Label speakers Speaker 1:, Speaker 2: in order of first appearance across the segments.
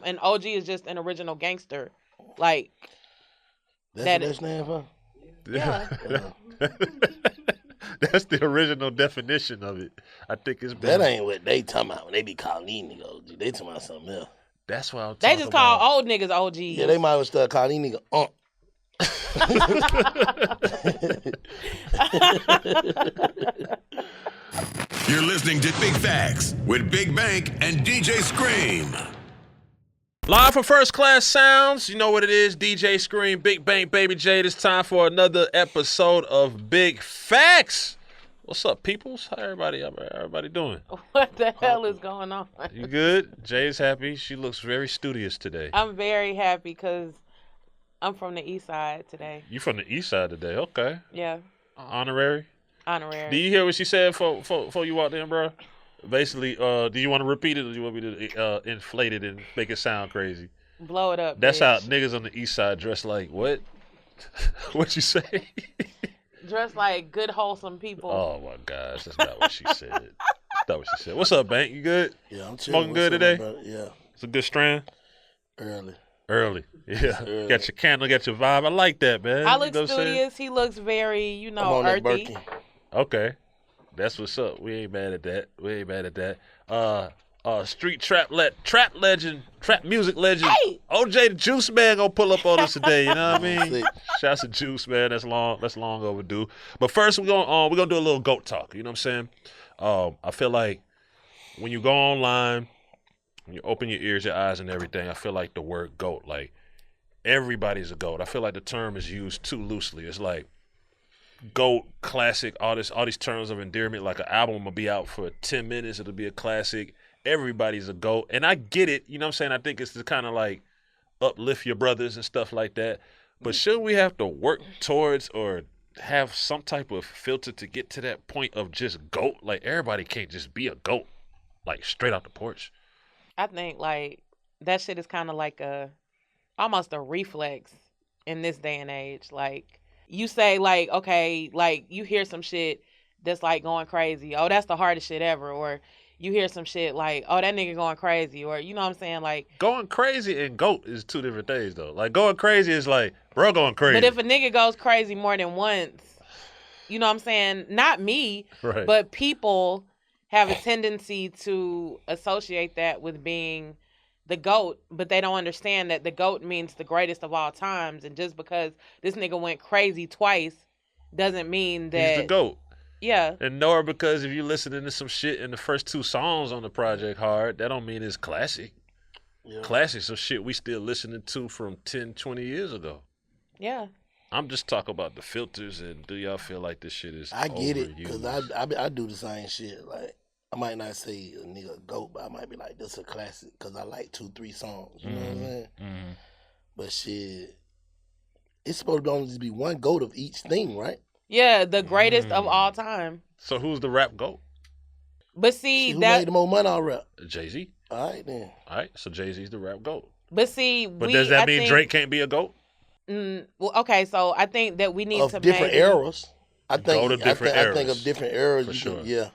Speaker 1: And OG is just an original gangster. Like,
Speaker 2: That's what stand for?
Speaker 1: Yeah.
Speaker 3: That's the original definition of it. I think it's
Speaker 2: that ain't what they talking about when they be calling these niggas OG. They talking about something else.
Speaker 3: That's why I'm
Speaker 1: They just call old niggas OG.
Speaker 2: Yeah, they might as well start calling these niggas
Speaker 4: You're listening to Big Facts with Big Bank and DJ Scream.
Speaker 3: Live from First Class Sounds, you know what it is, DJ Scream, Big Bank, Baby J. It's time for another episode of Big Facts. What's up, peoples? How everybody doing?
Speaker 1: What the hell is going on?
Speaker 3: You good? Jay's happy. She looks very studious today.
Speaker 1: I'm very happy because I'm from the east side today.
Speaker 3: You from the east side today? Okay.
Speaker 1: Yeah.
Speaker 3: Honorary?
Speaker 1: Honorary.
Speaker 3: Do you hear what she said before you walked in, bro? Basically, do you want to repeat it or do you want me to inflate it and make it sound crazy?
Speaker 1: Blow it up,
Speaker 3: That's
Speaker 1: bitch.
Speaker 3: how niggas on the east side dress like. What? What you say?
Speaker 1: Dress like good, wholesome people.
Speaker 3: Oh, my gosh. That's not what she said. That's not what she said. What's up, Bank? You good?
Speaker 2: Yeah, I'm chilling.
Speaker 3: Smoking good today?
Speaker 2: Yeah.
Speaker 3: It's a good strand?
Speaker 2: Early.
Speaker 3: Yeah.
Speaker 2: Early.
Speaker 3: Got your candle, got your vibe. I like that, man.
Speaker 1: I look
Speaker 3: You know what I'm saying?
Speaker 1: studious. He looks very,
Speaker 2: I'm on that
Speaker 1: earthy.
Speaker 2: Birkin.
Speaker 3: Okay. That's what's up. We ain't mad at that. Street trap legend, trap music legend.
Speaker 1: Hey!
Speaker 3: OJ the Juiceman gonna pull up on us today, you know what I mean?
Speaker 2: Sick.
Speaker 3: Shouts to Juiceman, that's long overdue. But first we're gonna do a little GOAT talk, you know what I'm saying? I feel like when you go online, when you open your ears, your eyes and everything, I feel like the word GOAT, like everybody's a GOAT. I feel like the term is used too loosely. It's like GOAT, classic, all these terms of endearment, like an album will be out for 10 minutes, it'll be a classic. Everybody's a GOAT. And I get it, you know what I'm saying? I think it's to kind of like uplift your brothers and stuff like that. But should we have to work towards or have some type of filter to get to that point of just GOAT? Like everybody can't just be a GOAT, like straight out the porch.
Speaker 1: I think like that shit is kind of like almost a reflex in this day and age. Like you say like, okay, like you hear some shit that's like going crazy. Oh, that's the hardest shit ever. Or you hear some shit like, oh, that nigga going crazy. Or you know what I'm saying? Like
Speaker 3: going crazy and GOAT is two different things though. Like going crazy is like, bro going crazy.
Speaker 1: But if a nigga goes crazy more than once, you know what I'm saying? Not me,
Speaker 3: right.
Speaker 1: But people have a tendency to associate that with being the GOAT, but they don't understand that the GOAT means the greatest of all times. And just because this nigga went crazy twice doesn't mean that
Speaker 3: he's the GOAT.
Speaker 1: Yeah.
Speaker 3: And nor because if you're listening to some shit in the first two songs on the project hard, that don't mean it's classic. Yeah. Classic, some shit we still listening to from 10, 20 years ago.
Speaker 1: Yeah.
Speaker 3: I'm just talking about the filters, and do y'all feel like this shit is
Speaker 2: I get it,
Speaker 3: overused?
Speaker 2: because I do the same shit. Like, I might not say a nigga GOAT, but I might be like, this a classic, because I like 2-3 songs. You know what I'm saying?
Speaker 3: Mm-hmm.
Speaker 2: But shit, it's supposed to only be one GOAT of each thing, right?
Speaker 1: Yeah, the greatest of all time.
Speaker 3: So who's the rap GOAT?
Speaker 1: But see,
Speaker 2: who
Speaker 1: that
Speaker 2: made the most money on rap?
Speaker 3: Jay-Z.
Speaker 2: All right, then.
Speaker 3: All right, so Jay-Z's the rap GOAT.
Speaker 1: But see,
Speaker 3: but does that mean Drake can't be a GOAT?
Speaker 1: Well, okay, so I think that we need
Speaker 2: of
Speaker 1: to
Speaker 2: different eras. I think
Speaker 3: go to different eras.
Speaker 2: I think of different eras.
Speaker 3: For sure.
Speaker 2: Yeah.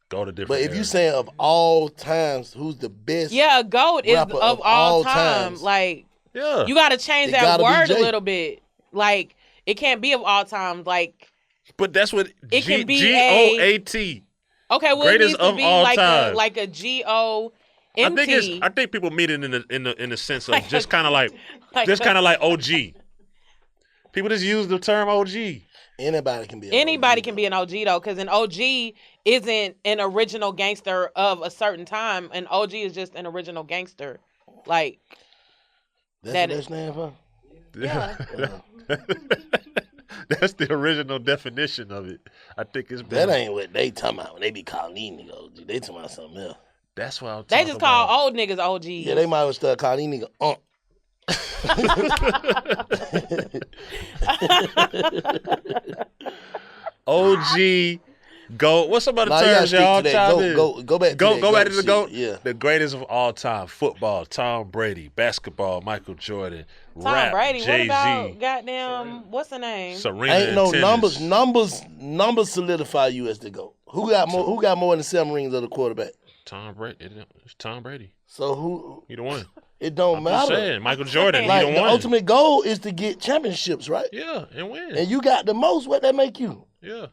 Speaker 3: Go to different.
Speaker 2: But if
Speaker 3: eras.
Speaker 2: you saying of all times, who's the best?
Speaker 1: Yeah, GOAT is of all time. Like,
Speaker 3: yeah,
Speaker 1: you got to change that word a little bit. Like, it can't be of all time. Like,
Speaker 3: but that's what
Speaker 1: it can be
Speaker 3: G.O.A.T.
Speaker 1: Okay, well,
Speaker 3: greatest
Speaker 1: it needs to
Speaker 3: of
Speaker 1: be
Speaker 3: all
Speaker 1: like
Speaker 3: time.
Speaker 1: like a G.O.M.T.
Speaker 3: I think people mean it in the sense of just kind of like just kind of like OG. People just use the term OG.
Speaker 2: Anybody can be
Speaker 1: an OG though, because an OG isn't an original gangster of a certain time. An OG is just an original gangster. Like
Speaker 2: that's what stand for?
Speaker 1: Yeah.
Speaker 3: That's the original definition of it. I think it's
Speaker 2: that ain't what they talking about when they be calling these niggas OG. They talking about something else.
Speaker 3: That's why
Speaker 1: they just call old niggas OG.
Speaker 2: Yeah, they might as well start calling these niggas
Speaker 3: OG, GOAT. What's some other terms y'all?
Speaker 2: Go back to
Speaker 3: the GOAT.
Speaker 2: Yeah.
Speaker 3: The greatest of all time. Football, Tom Brady. Basketball, Michael Jordan.
Speaker 1: Tom
Speaker 3: Rap,
Speaker 1: Brady.
Speaker 3: Jay-Z.
Speaker 1: What about goddamn? What's the name?
Speaker 3: Serena.
Speaker 2: Ain't no
Speaker 3: tennis.
Speaker 2: numbers solidify you as the GOAT. Who got more? Who got more than 7 rings of the quarterback?
Speaker 3: Tom Brady. It's Tom Brady.
Speaker 2: So who?
Speaker 3: You the one.
Speaker 2: It don't
Speaker 3: I'm
Speaker 2: matter.
Speaker 3: saying, Michael Jordan, he
Speaker 2: Like
Speaker 3: done
Speaker 2: the
Speaker 3: won.
Speaker 2: ultimate goal is to get championships, right?
Speaker 3: Yeah, and win.
Speaker 2: And you got the most. What that make you?
Speaker 3: Yeah.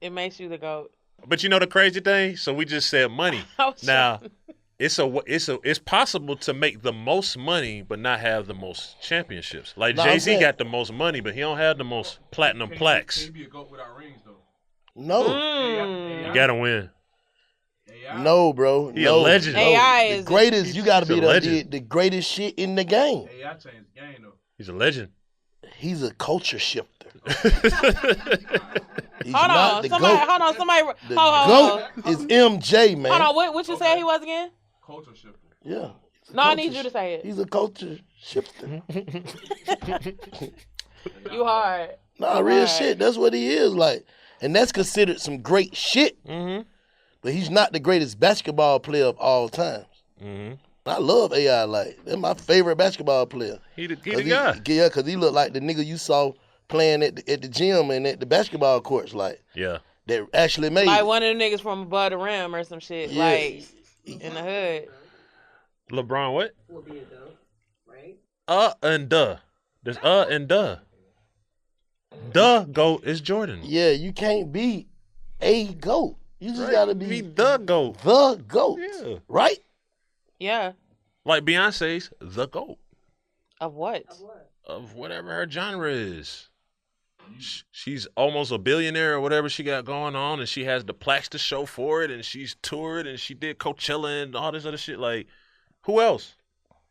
Speaker 1: It makes you the GOAT.
Speaker 3: But you know the crazy thing? So we just said money.
Speaker 1: I was
Speaker 3: Now, it's possible to make the most money but not have the most championships. Like
Speaker 2: No, I'm
Speaker 3: Jay-Z
Speaker 2: saying-
Speaker 3: got the most money, but he don't have the most platinum plaques.
Speaker 5: Can't be a GOAT without rings, though.
Speaker 2: No,
Speaker 3: You gotta win.
Speaker 2: no, bro.
Speaker 3: He
Speaker 2: no.
Speaker 3: a legend.
Speaker 2: No.
Speaker 1: AI
Speaker 2: The
Speaker 1: is
Speaker 2: greatest. You got to
Speaker 3: he's
Speaker 2: be
Speaker 3: a legend.
Speaker 2: the greatest shit in the game.
Speaker 5: AI changed the game, though.
Speaker 3: He's a legend.
Speaker 2: He's a culture shifter. He's
Speaker 1: Hold
Speaker 2: not
Speaker 1: on,
Speaker 2: the
Speaker 1: somebody.
Speaker 2: GOAT.
Speaker 1: Hold on, somebody.
Speaker 2: The
Speaker 1: Hold
Speaker 2: GOAT is MJ, man.
Speaker 1: Hold on. What you said he was again?
Speaker 5: Culture shifter.
Speaker 2: Yeah. he's a
Speaker 1: No, I
Speaker 2: culture
Speaker 1: need you to say it.
Speaker 2: He's a culture shifter.
Speaker 1: You hard.
Speaker 2: Nah, real
Speaker 1: Right.
Speaker 2: shit. That's what he is. Like, and that's considered some great shit.
Speaker 3: Mm-hmm.
Speaker 2: But he's not the greatest basketball player of all times.
Speaker 3: Mm-hmm.
Speaker 2: I love AI. Like, that's my favorite basketball player.
Speaker 3: He the
Speaker 2: Cause
Speaker 3: guy.
Speaker 2: Yeah, because he looked like the nigga you saw playing at the gym and at the basketball courts. Like,
Speaker 3: Yeah.
Speaker 2: that actually made
Speaker 1: Like
Speaker 2: it.
Speaker 1: one of the niggas from above the rim or some shit.
Speaker 2: Yeah.
Speaker 1: Like in the hood.
Speaker 3: LeBron, what?
Speaker 6: Will be a dub, right?
Speaker 3: And duh. There's and duh. The GOAT is Jordan.
Speaker 2: Yeah, you can't be a GOAT. You just
Speaker 3: Right?
Speaker 2: gotta be
Speaker 3: Be the GOAT.
Speaker 2: the GOAT.
Speaker 3: Yeah.
Speaker 2: Right?
Speaker 1: Yeah.
Speaker 3: Like Beyonce's the GOAT
Speaker 1: Of what?
Speaker 6: What?
Speaker 3: of whatever her genre is. She's almost a billionaire or whatever she got going on, and she has the plaques to show for it, and she's toured, and she did Coachella and all this other shit. Like, who else?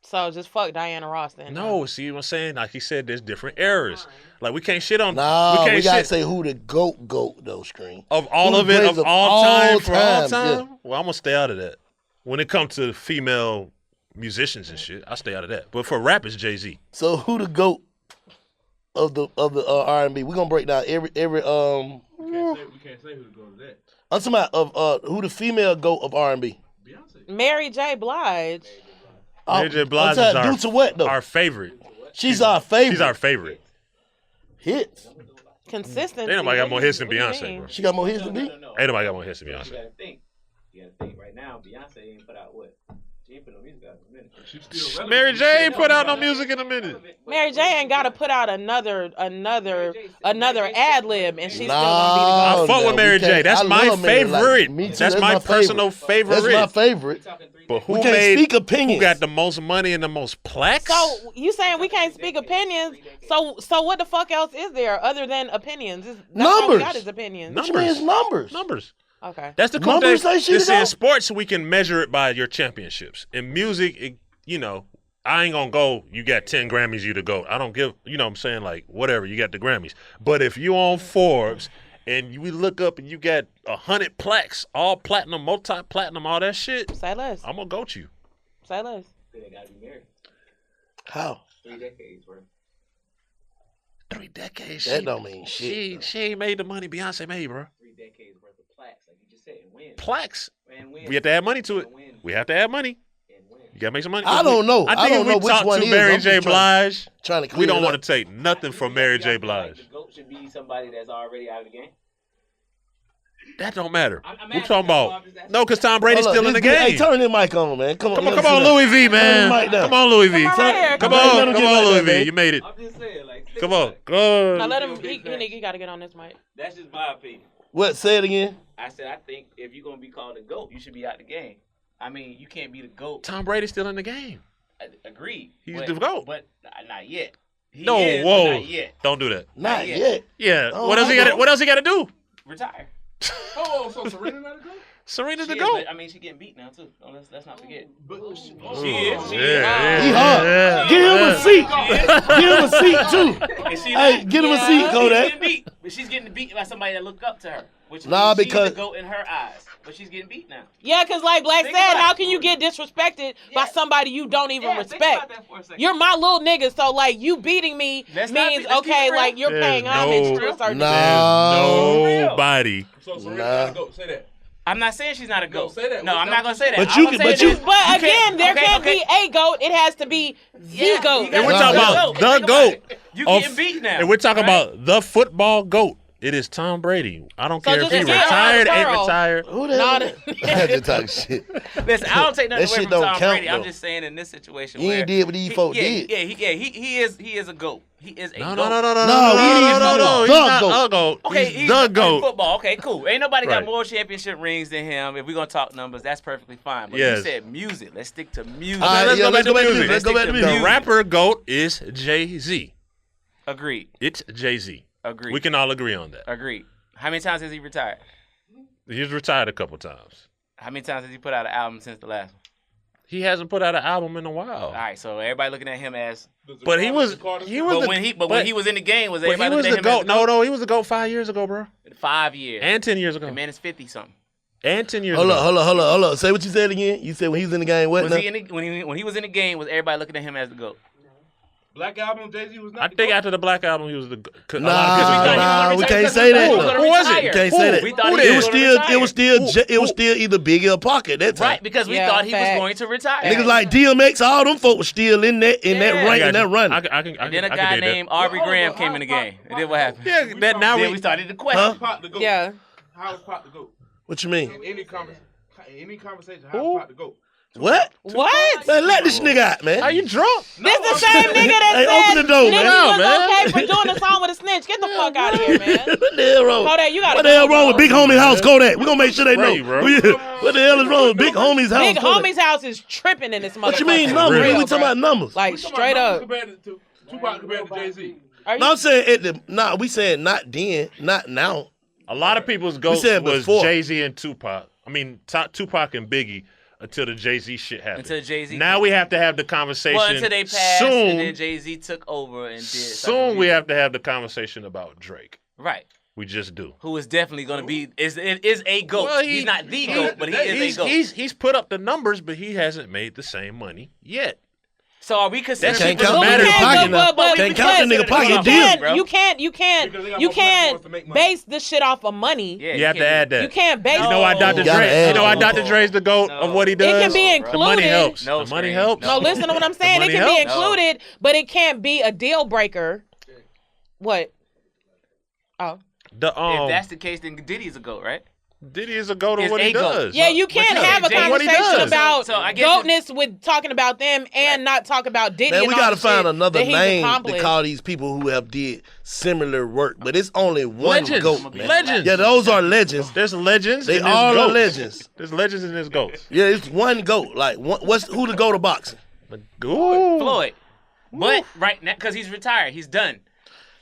Speaker 1: So just fuck Diana Ross then.
Speaker 3: No, see what I'm saying? Like he said, there's different eras. Like we can't shit on.
Speaker 2: Nah, we
Speaker 3: can't
Speaker 2: gotta
Speaker 3: shit
Speaker 2: say who the GOAT though, Screen.
Speaker 3: of all
Speaker 2: who
Speaker 3: of
Speaker 2: the
Speaker 3: it
Speaker 2: greatest
Speaker 3: of
Speaker 2: of
Speaker 3: all
Speaker 2: all
Speaker 3: time for all
Speaker 2: times,
Speaker 3: time.
Speaker 2: yeah.
Speaker 3: Well, I'm gonna stay out of that. When it comes to female musicians and shit, I stay out of that. But for rap, it's Jay-Z.
Speaker 2: So who the GOAT of the R&B? We're gonna break down every
Speaker 5: We can't say who to go to that.
Speaker 2: I'm talking about of who the female GOAT of R&B.
Speaker 5: Beyonce.
Speaker 1: Mary J. Blige.
Speaker 3: Mary J. Blige
Speaker 2: I'm
Speaker 3: is
Speaker 2: saying, due to what though?
Speaker 3: our favorite.
Speaker 2: She's our favorite.
Speaker 3: She's our favorite.
Speaker 2: hits.
Speaker 1: Consistency.
Speaker 3: Ain't nobody got more hits than
Speaker 1: What do you
Speaker 3: Beyonce,
Speaker 1: mean?
Speaker 3: bro.
Speaker 2: She got more hits than me.
Speaker 3: Ain't nobody got more hits than
Speaker 6: You
Speaker 3: Beyonce.
Speaker 6: gotta think. You gotta think. Right now, Beyonce ain't put out what? She ain't put no music out in a minute.
Speaker 5: She's still relevant.
Speaker 3: Mary J. ain't put out no music in a minute.
Speaker 1: Mary J. ain't got to put out another ad lib, and she's still
Speaker 3: I
Speaker 1: gonna
Speaker 3: fuck
Speaker 2: no,
Speaker 3: with Mary
Speaker 2: we can't.
Speaker 3: J. That's
Speaker 2: I
Speaker 3: my
Speaker 2: love Mary, like,
Speaker 3: favorite.
Speaker 2: me too.
Speaker 3: That's my personal favorite.
Speaker 2: That's my favorite.
Speaker 3: But who
Speaker 2: We can't
Speaker 3: made?
Speaker 2: speak
Speaker 3: Who
Speaker 2: opinions.
Speaker 3: got the most money and the most plaques?
Speaker 1: be. So you saying we can't speak opinions? So what the fuck else is there other than opinions? That's all we
Speaker 2: Numbers.
Speaker 1: got is opinions.
Speaker 2: What you mean it's numbers?
Speaker 3: Numbers.
Speaker 1: Okay.
Speaker 3: That's the cool
Speaker 2: Numbers
Speaker 3: thing.
Speaker 2: say shit
Speaker 3: This in
Speaker 2: about-
Speaker 3: sports, we can measure it by your championships. In music, you know, I ain't gonna go. You got 10 Grammys, you to go. I don't give. You know what I'm saying? Like whatever, you got the Grammys. But if you on Forbes and we look up and you got 100 plaques, all platinum, multi-platinum, all that shit,
Speaker 1: Say less.
Speaker 3: I'm gonna go to you.
Speaker 1: Say less.
Speaker 6: They gotta be married.
Speaker 2: How?
Speaker 6: 3 decades worth.
Speaker 3: 3 decades.
Speaker 2: That don't mean shit.
Speaker 3: She ain't made the money Beyonce made, bro.
Speaker 6: 3 decades worth of plaques, like you just said, and win.
Speaker 3: Plaques.
Speaker 6: And win.
Speaker 3: We have to add money to it.
Speaker 6: And win.
Speaker 3: We have to add money.
Speaker 6: And win.
Speaker 3: You gotta make some money.
Speaker 2: I don't know.
Speaker 3: I
Speaker 2: I
Speaker 3: think
Speaker 2: don't
Speaker 3: if
Speaker 2: know
Speaker 3: we
Speaker 2: which
Speaker 3: talk
Speaker 2: one
Speaker 3: to
Speaker 2: is.
Speaker 3: Mary
Speaker 2: I'm
Speaker 3: J.
Speaker 2: just
Speaker 3: Blige,
Speaker 2: Trying to clear
Speaker 3: we don't
Speaker 2: it
Speaker 3: want
Speaker 2: up.
Speaker 3: to take nothing from Mary J.
Speaker 6: Y'all feel like
Speaker 3: Blige.
Speaker 6: the GOAT should be somebody that's already out of the game.
Speaker 3: That don't matter.
Speaker 6: I'm
Speaker 3: We're
Speaker 6: asking,
Speaker 3: talking
Speaker 6: that's all
Speaker 3: about
Speaker 6: I'm just asking.
Speaker 3: no, because Tom Brady's
Speaker 2: Hold
Speaker 3: still
Speaker 2: up,
Speaker 3: in the
Speaker 2: this dude-
Speaker 3: game.
Speaker 2: Hey, turn the mic on, man. Come on.
Speaker 3: Come on,
Speaker 2: let
Speaker 3: come
Speaker 2: me
Speaker 3: on,
Speaker 2: see
Speaker 3: Louis V,
Speaker 2: Turn
Speaker 3: man.
Speaker 2: the mic down.
Speaker 3: Come on, Louis V.
Speaker 1: Come on right here.
Speaker 3: Come
Speaker 2: Let
Speaker 3: on,
Speaker 2: him
Speaker 3: come
Speaker 2: get
Speaker 3: on,
Speaker 2: like
Speaker 3: Louis
Speaker 2: that,
Speaker 3: V.
Speaker 2: man.
Speaker 3: You made it.
Speaker 6: I'm just saying, like, think
Speaker 3: Come on,
Speaker 6: about it.
Speaker 3: go.
Speaker 1: Now let him.
Speaker 6: Big facts.
Speaker 1: He got to get on this mic.
Speaker 6: That's just my opinion.
Speaker 2: What? Say it again.
Speaker 6: I said I think if you're gonna be called a GOAT, you should be out the game. I mean, you can't be the GOAT.
Speaker 3: Tom Brady's still in the game.
Speaker 6: Agreed.
Speaker 3: He's
Speaker 6: but,
Speaker 3: the GOAT.
Speaker 6: But not yet. He
Speaker 3: No,
Speaker 6: is, but
Speaker 3: whoa,
Speaker 6: not yet.
Speaker 3: don't do that.
Speaker 2: Not
Speaker 6: yet.
Speaker 2: yet.
Speaker 3: Yeah,
Speaker 2: Oh,
Speaker 3: what else he
Speaker 2: I
Speaker 3: got?
Speaker 2: know.
Speaker 3: What else he got to do?
Speaker 6: Retire.
Speaker 5: Oh, so Serena not a GOAT?
Speaker 3: Serena's the
Speaker 6: She is,
Speaker 3: GOAT.
Speaker 6: but, I mean, she getting beat now too. So let's not forget.
Speaker 5: But
Speaker 6: She is.
Speaker 3: Yeah,
Speaker 2: He
Speaker 3: yeah,
Speaker 2: hard.
Speaker 3: yeah.
Speaker 2: Give him a seat. Give him a seat too.
Speaker 6: And she
Speaker 2: Hey,
Speaker 6: not-
Speaker 2: get him a
Speaker 1: Yeah.
Speaker 2: seat,
Speaker 6: She's
Speaker 2: Kodak.
Speaker 6: getting beat, but she's getting beat by somebody that look up to her. Which
Speaker 2: Nah,
Speaker 6: means
Speaker 2: because-
Speaker 6: she's the GOAT in her eyes. But she's getting beat now.
Speaker 1: Yeah, because like Black
Speaker 6: Think
Speaker 1: said,
Speaker 6: about
Speaker 1: how
Speaker 6: it.
Speaker 1: can you get disrespected by
Speaker 6: Yeah.
Speaker 1: somebody you don't even
Speaker 6: Yeah, think
Speaker 1: respect?
Speaker 6: about that for a second.
Speaker 1: You're my little nigga, so like you beating me
Speaker 6: Let's not
Speaker 1: means
Speaker 6: be- let's keep
Speaker 1: okay,
Speaker 6: it real.
Speaker 1: like you're
Speaker 3: There's
Speaker 1: paying
Speaker 3: no-
Speaker 1: homage to a certain.
Speaker 2: Nah.
Speaker 3: There's nobody.
Speaker 5: So Serena
Speaker 2: Nah.
Speaker 5: not a GOAT. Say that.
Speaker 6: I'm not saying she's not a GOAT.
Speaker 5: say that.
Speaker 6: No, I'm not gonna say that.
Speaker 2: But
Speaker 6: All
Speaker 2: you
Speaker 6: I'm
Speaker 2: can-
Speaker 6: saying
Speaker 2: but you-
Speaker 6: is
Speaker 1: But
Speaker 6: you
Speaker 1: again, there
Speaker 6: okay,
Speaker 1: can't
Speaker 6: okay.
Speaker 1: be a GOAT. It has to be the
Speaker 6: Yeah,
Speaker 1: GOAT.
Speaker 6: you
Speaker 3: And we're
Speaker 6: gotta
Speaker 3: talking
Speaker 6: go.
Speaker 3: about
Speaker 6: Think
Speaker 3: the
Speaker 6: about
Speaker 3: GOAT.
Speaker 6: it. You
Speaker 3: of-
Speaker 6: getting beat now.
Speaker 3: And we're talking
Speaker 6: right?
Speaker 3: about the football GOAT. It is Tom Brady. I don't
Speaker 1: So
Speaker 3: care if
Speaker 1: just
Speaker 3: he
Speaker 1: say
Speaker 3: retired, ain't
Speaker 1: Earl.
Speaker 3: retired.
Speaker 2: Who the
Speaker 1: Not
Speaker 2: hell? I just talk shit.
Speaker 6: Listen, I don't take nothing
Speaker 2: That
Speaker 6: away
Speaker 2: shit
Speaker 6: from
Speaker 2: don't
Speaker 6: Tom
Speaker 2: count,
Speaker 6: Brady. I'm
Speaker 2: though.
Speaker 6: just saying in this situation
Speaker 2: He
Speaker 6: where
Speaker 2: ain't did what these folk did.
Speaker 6: He is a GOAT. He is a
Speaker 3: No,
Speaker 6: GOAT.
Speaker 3: no.
Speaker 2: No,
Speaker 3: He's
Speaker 2: the
Speaker 3: not
Speaker 2: GOAT.
Speaker 3: a GOAT.
Speaker 6: Okay,
Speaker 3: He's the
Speaker 6: in
Speaker 3: GOAT.
Speaker 6: football. Okay, cool. Ain't nobody got
Speaker 3: Right.
Speaker 6: more championship rings than him. If we're gonna talk numbers, that's perfectly fine. But
Speaker 3: Yes.
Speaker 6: you said music. Let's stick to music.
Speaker 2: All right,
Speaker 3: Let's
Speaker 2: yeah,
Speaker 3: go back to music.
Speaker 2: Let's go back to
Speaker 3: The
Speaker 2: music.
Speaker 3: rapper GOAT is Jay-Z.
Speaker 6: Agreed.
Speaker 3: It's Jay-Z.
Speaker 6: Agreed.
Speaker 3: We can all agree on that.
Speaker 6: Agreed. How many times has he retired?
Speaker 3: He's retired a couple times.
Speaker 6: How many times has he put out an album since the last one?
Speaker 3: He hasn't put out an album in a while.
Speaker 6: All right, so everybody looking at him as.
Speaker 3: But he was
Speaker 6: But
Speaker 3: the,
Speaker 6: when he was in the game, was
Speaker 3: but he
Speaker 6: everybody
Speaker 3: was
Speaker 6: looking
Speaker 3: the
Speaker 6: at him as
Speaker 3: GOAT. No, he was the GOAT 5 years ago, bro.
Speaker 6: 5 years.
Speaker 3: And 10 years ago.
Speaker 6: The man is 50 something.
Speaker 3: And 10 years
Speaker 2: Hold
Speaker 3: ago.
Speaker 2: up, hold up. Say what you said again. You said when he was in the game, what
Speaker 6: Was
Speaker 2: now?
Speaker 6: he in the, when he was in the game, was everybody looking at him as the GOAT?
Speaker 5: Black Album, Jay-Z was not
Speaker 3: I
Speaker 5: the
Speaker 3: think
Speaker 5: GOAT.
Speaker 3: after the Black Album, he was the GOAT.
Speaker 2: Nah, we can't say that.
Speaker 6: Who
Speaker 2: though.
Speaker 6: was it?
Speaker 2: You can't say that.
Speaker 6: We thought
Speaker 3: Who
Speaker 6: he
Speaker 3: did?
Speaker 2: It was
Speaker 6: gonna
Speaker 2: still,
Speaker 6: retire.
Speaker 2: it was still either Biggie or Pocket that time.
Speaker 6: Right, because we
Speaker 1: Yeah,
Speaker 6: thought he was
Speaker 1: facts.
Speaker 6: going to retire.
Speaker 2: Niggas like DMX, all them folk was still in that rank and that run.
Speaker 3: I can
Speaker 6: And then a
Speaker 3: I can
Speaker 6: guy
Speaker 3: dig that.
Speaker 6: named Aubrey
Speaker 5: Well,
Speaker 6: Graham
Speaker 5: hold
Speaker 6: came
Speaker 5: on,
Speaker 6: in the
Speaker 5: Pop,
Speaker 6: game.
Speaker 5: Pop,
Speaker 6: And then what happened?
Speaker 3: Yeah, that now
Speaker 6: Then
Speaker 3: we
Speaker 6: we started the
Speaker 2: Huh?
Speaker 6: question.
Speaker 5: Pop the GOAT.
Speaker 1: Yeah.
Speaker 5: How is Pop the GOAT?
Speaker 2: What you mean?
Speaker 5: In any conversation, how
Speaker 3: Who?
Speaker 5: is Pop the GOAT?
Speaker 2: What?
Speaker 1: What?
Speaker 2: Man, let this nigga out, man.
Speaker 3: Are you drunk?
Speaker 1: This the same nigga that
Speaker 2: Hey,
Speaker 1: said
Speaker 2: open the door,
Speaker 1: Nicki
Speaker 2: man.
Speaker 1: was okay for doing a song with a snitch. Get the fuck out of here, man.
Speaker 2: What the hell wrong?
Speaker 1: Kodak, you gotta
Speaker 2: What the hell
Speaker 1: go,
Speaker 2: wrong with
Speaker 1: bro.
Speaker 2: Big Homie's house, Kodak? We gonna make sure they know.
Speaker 3: Right, bro.
Speaker 2: What the hell is wrong with Big Homie's house?
Speaker 1: Big
Speaker 2: Kodak?
Speaker 1: homie's house is tripping in this motherfucker.
Speaker 2: What you mean
Speaker 1: For
Speaker 2: numbers?
Speaker 1: real,
Speaker 2: We talking
Speaker 1: bro.
Speaker 2: about numbers.
Speaker 1: Like
Speaker 5: We talking
Speaker 1: straight
Speaker 5: about
Speaker 1: up.
Speaker 5: numbers compared to Tupac compared to Jay-Z.
Speaker 1: Are
Speaker 2: No,
Speaker 1: you?
Speaker 2: I'm saying we saying not then, not now.
Speaker 3: A lot of people's GOATs
Speaker 2: said
Speaker 3: was
Speaker 2: before.
Speaker 3: Jay-Z and Tupac. I mean, Tupac and Biggie until the Jay-Z shit happened.
Speaker 6: Until Jay-Z
Speaker 3: Now
Speaker 6: came.
Speaker 3: we have to have the conversation.
Speaker 6: Well, until they passed,
Speaker 3: soon.
Speaker 6: and then Jay-Z took over and did.
Speaker 3: Soon we have to have the conversation about Drake.
Speaker 6: Right.
Speaker 3: We just do.
Speaker 6: Who is definitely going to be is a GOAT.
Speaker 3: Well,
Speaker 6: he's not the GOAT, but he is a GOAT.
Speaker 3: He's put up the numbers, but he hasn't made the same money yet.
Speaker 6: So are we considering?
Speaker 3: That shit
Speaker 2: Can't
Speaker 3: doesn't
Speaker 2: count the
Speaker 3: matter.
Speaker 2: nigga pocket now.
Speaker 1: but
Speaker 2: Can't count the nigga pocket
Speaker 6: You
Speaker 1: You
Speaker 2: deal.
Speaker 6: bro.
Speaker 1: can't
Speaker 5: Because they got
Speaker 1: you
Speaker 5: more platforms
Speaker 1: can't
Speaker 5: to make money.
Speaker 1: base this shit off of money.
Speaker 6: Yeah,
Speaker 3: You have to add that.
Speaker 1: You can't base.
Speaker 3: You know why Dr.
Speaker 6: You
Speaker 2: gotta
Speaker 3: Dre?
Speaker 2: add
Speaker 3: You know why
Speaker 2: it.
Speaker 3: Dr. Dre's the GOAT of what he does?
Speaker 1: It can be
Speaker 3: The money
Speaker 1: included.
Speaker 3: helps.
Speaker 6: No
Speaker 3: the money
Speaker 6: screen.
Speaker 3: helps.
Speaker 1: No, listen to what I'm saying.
Speaker 3: The
Speaker 1: It can
Speaker 3: money
Speaker 1: be
Speaker 3: helps.
Speaker 1: included, but it can't be a deal breaker. What? Oh.
Speaker 3: The
Speaker 6: If that's the case, then Diddy's a GOAT, right?
Speaker 3: Diddy is a GOAT of
Speaker 6: Is
Speaker 3: what he
Speaker 6: a GOAT.
Speaker 3: does.
Speaker 1: Yeah, you can't
Speaker 6: yeah,
Speaker 1: have a
Speaker 6: Jay-
Speaker 3: what he
Speaker 1: conversation
Speaker 3: does.
Speaker 1: about
Speaker 6: So I guess
Speaker 1: goatness with talking about them and not talk about Diddy.
Speaker 2: Man,
Speaker 1: and
Speaker 2: we
Speaker 1: all
Speaker 2: gotta
Speaker 1: the
Speaker 2: find
Speaker 1: shit
Speaker 2: another
Speaker 1: that he's
Speaker 2: name to
Speaker 1: accomplished.
Speaker 2: call these people who have did similar work, but it's only one
Speaker 3: Legends.
Speaker 2: GOAT, man.
Speaker 3: Legends.
Speaker 2: Yeah, those are legends.
Speaker 3: There's legends.
Speaker 2: They
Speaker 3: and there's
Speaker 2: all are
Speaker 3: GOATs.
Speaker 2: legends.
Speaker 3: There's legends and there's GOATs.
Speaker 2: Yeah, it's one GOAT. Like, who the GOAT of boxing?
Speaker 3: Ooh.
Speaker 6: Floyd. But right now, because he's retired, he's done.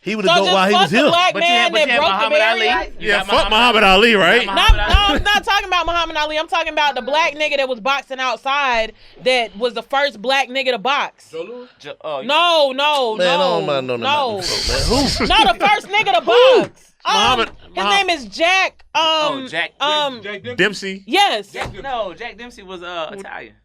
Speaker 2: He would
Speaker 1: So
Speaker 2: have GOAT
Speaker 1: just
Speaker 2: while he
Speaker 1: fuck
Speaker 2: was
Speaker 1: the
Speaker 2: here.
Speaker 1: black
Speaker 6: But
Speaker 1: man
Speaker 6: you have
Speaker 1: that broke the
Speaker 6: Muhammad Ali.
Speaker 1: barrier.
Speaker 6: You
Speaker 3: Yeah,
Speaker 6: got
Speaker 3: fuck Muhammad Ali, right?
Speaker 6: Not-
Speaker 1: No, I'm not talking about Muhammad Ali. I'm talking about the black nigga that was boxing outside that was the first black nigga to box.
Speaker 5: Joe Louis?
Speaker 1: No,
Speaker 2: Man, I don't mind no
Speaker 1: no.
Speaker 2: folk, man. Who?
Speaker 1: No, the first nigga to box.
Speaker 3: Muhammad-
Speaker 1: His name is Jack.
Speaker 6: Jack
Speaker 3: Dempsey.
Speaker 1: Yes.
Speaker 6: No, Jack Dempsey was Italian.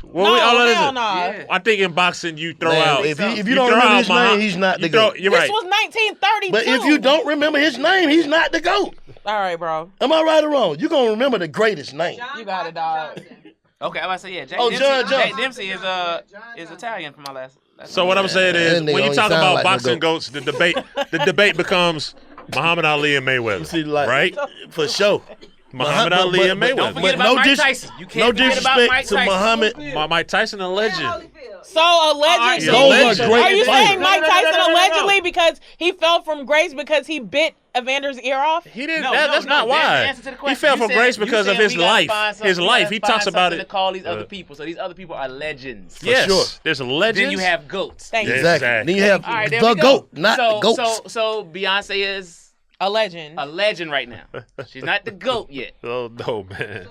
Speaker 3: Well,
Speaker 1: No,
Speaker 3: all that
Speaker 1: hell
Speaker 3: is-
Speaker 1: no.
Speaker 6: Yeah.
Speaker 3: I think in boxing you throw
Speaker 2: Man,
Speaker 3: out.
Speaker 2: if you
Speaker 3: you
Speaker 2: don't
Speaker 3: throw
Speaker 2: remember
Speaker 3: out
Speaker 2: his
Speaker 3: Muhammad-
Speaker 2: name, he's not the
Speaker 3: you throw-
Speaker 2: GOAT.
Speaker 3: You're
Speaker 1: This
Speaker 3: right.
Speaker 1: was 1932.
Speaker 2: But if you don't remember his name, he's not the GOAT.
Speaker 1: All right, bro.
Speaker 2: Am I right or wrong? You gonna remember the greatest name.
Speaker 1: You got it, dog.
Speaker 6: Okay, I'm about to say yeah. Jack
Speaker 2: Oh,
Speaker 6: Dempsey,
Speaker 2: John
Speaker 6: Jack
Speaker 2: Jones.
Speaker 6: Dempsey is Italian from my last.
Speaker 3: So what I'm saying is,
Speaker 2: That nigga
Speaker 3: when you
Speaker 2: don't
Speaker 3: talk
Speaker 2: sound
Speaker 3: about
Speaker 2: like no
Speaker 3: boxing
Speaker 2: GOAT.
Speaker 3: goats, the debate becomes Muhammad Ali and Mayweather,
Speaker 2: See, like,
Speaker 3: right?
Speaker 2: For sure.
Speaker 3: Muhammad Ali and
Speaker 2: but
Speaker 3: Mayweather.
Speaker 6: Don't forget
Speaker 2: But
Speaker 6: about
Speaker 2: no
Speaker 6: Mike
Speaker 2: dis-
Speaker 6: Tyson. You
Speaker 2: No
Speaker 6: can't forget about
Speaker 2: disrespect
Speaker 6: Mike
Speaker 2: to
Speaker 6: Tyson.
Speaker 2: Muhammad.
Speaker 3: Mike Tyson, a legend.
Speaker 1: So allegedly,
Speaker 2: Those are great
Speaker 1: are you
Speaker 2: fighters.
Speaker 1: saying Mike Tyson allegedly because he fell from grace because he bit Evander's ear off?
Speaker 3: He didn't.
Speaker 6: No,
Speaker 3: that's not
Speaker 6: that's the
Speaker 3: why.
Speaker 6: answer to the
Speaker 3: He
Speaker 6: question.
Speaker 3: fell
Speaker 6: You
Speaker 3: from
Speaker 6: said-
Speaker 3: grace
Speaker 6: you
Speaker 3: because of
Speaker 6: said
Speaker 3: his
Speaker 6: we gotta
Speaker 3: life.
Speaker 6: find something-
Speaker 3: His
Speaker 6: we
Speaker 3: life.
Speaker 6: gotta
Speaker 3: He
Speaker 6: find
Speaker 3: talks about
Speaker 6: something
Speaker 3: it.
Speaker 6: to call these other people. So these other people are legends.
Speaker 3: Yes,
Speaker 2: sure.
Speaker 3: there's legends.
Speaker 6: Then you have goats.
Speaker 1: Thank you.
Speaker 2: Exactly. Then you have
Speaker 6: All right, there
Speaker 2: the
Speaker 6: we go.
Speaker 2: GOAT, not
Speaker 6: so,
Speaker 2: the GOATs.
Speaker 6: So Beyonce is
Speaker 1: A legend.
Speaker 6: a legend right now. She's not the GOAT yet.
Speaker 3: Oh no, man.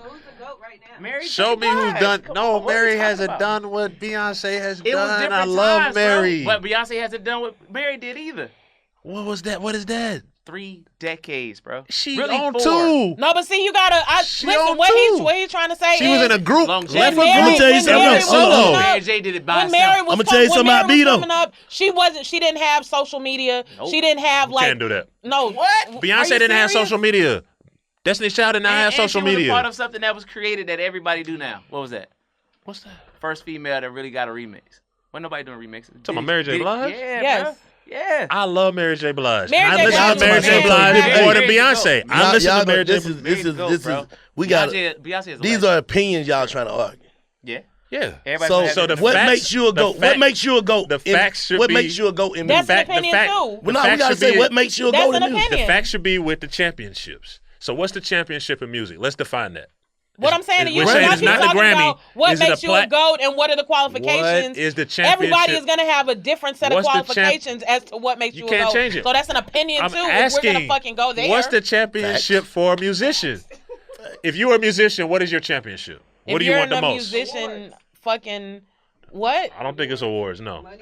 Speaker 6: Mary
Speaker 3: Show me who's
Speaker 6: J.
Speaker 3: done.
Speaker 6: Blige. Come
Speaker 3: No,
Speaker 6: on, what are
Speaker 3: Mary
Speaker 6: we talking
Speaker 3: hasn't
Speaker 6: about?
Speaker 3: done what Beyonce has
Speaker 6: It was
Speaker 3: done.
Speaker 6: different
Speaker 3: I love
Speaker 6: times,
Speaker 3: Mary.
Speaker 6: bro. But Beyonce hasn't done what Mary did either.
Speaker 3: What was that? What is that?
Speaker 6: 3 decades, bro.
Speaker 3: She
Speaker 6: really
Speaker 3: on
Speaker 6: 4.
Speaker 3: two.
Speaker 1: No, but see, you gotta.
Speaker 3: She
Speaker 1: Listen,
Speaker 3: on
Speaker 1: what
Speaker 3: two.
Speaker 1: he's trying to say
Speaker 3: She
Speaker 1: is
Speaker 3: was in a group.
Speaker 6: Longevity.
Speaker 3: Left
Speaker 1: when
Speaker 3: a
Speaker 1: Mary,
Speaker 3: group.
Speaker 2: tell you
Speaker 1: when
Speaker 2: something
Speaker 1: Mary
Speaker 2: else.
Speaker 1: was
Speaker 2: Hold on.
Speaker 1: coming
Speaker 6: Mary
Speaker 1: up,
Speaker 6: J did it by
Speaker 1: when
Speaker 6: herself.
Speaker 1: Mary was,
Speaker 2: I'ma tell you
Speaker 1: when
Speaker 2: something about
Speaker 1: Mary
Speaker 2: B,
Speaker 1: was
Speaker 2: though.
Speaker 1: coming up, she didn't have social media.
Speaker 6: Nope.
Speaker 1: She didn't have like
Speaker 3: Can't do that.
Speaker 1: no.
Speaker 6: What?
Speaker 3: Beyonce didn't have social media. Destiny Child did not have social
Speaker 6: she was
Speaker 3: media.
Speaker 6: a part of something that was created that everybody do now. What was that?
Speaker 3: What's that?
Speaker 6: First female that really got a remix. Wasn't nobody doing remixes.
Speaker 3: Talking about Mary J.
Speaker 6: Diddy-
Speaker 3: Blige?
Speaker 6: Yeah,
Speaker 1: Yes.
Speaker 6: bro. Yeah.
Speaker 3: I love Mary J. Blige.
Speaker 1: Mary
Speaker 3: I
Speaker 1: J.
Speaker 3: listen to
Speaker 1: Blige
Speaker 3: Mary
Speaker 1: is
Speaker 3: J.
Speaker 1: my
Speaker 3: Blige
Speaker 1: favorite.
Speaker 3: more than
Speaker 6: Mary J.
Speaker 3: Beyonce. I
Speaker 2: Y'all-
Speaker 3: listen
Speaker 2: y'all
Speaker 3: to Mary
Speaker 2: know
Speaker 3: J.
Speaker 2: this is
Speaker 6: bro.
Speaker 2: we got
Speaker 6: Beyonce is a
Speaker 2: these
Speaker 6: legend.
Speaker 2: are opinions y'all trying to argue.
Speaker 6: Yeah.
Speaker 3: Yeah.
Speaker 6: Everybody
Speaker 2: So,
Speaker 6: has
Speaker 3: so the
Speaker 6: different-
Speaker 2: what
Speaker 3: facts-
Speaker 2: makes you a
Speaker 3: the
Speaker 2: goat? What
Speaker 3: fact-
Speaker 2: makes you a goat?
Speaker 3: the facts should
Speaker 2: what
Speaker 3: be-
Speaker 2: makes you a goat in
Speaker 1: That's
Speaker 2: music?
Speaker 1: an opinion too.
Speaker 2: Well, no, we gotta
Speaker 3: should
Speaker 2: say
Speaker 3: be-
Speaker 2: what makes you a
Speaker 1: That's
Speaker 2: goat
Speaker 1: an
Speaker 2: in music.
Speaker 1: opinion.
Speaker 3: The fact should be with the championships. So what's the championship in music? Let's define that.
Speaker 1: What I'm saying to you,
Speaker 3: We're saying
Speaker 1: y'all
Speaker 3: it's
Speaker 1: keep
Speaker 3: not the
Speaker 1: talking
Speaker 3: Grammy.
Speaker 1: about what
Speaker 3: Is it a
Speaker 1: makes you a GOAT and what are the qualifications.
Speaker 3: What is the championship?
Speaker 1: Everybody is going to have a different set of
Speaker 3: What's the
Speaker 1: qualifications as to what makes
Speaker 3: You
Speaker 1: you,
Speaker 3: can't
Speaker 1: a GOAT.
Speaker 3: change it.
Speaker 1: So that's an opinion
Speaker 3: I'm
Speaker 1: too.
Speaker 3: asking,
Speaker 1: If we're going to fucking go there.
Speaker 3: what's the championship for a musician? If you're a musician, what is your championship? What do you want the most?
Speaker 1: If you're a musician, fucking what?
Speaker 3: I don't think it's awards. No, I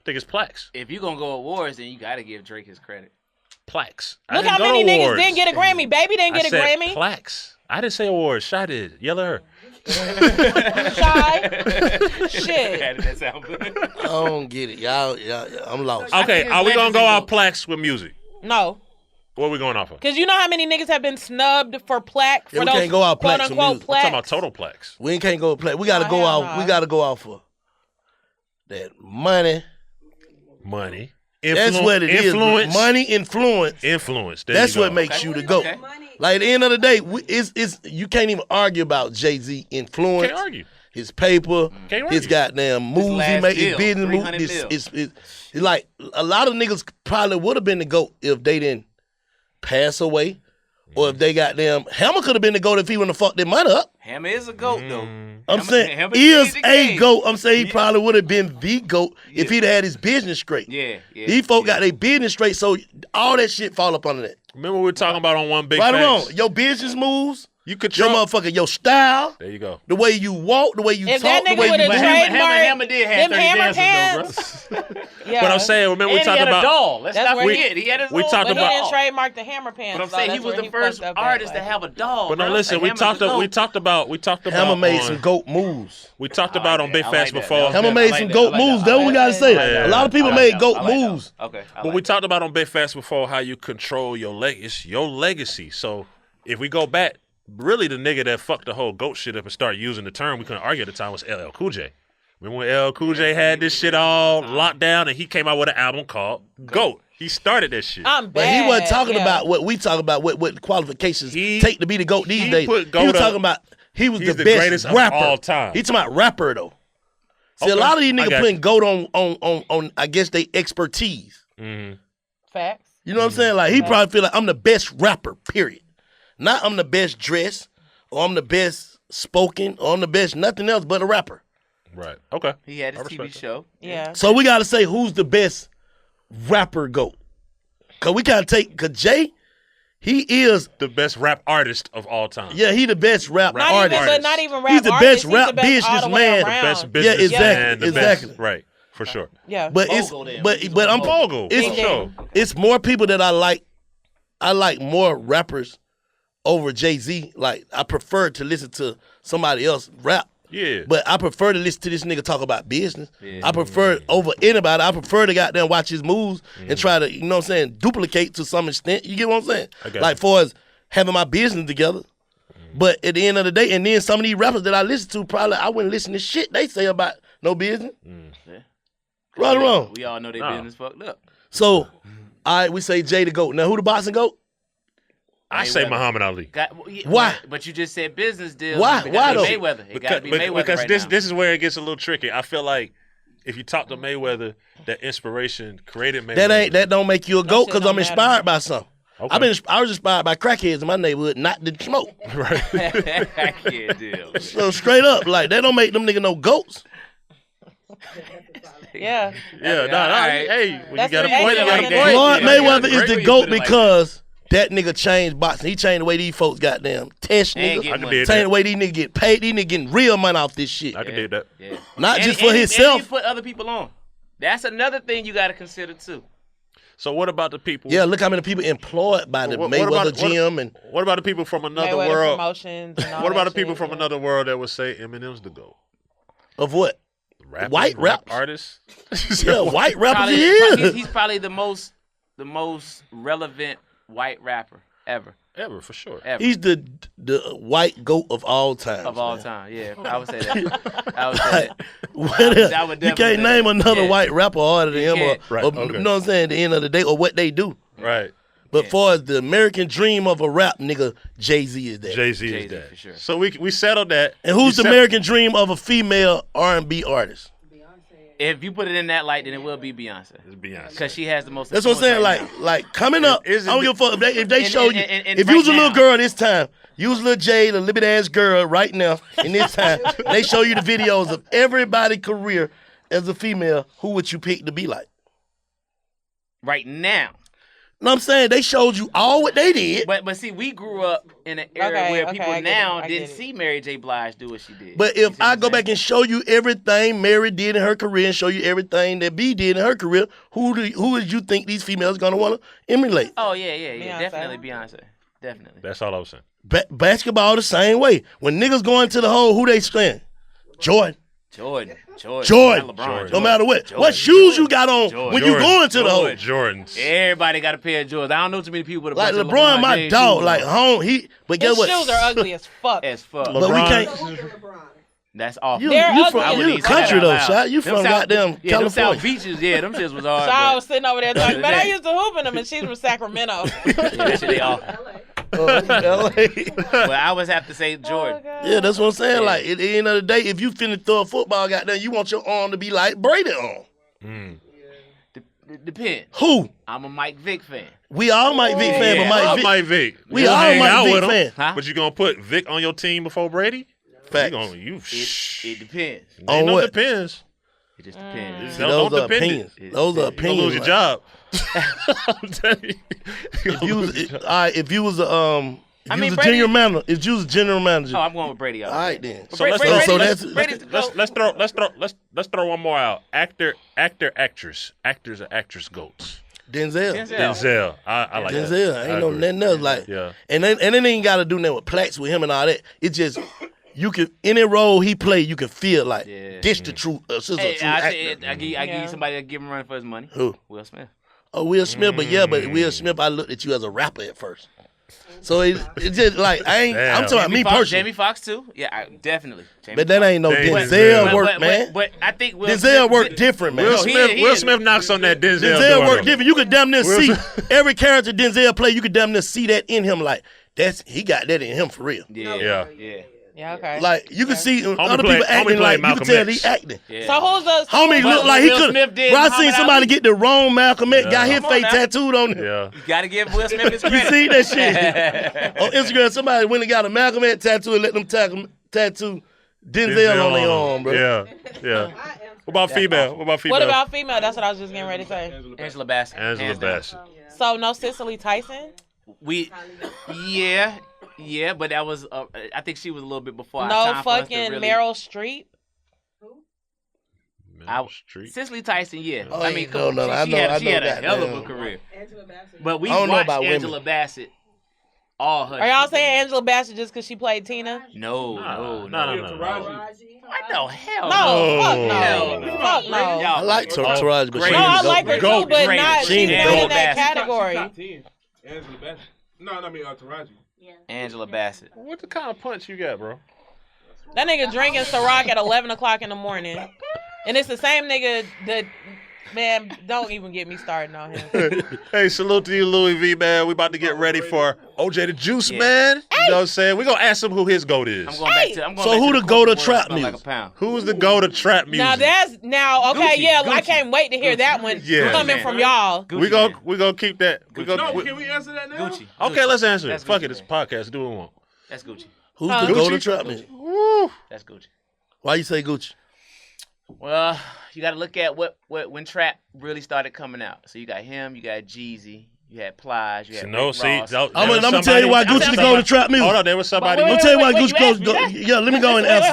Speaker 3: think it's plaques.
Speaker 6: If you're going to go awards, then you got to give Drake his credit.
Speaker 3: Plaques. I
Speaker 1: Look
Speaker 3: didn't
Speaker 1: how
Speaker 3: go
Speaker 1: many
Speaker 3: to
Speaker 1: niggas
Speaker 3: awards.
Speaker 1: didn't get a Grammy. Baby didn't
Speaker 3: I
Speaker 1: get a
Speaker 3: said
Speaker 1: Grammy.
Speaker 3: plaques. I didn't say awards. Shy did. Yell at her.
Speaker 1: Shy. Shit.
Speaker 6: How did that sound good?
Speaker 2: I don't get it, y'all. I'm lost.
Speaker 3: Okay,
Speaker 6: think
Speaker 3: are we
Speaker 6: it's
Speaker 3: gonna go
Speaker 6: legends
Speaker 3: off
Speaker 6: and
Speaker 3: plaques with music?
Speaker 1: No.
Speaker 3: What are we going off of?
Speaker 1: Because you know how many niggas have been snubbed for plaque?
Speaker 2: Yeah,
Speaker 1: For
Speaker 2: we
Speaker 1: those
Speaker 2: can't go out plaques with
Speaker 1: quote-unquote
Speaker 2: music.
Speaker 3: I'm talking
Speaker 1: plaques?
Speaker 3: about total plaques.
Speaker 2: We can't go play. We gotta
Speaker 1: Oh,
Speaker 2: go
Speaker 1: hell
Speaker 2: out.
Speaker 1: no.
Speaker 2: We gotta go out for that money.
Speaker 3: Money.
Speaker 2: That's what it is.
Speaker 3: Influence.
Speaker 2: Money, influence.
Speaker 3: Influence. There
Speaker 2: That's
Speaker 3: you go.
Speaker 2: what makes you the GOAT.
Speaker 6: Okay.
Speaker 2: Like at the end of the day, it's you can't even argue about Jay-Z influence.
Speaker 3: Can't argue.
Speaker 2: His paper,
Speaker 3: Can't
Speaker 2: his
Speaker 3: argue.
Speaker 2: goddamn moves he
Speaker 6: last
Speaker 2: made, his
Speaker 6: deal,
Speaker 2: business
Speaker 6: 300
Speaker 2: moves.
Speaker 6: mil.
Speaker 2: It's like a lot of niggas probably would have been the GOAT if they didn't pass away, or if they goddamn Hammer could have been the GOAT if he wouldn't have fucked their money up.
Speaker 6: Hammer is a GOAT, though.
Speaker 2: I'm saying
Speaker 6: Hammer
Speaker 2: is
Speaker 6: changed the
Speaker 2: a
Speaker 6: game.
Speaker 2: GOAT. I'm saying he probably would have been the GOAT if he'd had his business straight.
Speaker 6: Yeah, yeah.
Speaker 2: These folk got their business straight, so all that shit fall up under that.
Speaker 3: Remember we were talking about on One Big
Speaker 2: Right or
Speaker 3: Facts?
Speaker 2: wrong, your business moves,
Speaker 3: You
Speaker 2: your
Speaker 3: control.
Speaker 2: motherfucker, your style,
Speaker 3: There you go.
Speaker 2: the way you walk, the way you
Speaker 1: If
Speaker 2: talk,
Speaker 1: that
Speaker 2: the
Speaker 1: nigga
Speaker 2: way you
Speaker 1: would have
Speaker 2: move.
Speaker 1: trademarked
Speaker 6: Hammer did have
Speaker 1: them
Speaker 6: 30
Speaker 1: hammer
Speaker 6: dancers, though,
Speaker 1: pants. Yeah.
Speaker 3: But I'm saying, remember we
Speaker 6: And he
Speaker 3: talked
Speaker 6: had a
Speaker 3: about.
Speaker 6: doll. Let's
Speaker 1: That's
Speaker 6: not
Speaker 1: where
Speaker 6: forget. He had his
Speaker 3: we
Speaker 6: own
Speaker 3: talked
Speaker 1: But he
Speaker 3: about-
Speaker 1: didn't trademark the hammer pants.
Speaker 6: But I'm
Speaker 1: so
Speaker 6: saying he
Speaker 1: that's
Speaker 6: was
Speaker 1: where
Speaker 6: the first
Speaker 1: fucked up at,
Speaker 6: artist to
Speaker 1: like-
Speaker 6: have a doll.
Speaker 3: But no,
Speaker 6: bro.
Speaker 3: listen.
Speaker 6: Like,
Speaker 3: We
Speaker 6: Hammer's
Speaker 3: talked.
Speaker 6: a GOAT.
Speaker 3: We talked about. We talked about.
Speaker 2: Hammer made
Speaker 3: on-
Speaker 2: some GOAT moves.
Speaker 3: We talked
Speaker 6: I
Speaker 3: about
Speaker 6: like
Speaker 3: on
Speaker 6: that.
Speaker 3: Big
Speaker 6: I
Speaker 3: Facts
Speaker 6: like that.
Speaker 3: before.
Speaker 2: Hammer
Speaker 6: I
Speaker 2: made
Speaker 6: like
Speaker 2: some
Speaker 6: that.
Speaker 2: GOAT
Speaker 6: I like
Speaker 2: moves.
Speaker 6: that.
Speaker 2: That's what we gotta say.
Speaker 3: Yeah.
Speaker 2: A lot of people
Speaker 6: I like
Speaker 2: made
Speaker 6: that.
Speaker 2: GOAT
Speaker 6: I like that.
Speaker 2: moves.
Speaker 6: Okay.
Speaker 3: But we talked about on Big Facts before how you control your it's your legacy. So if we go back, really the nigga that fucked the whole GOAT shit up and started using the term we couldn't argue at the time was LL Cool J. Remember when LL Cool J had this shit all locked down and he came out with an album called GOAT. He started that shit.
Speaker 1: I'm bad.
Speaker 2: But he wasn't talking
Speaker 1: yeah.
Speaker 2: about what we talk about, what qualifications
Speaker 3: He-
Speaker 2: take to be the GOAT these
Speaker 3: he
Speaker 2: days.
Speaker 3: put
Speaker 2: He
Speaker 3: GOAT
Speaker 2: was
Speaker 3: up-
Speaker 2: talking about he was
Speaker 3: he's
Speaker 2: the
Speaker 3: the
Speaker 2: best
Speaker 3: greatest of
Speaker 2: rapper
Speaker 3: all time.
Speaker 2: He talking about rapper though. See, a
Speaker 3: Okay.
Speaker 2: lot of these
Speaker 3: I
Speaker 2: niggas
Speaker 3: got
Speaker 2: putting
Speaker 3: you.
Speaker 2: GOAT on I guess they expertise.
Speaker 1: Facts.
Speaker 2: You know what I'm saying? Like he probably feel like I'm the best rapper, period. Not I'm the best dressed, or I'm the best spoken, or I'm the best nothing else but a rapper.
Speaker 3: Right. Okay.
Speaker 6: He had his
Speaker 3: I
Speaker 6: TV
Speaker 3: respect that.
Speaker 6: show.
Speaker 1: Yeah.
Speaker 2: So we gotta say who's the best rapper GOAT. Cause we gotta cause Jay, he is
Speaker 3: The best rap artist of all time.
Speaker 2: he the best rap
Speaker 1: Not
Speaker 2: artist.
Speaker 1: even, but not even rap
Speaker 2: He's the
Speaker 1: artist.
Speaker 2: best
Speaker 1: He's
Speaker 2: rap
Speaker 1: the best all the way
Speaker 2: businessman.
Speaker 3: The
Speaker 1: around.
Speaker 3: best business
Speaker 2: exactly,
Speaker 3: man, the
Speaker 2: exactly.
Speaker 3: best. Right. For sure.
Speaker 1: Yeah.
Speaker 2: But it's
Speaker 6: Mogul then.
Speaker 2: but I'm
Speaker 3: Mogul.
Speaker 2: It's,
Speaker 3: For sure.
Speaker 2: it's more people that I like. I like more rappers over Jay-Z. Like I prefer to listen to somebody else rap.
Speaker 3: Yeah.
Speaker 2: But I prefer to listen to this nigga talk about business. I prefer it over anybody. I prefer to goddamn watch his moves and try to, you know what I'm saying, duplicate to some extent. You get what I'm saying?
Speaker 3: I got
Speaker 2: Like
Speaker 3: you.
Speaker 2: far as having my business together. But at the end of the day, and then some of these rappers that I listen to, probably I wouldn't listen to shit they say about no business. Right or wrong?
Speaker 6: We all know their
Speaker 3: Nah.
Speaker 6: business fucked up.
Speaker 2: So, all right, we say Jay the GOAT. Now, who the boxing GOAT?
Speaker 3: I say
Speaker 6: Mayweather.
Speaker 3: Muhammad Ali.
Speaker 2: Why?
Speaker 6: But you just said business deal.
Speaker 2: Why?
Speaker 6: It
Speaker 2: Why
Speaker 6: gotta be
Speaker 2: though?
Speaker 6: Mayweather. It got to be Mayweather
Speaker 3: because
Speaker 6: right
Speaker 3: this
Speaker 6: now.
Speaker 3: this is where it gets a little tricky. I feel like if you talk to Mayweather, that inspiration created Mayweather.
Speaker 2: That don't make you a GOAT
Speaker 1: shit
Speaker 2: because
Speaker 1: don't
Speaker 2: I'm
Speaker 1: matter.
Speaker 2: inspired by something.
Speaker 3: Okay.
Speaker 2: I was inspired by crackheads in my neighborhood, not to smoke.
Speaker 3: right.
Speaker 6: I can't deal.
Speaker 2: So straight up, like that don't make them nigga no goats.
Speaker 1: Yeah.
Speaker 3: Yeah. No.
Speaker 6: all right.
Speaker 3: Hey, when you
Speaker 1: That's
Speaker 3: got a
Speaker 1: what
Speaker 3: point.
Speaker 1: they
Speaker 3: You got a
Speaker 1: say.
Speaker 3: point.
Speaker 2: Floyd
Speaker 3: Yeah,
Speaker 2: Mayweather
Speaker 3: yeah,
Speaker 2: is
Speaker 3: great
Speaker 2: the
Speaker 3: way you
Speaker 2: GOAT
Speaker 3: put it like
Speaker 2: because that nigga changed boxing. He changed the way these folks goddamn test
Speaker 6: Ain't
Speaker 2: niggas.
Speaker 6: getting
Speaker 3: I can
Speaker 6: money.
Speaker 3: dig
Speaker 2: Changed
Speaker 3: that.
Speaker 2: the way these niggas get paid. These niggas getting real money off this shit.
Speaker 3: I can dig that.
Speaker 6: Yeah.
Speaker 2: Not
Speaker 6: And-
Speaker 2: just
Speaker 6: and
Speaker 2: for
Speaker 6: he-
Speaker 2: himself.
Speaker 6: And he put other people on. That's another thing you got to consider too.
Speaker 3: So what about the people?
Speaker 2: Yeah, look how many people employed by the Mayweather gym and
Speaker 3: what about the people from another
Speaker 1: Mayweather
Speaker 3: world?
Speaker 1: promotions and all
Speaker 3: What about
Speaker 1: that
Speaker 3: the people
Speaker 1: shit,
Speaker 3: from
Speaker 1: yeah.
Speaker 3: another world that would say Eminem's the GOAT?
Speaker 2: of what?
Speaker 3: Rappers,
Speaker 2: White
Speaker 3: rap
Speaker 2: raps.
Speaker 3: artists.
Speaker 2: Yeah, white rappers
Speaker 6: Probably,
Speaker 2: he is.
Speaker 6: he's probably the most relevant white rapper ever.
Speaker 3: Ever, for sure.
Speaker 6: Ever.
Speaker 2: He's the white goat of all time.
Speaker 6: Of all time, yeah. I would say that. I would say that. I would
Speaker 2: You
Speaker 6: definitely
Speaker 2: can't
Speaker 6: say
Speaker 2: name
Speaker 6: that.
Speaker 2: another
Speaker 6: Yeah.
Speaker 2: white rapper harder than him.
Speaker 6: can't.
Speaker 3: Right,
Speaker 2: Or,
Speaker 3: okay.
Speaker 2: You know what I'm saying? At the end of the day, or what they do.
Speaker 3: Right.
Speaker 2: But far as the American dream of a rap nigga, Jay-Z is that.
Speaker 3: Jay-Z is
Speaker 6: Jay-Z,
Speaker 3: that.
Speaker 6: for sure.
Speaker 3: So we settled that.
Speaker 2: And who's
Speaker 3: We
Speaker 2: the American dream of a female R&B artist?
Speaker 6: If you put it in that light, then it will be Beyonce.
Speaker 3: It's Beyonce.
Speaker 6: Because she has the most.
Speaker 2: That's what I'm saying.
Speaker 6: influence right
Speaker 2: Like coming up,
Speaker 3: Is it
Speaker 2: I don't give a fuck if they
Speaker 6: And-
Speaker 2: show you.
Speaker 6: and
Speaker 2: If you was a
Speaker 6: right
Speaker 2: little
Speaker 6: now.
Speaker 2: girl this time, you was little Jade, a little ass girl right now. In this time, they show you the videos of everybody's career as a female. Who would you pick to be like?
Speaker 6: now. Right now.
Speaker 2: know what I'm saying? They showed you all what they did.
Speaker 6: But see, we grew up in an era
Speaker 1: Okay,
Speaker 6: where
Speaker 1: okay,
Speaker 6: people
Speaker 1: I get
Speaker 6: now
Speaker 1: it, I
Speaker 6: didn't
Speaker 1: get it.
Speaker 6: see Mary J. Blige do what she did.
Speaker 2: But if I go back and show you everything Mary did in her career and show you everything that B did in her career, who did you think these females gonna want to emulate?
Speaker 6: oh yeah,
Speaker 1: Beyonce.
Speaker 6: definitely Beyonce, definitely.
Speaker 3: That's all I was saying.
Speaker 2: Basketball the same way. When niggas go into the hole, who they saying? Jordan.
Speaker 6: Jordan,
Speaker 2: Jordan.
Speaker 6: not LeBron.
Speaker 3: Jordan.
Speaker 2: No
Speaker 6: Jordan.
Speaker 2: matter what.
Speaker 6: Jordan.
Speaker 2: What shoes you got on
Speaker 6: Jordan.
Speaker 2: when you go into the hole?
Speaker 3: Jordans.
Speaker 6: Everybody got a pair of Jordans. I don't know too many people with a
Speaker 2: Like
Speaker 6: bunch of
Speaker 2: LeBron, my
Speaker 6: James
Speaker 2: dog.
Speaker 6: shoes
Speaker 2: Like
Speaker 6: on.
Speaker 2: home, but guess
Speaker 1: His
Speaker 2: what?
Speaker 1: shoes are ugly as fuck.
Speaker 6: as fuck.
Speaker 2: But we
Speaker 3: LeBron.
Speaker 2: can't.
Speaker 6: That's awful.
Speaker 2: You,
Speaker 1: They're
Speaker 2: you
Speaker 1: ugly.
Speaker 2: from
Speaker 1: I
Speaker 2: you
Speaker 1: wouldn't say
Speaker 2: country
Speaker 6: that
Speaker 2: though,
Speaker 6: out loud.
Speaker 2: shot. You
Speaker 6: Them
Speaker 2: from
Speaker 6: South-
Speaker 2: goddamn
Speaker 6: Them
Speaker 2: California.
Speaker 6: South Beaches, yeah, them shits was hard.
Speaker 1: So I
Speaker 6: but-
Speaker 1: was sitting over there talking, but I
Speaker 6: that.
Speaker 1: used to hoop in them, and she's from Sacramento.
Speaker 6: yeah, that shit they all.
Speaker 2: LA.
Speaker 6: But I always have to say Jordan.
Speaker 2: Yeah, that's what I'm saying.
Speaker 6: Yeah.
Speaker 2: Like at the end of the day, if you finna throw a football, goddamn, you want your arm to be like Brady arm.
Speaker 6: Depends.
Speaker 2: Who?
Speaker 6: I'm a Mike Vick fan.
Speaker 2: We all Mike Vick fan, but
Speaker 6: Yeah.
Speaker 2: Mike
Speaker 3: I
Speaker 2: Vick.
Speaker 3: Mike Vick.
Speaker 2: We
Speaker 3: You'll
Speaker 2: all
Speaker 3: hang
Speaker 2: Mike
Speaker 3: out
Speaker 2: Vick
Speaker 3: with him,
Speaker 2: fan.
Speaker 6: Huh?
Speaker 3: but you gonna put Vick on your team before Brady?
Speaker 2: Facts.
Speaker 6: It depends.
Speaker 2: On
Speaker 3: Ain't no
Speaker 2: what?
Speaker 3: depends.
Speaker 6: It just depends.
Speaker 2: See,
Speaker 3: Don't
Speaker 2: those are
Speaker 3: depend it.
Speaker 2: opinions. Those are
Speaker 3: You gonna
Speaker 2: opinions.
Speaker 3: lose your
Speaker 2: like,
Speaker 3: job. I'm telling you.
Speaker 2: If you was, all right, if you was a
Speaker 6: I mean,
Speaker 2: a
Speaker 6: Brady-
Speaker 2: general manager, if you was a general manager,
Speaker 6: Oh, I'm going with Brady.
Speaker 2: all right then.
Speaker 3: So let's
Speaker 6: Brady-
Speaker 3: throw-
Speaker 6: Brady-
Speaker 2: so
Speaker 6: Brady's
Speaker 2: that's-
Speaker 6: the GOAT.
Speaker 3: let's throw one more out. Actor, actress, actors or actress goats.
Speaker 2: Denzel.
Speaker 3: Denzel. I like that.
Speaker 2: Denzel.
Speaker 3: I
Speaker 2: Ain't no
Speaker 3: agree.
Speaker 2: nothing else like.
Speaker 3: Yeah.
Speaker 2: And it ain't got to do nothing with plaques with him and all that. It's just you can any role he play, you can feel like
Speaker 6: Yeah.
Speaker 2: this the truth. This is a
Speaker 6: Hey,
Speaker 2: true
Speaker 6: I
Speaker 2: actor.
Speaker 6: give
Speaker 1: Yeah.
Speaker 6: you somebody that give him a run for his money.
Speaker 2: Who?
Speaker 6: Will Smith.
Speaker 2: Oh, Will Smith, but Will Smith, I looked at you as a rapper at first. So it's just like I ain't.
Speaker 3: Damn.
Speaker 2: I'm talking about me personally.
Speaker 6: Jamie Foxx too. Yeah, definitely. Jamie
Speaker 2: But that
Speaker 6: Foxx.
Speaker 2: ain't no
Speaker 3: Damn.
Speaker 2: Denzel
Speaker 3: But-
Speaker 2: work, man.
Speaker 6: But I think Will
Speaker 2: Denzel
Speaker 6: Smith-
Speaker 2: work different, man.
Speaker 3: Will
Speaker 6: he
Speaker 3: Smith.
Speaker 6: is-
Speaker 3: Will Smith knocks on that Denzel.
Speaker 2: Denzel
Speaker 3: door,
Speaker 2: work
Speaker 3: though.
Speaker 2: different. You could damn near
Speaker 3: Will
Speaker 2: see
Speaker 3: Smith-
Speaker 2: every character Denzel play. You could damn near see that in him. Like he got that in him for real.
Speaker 3: Yeah.
Speaker 1: Yeah, okay.
Speaker 2: Like you can see other
Speaker 3: played-
Speaker 2: people acting
Speaker 3: homie
Speaker 2: like
Speaker 3: played
Speaker 2: you can tell
Speaker 3: Malcolm
Speaker 2: he
Speaker 3: X.
Speaker 2: acting.
Speaker 6: Yeah.
Speaker 1: So who's the
Speaker 2: Homie
Speaker 6: But
Speaker 2: look like he
Speaker 6: Will
Speaker 2: could.
Speaker 6: Smith did
Speaker 2: Bro, I seen
Speaker 6: Muhammad
Speaker 2: somebody
Speaker 6: Ali.
Speaker 2: get the wrong Malcolm X.
Speaker 3: Yeah.
Speaker 2: Got his
Speaker 6: Come on
Speaker 2: face
Speaker 6: now.
Speaker 2: tattooed on him.
Speaker 3: Yeah.
Speaker 6: You gotta give Will Smith his
Speaker 2: You
Speaker 6: credit.
Speaker 2: see that shit on Instagram? Somebody went and got a Malcolm X tattoo and let them tattoo Denzel on their arm, bro.
Speaker 3: Yeah. What about female? What about female?
Speaker 1: What about female? That's what I was just getting ready to say.
Speaker 6: Angela Bassett.
Speaker 3: Angela
Speaker 6: hands down.
Speaker 3: Bassett?
Speaker 1: So no Cicely Tyson?
Speaker 6: Yeah, but that was I think she was a little bit before our
Speaker 1: No
Speaker 6: time for us to
Speaker 1: fucking
Speaker 6: really-
Speaker 1: Meryl Streep?
Speaker 3: Meryl Streep.
Speaker 6: Cicely Tyson, yeah.
Speaker 2: Oh,
Speaker 6: I mean,
Speaker 2: no,
Speaker 6: she,
Speaker 2: I
Speaker 6: she
Speaker 2: know-
Speaker 6: had,
Speaker 2: I
Speaker 6: she
Speaker 2: know
Speaker 6: had a
Speaker 2: that,
Speaker 6: hell of
Speaker 2: man.
Speaker 6: a career. But we
Speaker 2: I don't know
Speaker 6: watched
Speaker 2: about women.
Speaker 6: Angela Bassett all her.
Speaker 1: Are y'all
Speaker 6: shit.
Speaker 1: saying Angela Bassett just because she played Tina?
Speaker 6: No.
Speaker 3: No.
Speaker 6: What the hell?
Speaker 1: No, fuck no.
Speaker 3: Hell
Speaker 6: no.
Speaker 1: Fuck no.
Speaker 6: Y'all-
Speaker 2: I like Taraji, but
Speaker 6: Great.
Speaker 2: she
Speaker 1: No,
Speaker 2: ain't
Speaker 1: I
Speaker 2: the
Speaker 1: like her
Speaker 2: GOAT.
Speaker 1: too, but
Speaker 6: Great.
Speaker 1: not
Speaker 6: She
Speaker 1: she's
Speaker 6: ain't
Speaker 1: not
Speaker 6: the
Speaker 1: in that
Speaker 6: GOAT.
Speaker 1: category.
Speaker 5: Top 10. Angela Bassett. No, I mean Taraji.
Speaker 6: Angela Bassett.
Speaker 3: What the kind of punch you got, bro?
Speaker 1: That nigga drinking Ciroc at 11 o'clock in the morning. And it's the same nigga that, man, don't even get me started on him.
Speaker 3: Hey, salute to you, Louis V, man. We about to get ready for OJ the Juice,
Speaker 6: Yeah.
Speaker 3: man. You know what I'm saying? We're going to ask him who his GOAT is.
Speaker 6: I'm going back to. I'm going
Speaker 2: So
Speaker 6: back
Speaker 2: who
Speaker 6: to
Speaker 2: the GOAT of
Speaker 6: corporate
Speaker 2: trap
Speaker 6: world, smell like
Speaker 2: music?
Speaker 6: a pound.
Speaker 3: Who's the GOAT of trap music?
Speaker 1: Okay,
Speaker 6: Gucci,
Speaker 1: yeah, I
Speaker 6: Gucci.
Speaker 1: can't wait to hear that one
Speaker 3: Yeah.
Speaker 1: coming
Speaker 6: Gucci,
Speaker 1: from
Speaker 6: man.
Speaker 1: y'all.
Speaker 6: Gucci
Speaker 3: We're gonna keep that.
Speaker 5: No, can we answer that now?
Speaker 6: Gucci.
Speaker 3: Okay, let's answer it.
Speaker 6: That's
Speaker 3: Fuck
Speaker 6: Gucci,
Speaker 3: it, it's a
Speaker 6: man.
Speaker 3: podcast. Do what we want.
Speaker 6: That's Gucci.
Speaker 2: Who's
Speaker 1: Huh?
Speaker 2: the GOAT
Speaker 3: Gucci?
Speaker 2: of trap music?
Speaker 3: Woo.
Speaker 6: That's Gucci.
Speaker 2: Why you say Gucci?
Speaker 6: Well, you got to look at what when trap really started coming out. So you got him, you got Jeezy, you had Plies, you had
Speaker 3: No,
Speaker 6: Rick
Speaker 3: see,
Speaker 6: Ross.
Speaker 2: I'm gonna tell you why Gucci the GOAT of trap music.
Speaker 3: Hold on, there was somebody.
Speaker 2: I'm gonna tell you why
Speaker 6: wait,
Speaker 2: Gucci
Speaker 6: you
Speaker 2: goes.
Speaker 6: asked me that?
Speaker 2: Yeah, let me go and answer.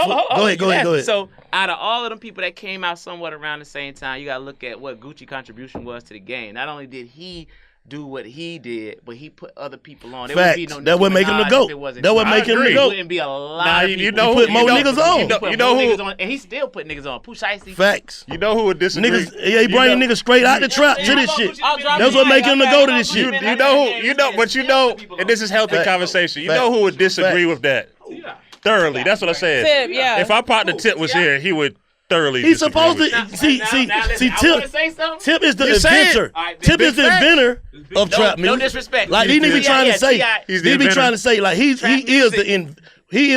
Speaker 2: Go ahead.
Speaker 6: So out of all of them people that came out somewhat around the same time, you got to look at what Gucci contribution was to the game. Not only did he do what he did, but he put other people on. There
Speaker 2: Facts.
Speaker 6: would be no
Speaker 2: That would
Speaker 6: Nicki
Speaker 2: make him the
Speaker 6: Minaj
Speaker 2: GOAT.
Speaker 6: if it wasn't
Speaker 2: That would
Speaker 6: him.
Speaker 2: make him the
Speaker 6: There
Speaker 2: GOAT.
Speaker 6: wouldn't be a lot
Speaker 3: Nah,
Speaker 6: of
Speaker 3: you
Speaker 6: people.
Speaker 3: know
Speaker 2: He
Speaker 3: who
Speaker 2: put more niggas on.
Speaker 3: You know who?
Speaker 6: niggas on, and he still put niggas on. Pooh Shiesty.
Speaker 2: Facts.
Speaker 3: You know who would disagree?
Speaker 2: Niggas, yeah, he bring niggas straight out the trap to this shit. That's what make him the GOAT of this shit.
Speaker 3: You know who? You know, but you know, and this is healthy
Speaker 2: Fact.
Speaker 3: conversation. You
Speaker 2: Fact.
Speaker 3: know who would disagree
Speaker 2: Fact.
Speaker 3: with that thoroughly? That's what I said.
Speaker 1: Tip, yeah.
Speaker 3: If our partner Tip was here, he would thoroughly.
Speaker 2: He's
Speaker 3: disagree
Speaker 2: supposed
Speaker 3: with
Speaker 2: to
Speaker 3: it.
Speaker 2: see.
Speaker 6: I wanna say something.
Speaker 2: Tip is the
Speaker 3: You say it.
Speaker 2: inventor.
Speaker 6: All right,
Speaker 2: Tip is the
Speaker 3: big fact.
Speaker 2: inventor of trap
Speaker 6: No
Speaker 2: music.
Speaker 6: disrespect.
Speaker 2: Like these niggas be trying to say,
Speaker 3: He's the
Speaker 2: he be
Speaker 3: inventor.
Speaker 2: trying to say like he is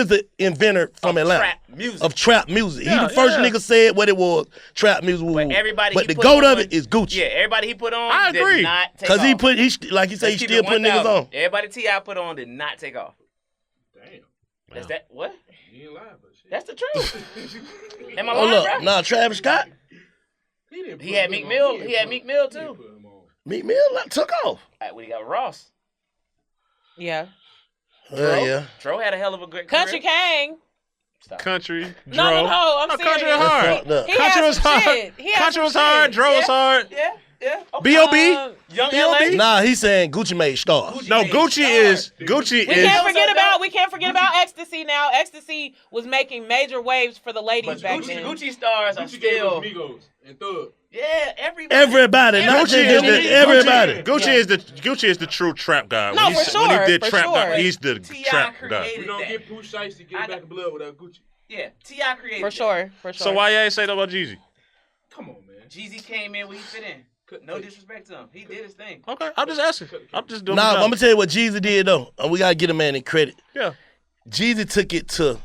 Speaker 2: the inventor from Atlanta
Speaker 6: trap music.
Speaker 2: of trap music. He
Speaker 3: Yeah,
Speaker 2: the first
Speaker 3: yeah.
Speaker 2: nigga said what it was, trap music.
Speaker 6: But everybody,
Speaker 2: but
Speaker 6: he
Speaker 2: the
Speaker 6: put
Speaker 2: GOAT
Speaker 6: on,
Speaker 2: of it is Gucci.
Speaker 6: Yeah, everybody he put on.
Speaker 3: I agree.
Speaker 6: Did not take
Speaker 2: Cause he
Speaker 6: off.
Speaker 2: put like he said
Speaker 6: Let's
Speaker 2: he
Speaker 6: keep
Speaker 2: still
Speaker 6: it
Speaker 2: put niggas
Speaker 6: 1,000.
Speaker 2: on.
Speaker 6: Everybody T.I. put on did not take off.
Speaker 5: Damn.
Speaker 6: That's that. What?
Speaker 5: You ain't lying, but shit.
Speaker 6: That's the truth. Am I
Speaker 2: Hold
Speaker 6: lying,
Speaker 2: up,
Speaker 6: bro?
Speaker 2: nah, Travis Scott,
Speaker 6: He had Meek Mill. He had Meek Mill too.
Speaker 2: Meek Mill took off.
Speaker 6: When he got Ross.
Speaker 1: Yeah.
Speaker 2: Yeah.
Speaker 6: Tro had a hell of a great
Speaker 1: Country
Speaker 6: career.
Speaker 1: King.
Speaker 6: Stop.
Speaker 3: Country,
Speaker 1: No,
Speaker 3: Dro.
Speaker 1: I'm
Speaker 3: No,
Speaker 1: serious.
Speaker 3: country was hard.
Speaker 2: Fucked up.
Speaker 1: He
Speaker 3: Country
Speaker 1: had
Speaker 3: was
Speaker 1: some
Speaker 3: hard.
Speaker 1: shit. He had
Speaker 3: Country
Speaker 1: some
Speaker 3: was hard.
Speaker 1: shit.
Speaker 3: Dro was hard.
Speaker 6: Yeah.
Speaker 3: B.O.B.
Speaker 6: Young
Speaker 3: B.O.B.
Speaker 6: LA.
Speaker 2: Nah, he's saying Gucci made stars.
Speaker 3: No,
Speaker 6: made
Speaker 3: Gucci
Speaker 6: stars.
Speaker 3: is Gucci
Speaker 1: We
Speaker 3: is.
Speaker 1: can't forget about Ecstasy now. Ecstasy was making major waves for the ladies
Speaker 6: But
Speaker 1: back then.
Speaker 6: Gucci stars are
Speaker 5: Gucci gave us
Speaker 6: still.
Speaker 5: Migos and Thug.
Speaker 6: Yeah, everybody.
Speaker 2: Everybody, not
Speaker 3: Gucci
Speaker 2: just
Speaker 3: is
Speaker 2: them,
Speaker 3: the
Speaker 2: everybody.
Speaker 3: Gucci is the true trap guy.
Speaker 1: No, for
Speaker 3: When he
Speaker 1: sure,
Speaker 3: did
Speaker 1: for
Speaker 3: trap guy,
Speaker 1: sure.
Speaker 3: he's the
Speaker 6: T.I.
Speaker 3: trap guy.
Speaker 6: created
Speaker 5: We don't
Speaker 6: that.
Speaker 5: get Pooh Shiesty to get back in blood without Gucci.
Speaker 6: Yeah, T.I. created
Speaker 1: For
Speaker 6: that.
Speaker 1: sure.
Speaker 3: So why you ain't say that about Jeezy?
Speaker 5: Come on, man.
Speaker 6: Jeezy came in where he fit in. No disrespect to him. He did his thing.
Speaker 3: Okay, I'm just asking. I'm just doing.
Speaker 2: Nah,
Speaker 3: my
Speaker 2: I'm
Speaker 3: job.
Speaker 2: gonna tell you what Jeezy did though, and we gotta get a man in credit.
Speaker 3: Yeah.
Speaker 2: Jeezy took it to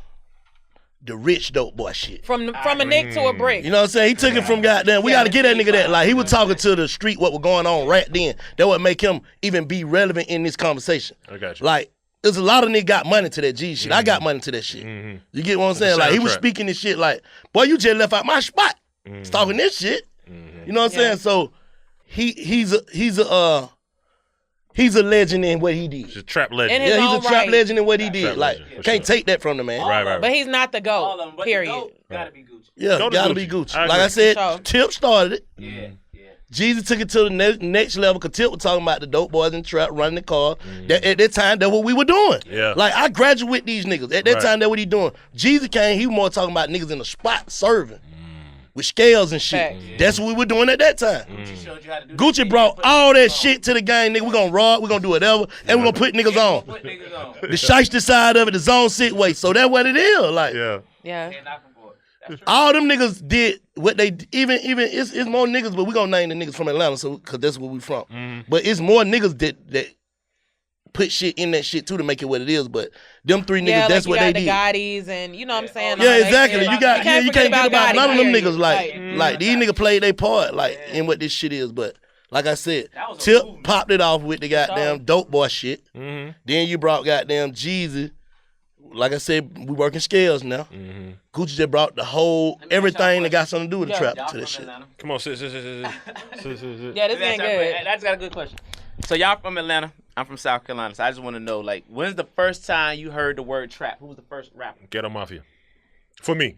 Speaker 2: the rich dope boy shit.
Speaker 1: From a nick to a brick.
Speaker 2: You know what I'm saying? He took it from goddamn. We gotta get that nigga that. Like he was talking to the street what was going on right then. That would make him even be relevant in this conversation.
Speaker 3: I got you.
Speaker 2: Like there's a lot of niggas got money to that G shit. I got money to that shit. You get what I'm saying? Like he was
Speaker 3: soundtrack.
Speaker 2: speaking this shit like, boy, you just left out my spot. Talking this shit. You know what I'm saying? So he's a legend in what he did.
Speaker 3: He's a trap legend.
Speaker 1: In his
Speaker 2: Yeah, he's a
Speaker 1: own
Speaker 2: trap
Speaker 1: right.
Speaker 2: legend in what he did.
Speaker 3: Trap
Speaker 2: Like
Speaker 3: legend, for
Speaker 2: can't
Speaker 3: sure.
Speaker 2: take that from the man.
Speaker 3: Right.
Speaker 1: But he's not the
Speaker 6: All of
Speaker 1: GOAT.
Speaker 6: them. But
Speaker 1: Period.
Speaker 6: the GOAT gotta be Gucci.
Speaker 2: Yeah,
Speaker 3: Go to
Speaker 2: gotta
Speaker 3: Gucci.
Speaker 2: be Gucci.
Speaker 3: I
Speaker 2: Like I
Speaker 3: agree.
Speaker 2: said,
Speaker 1: For sure.
Speaker 2: Tip started it.
Speaker 6: Yeah.
Speaker 2: Jeezy took it to the next level because Tip was talking about the dope boys in trap running the car. At that time, that's what we were doing.
Speaker 3: Yeah.
Speaker 2: Like, I graduate these niggas. At that
Speaker 3: Right.
Speaker 2: time, that's what he doing. Jeezy came, he was more talking about niggas in the spot serving with scales and shit.
Speaker 1: Facts.
Speaker 2: That's what we were doing at that time.
Speaker 6: Gucci showed you how to do
Speaker 2: Gucci brought all that shit to the game, nigga. We gonna rob, we gonna do whatever, and we gonna put niggas on.
Speaker 6: Put niggas on.
Speaker 2: The shiesty side of it, the zone sit way. So that's what it is. Like,
Speaker 3: Yeah.
Speaker 1: Yeah.
Speaker 6: Can't knock him for it. That's true.
Speaker 2: all them niggas did what they even it's more niggas, but we gonna name the niggas from Atlanta, so cause that's where we from. But it's more niggas that put shit in that shit too to make it what it is. But them three niggas,
Speaker 1: Yeah,
Speaker 2: that's
Speaker 1: like
Speaker 2: what
Speaker 1: you
Speaker 2: they
Speaker 1: got
Speaker 2: did.
Speaker 1: the Gottis and you know what I'm saying?
Speaker 2: Yeah,
Speaker 1: All that
Speaker 2: exactly.
Speaker 1: shit.
Speaker 2: You can't
Speaker 1: forget
Speaker 2: get about
Speaker 1: Gotti,
Speaker 2: none of them
Speaker 1: period.
Speaker 2: niggas. Like these niggas played their part like in what this shit is. But like I said,
Speaker 6: That was a
Speaker 2: Tip
Speaker 6: movement.
Speaker 2: popped it off with the goddamn dope boy shit.
Speaker 3: Mm-hmm.
Speaker 2: Then you brought goddamn Jeezy. Like I said, we working scales now. Gucci just brought the whole
Speaker 6: me ask y'all a
Speaker 2: everything that got
Speaker 6: question.
Speaker 2: something to do with the
Speaker 1: Yeah.
Speaker 2: trap
Speaker 6: Y'all
Speaker 2: to
Speaker 6: from
Speaker 2: this shit.
Speaker 6: Atlanta?
Speaker 3: Come on, sit.
Speaker 1: Yeah, this
Speaker 6: Let me
Speaker 1: ain't
Speaker 6: ask y'all a
Speaker 1: good.
Speaker 6: question. I just got a good question. So y'all from Atlanta. I'm from South Carolina. So I just want to know, like, when's the first time you heard the word trap? Who was the first rapper?
Speaker 3: Ghetto Mafia. For me.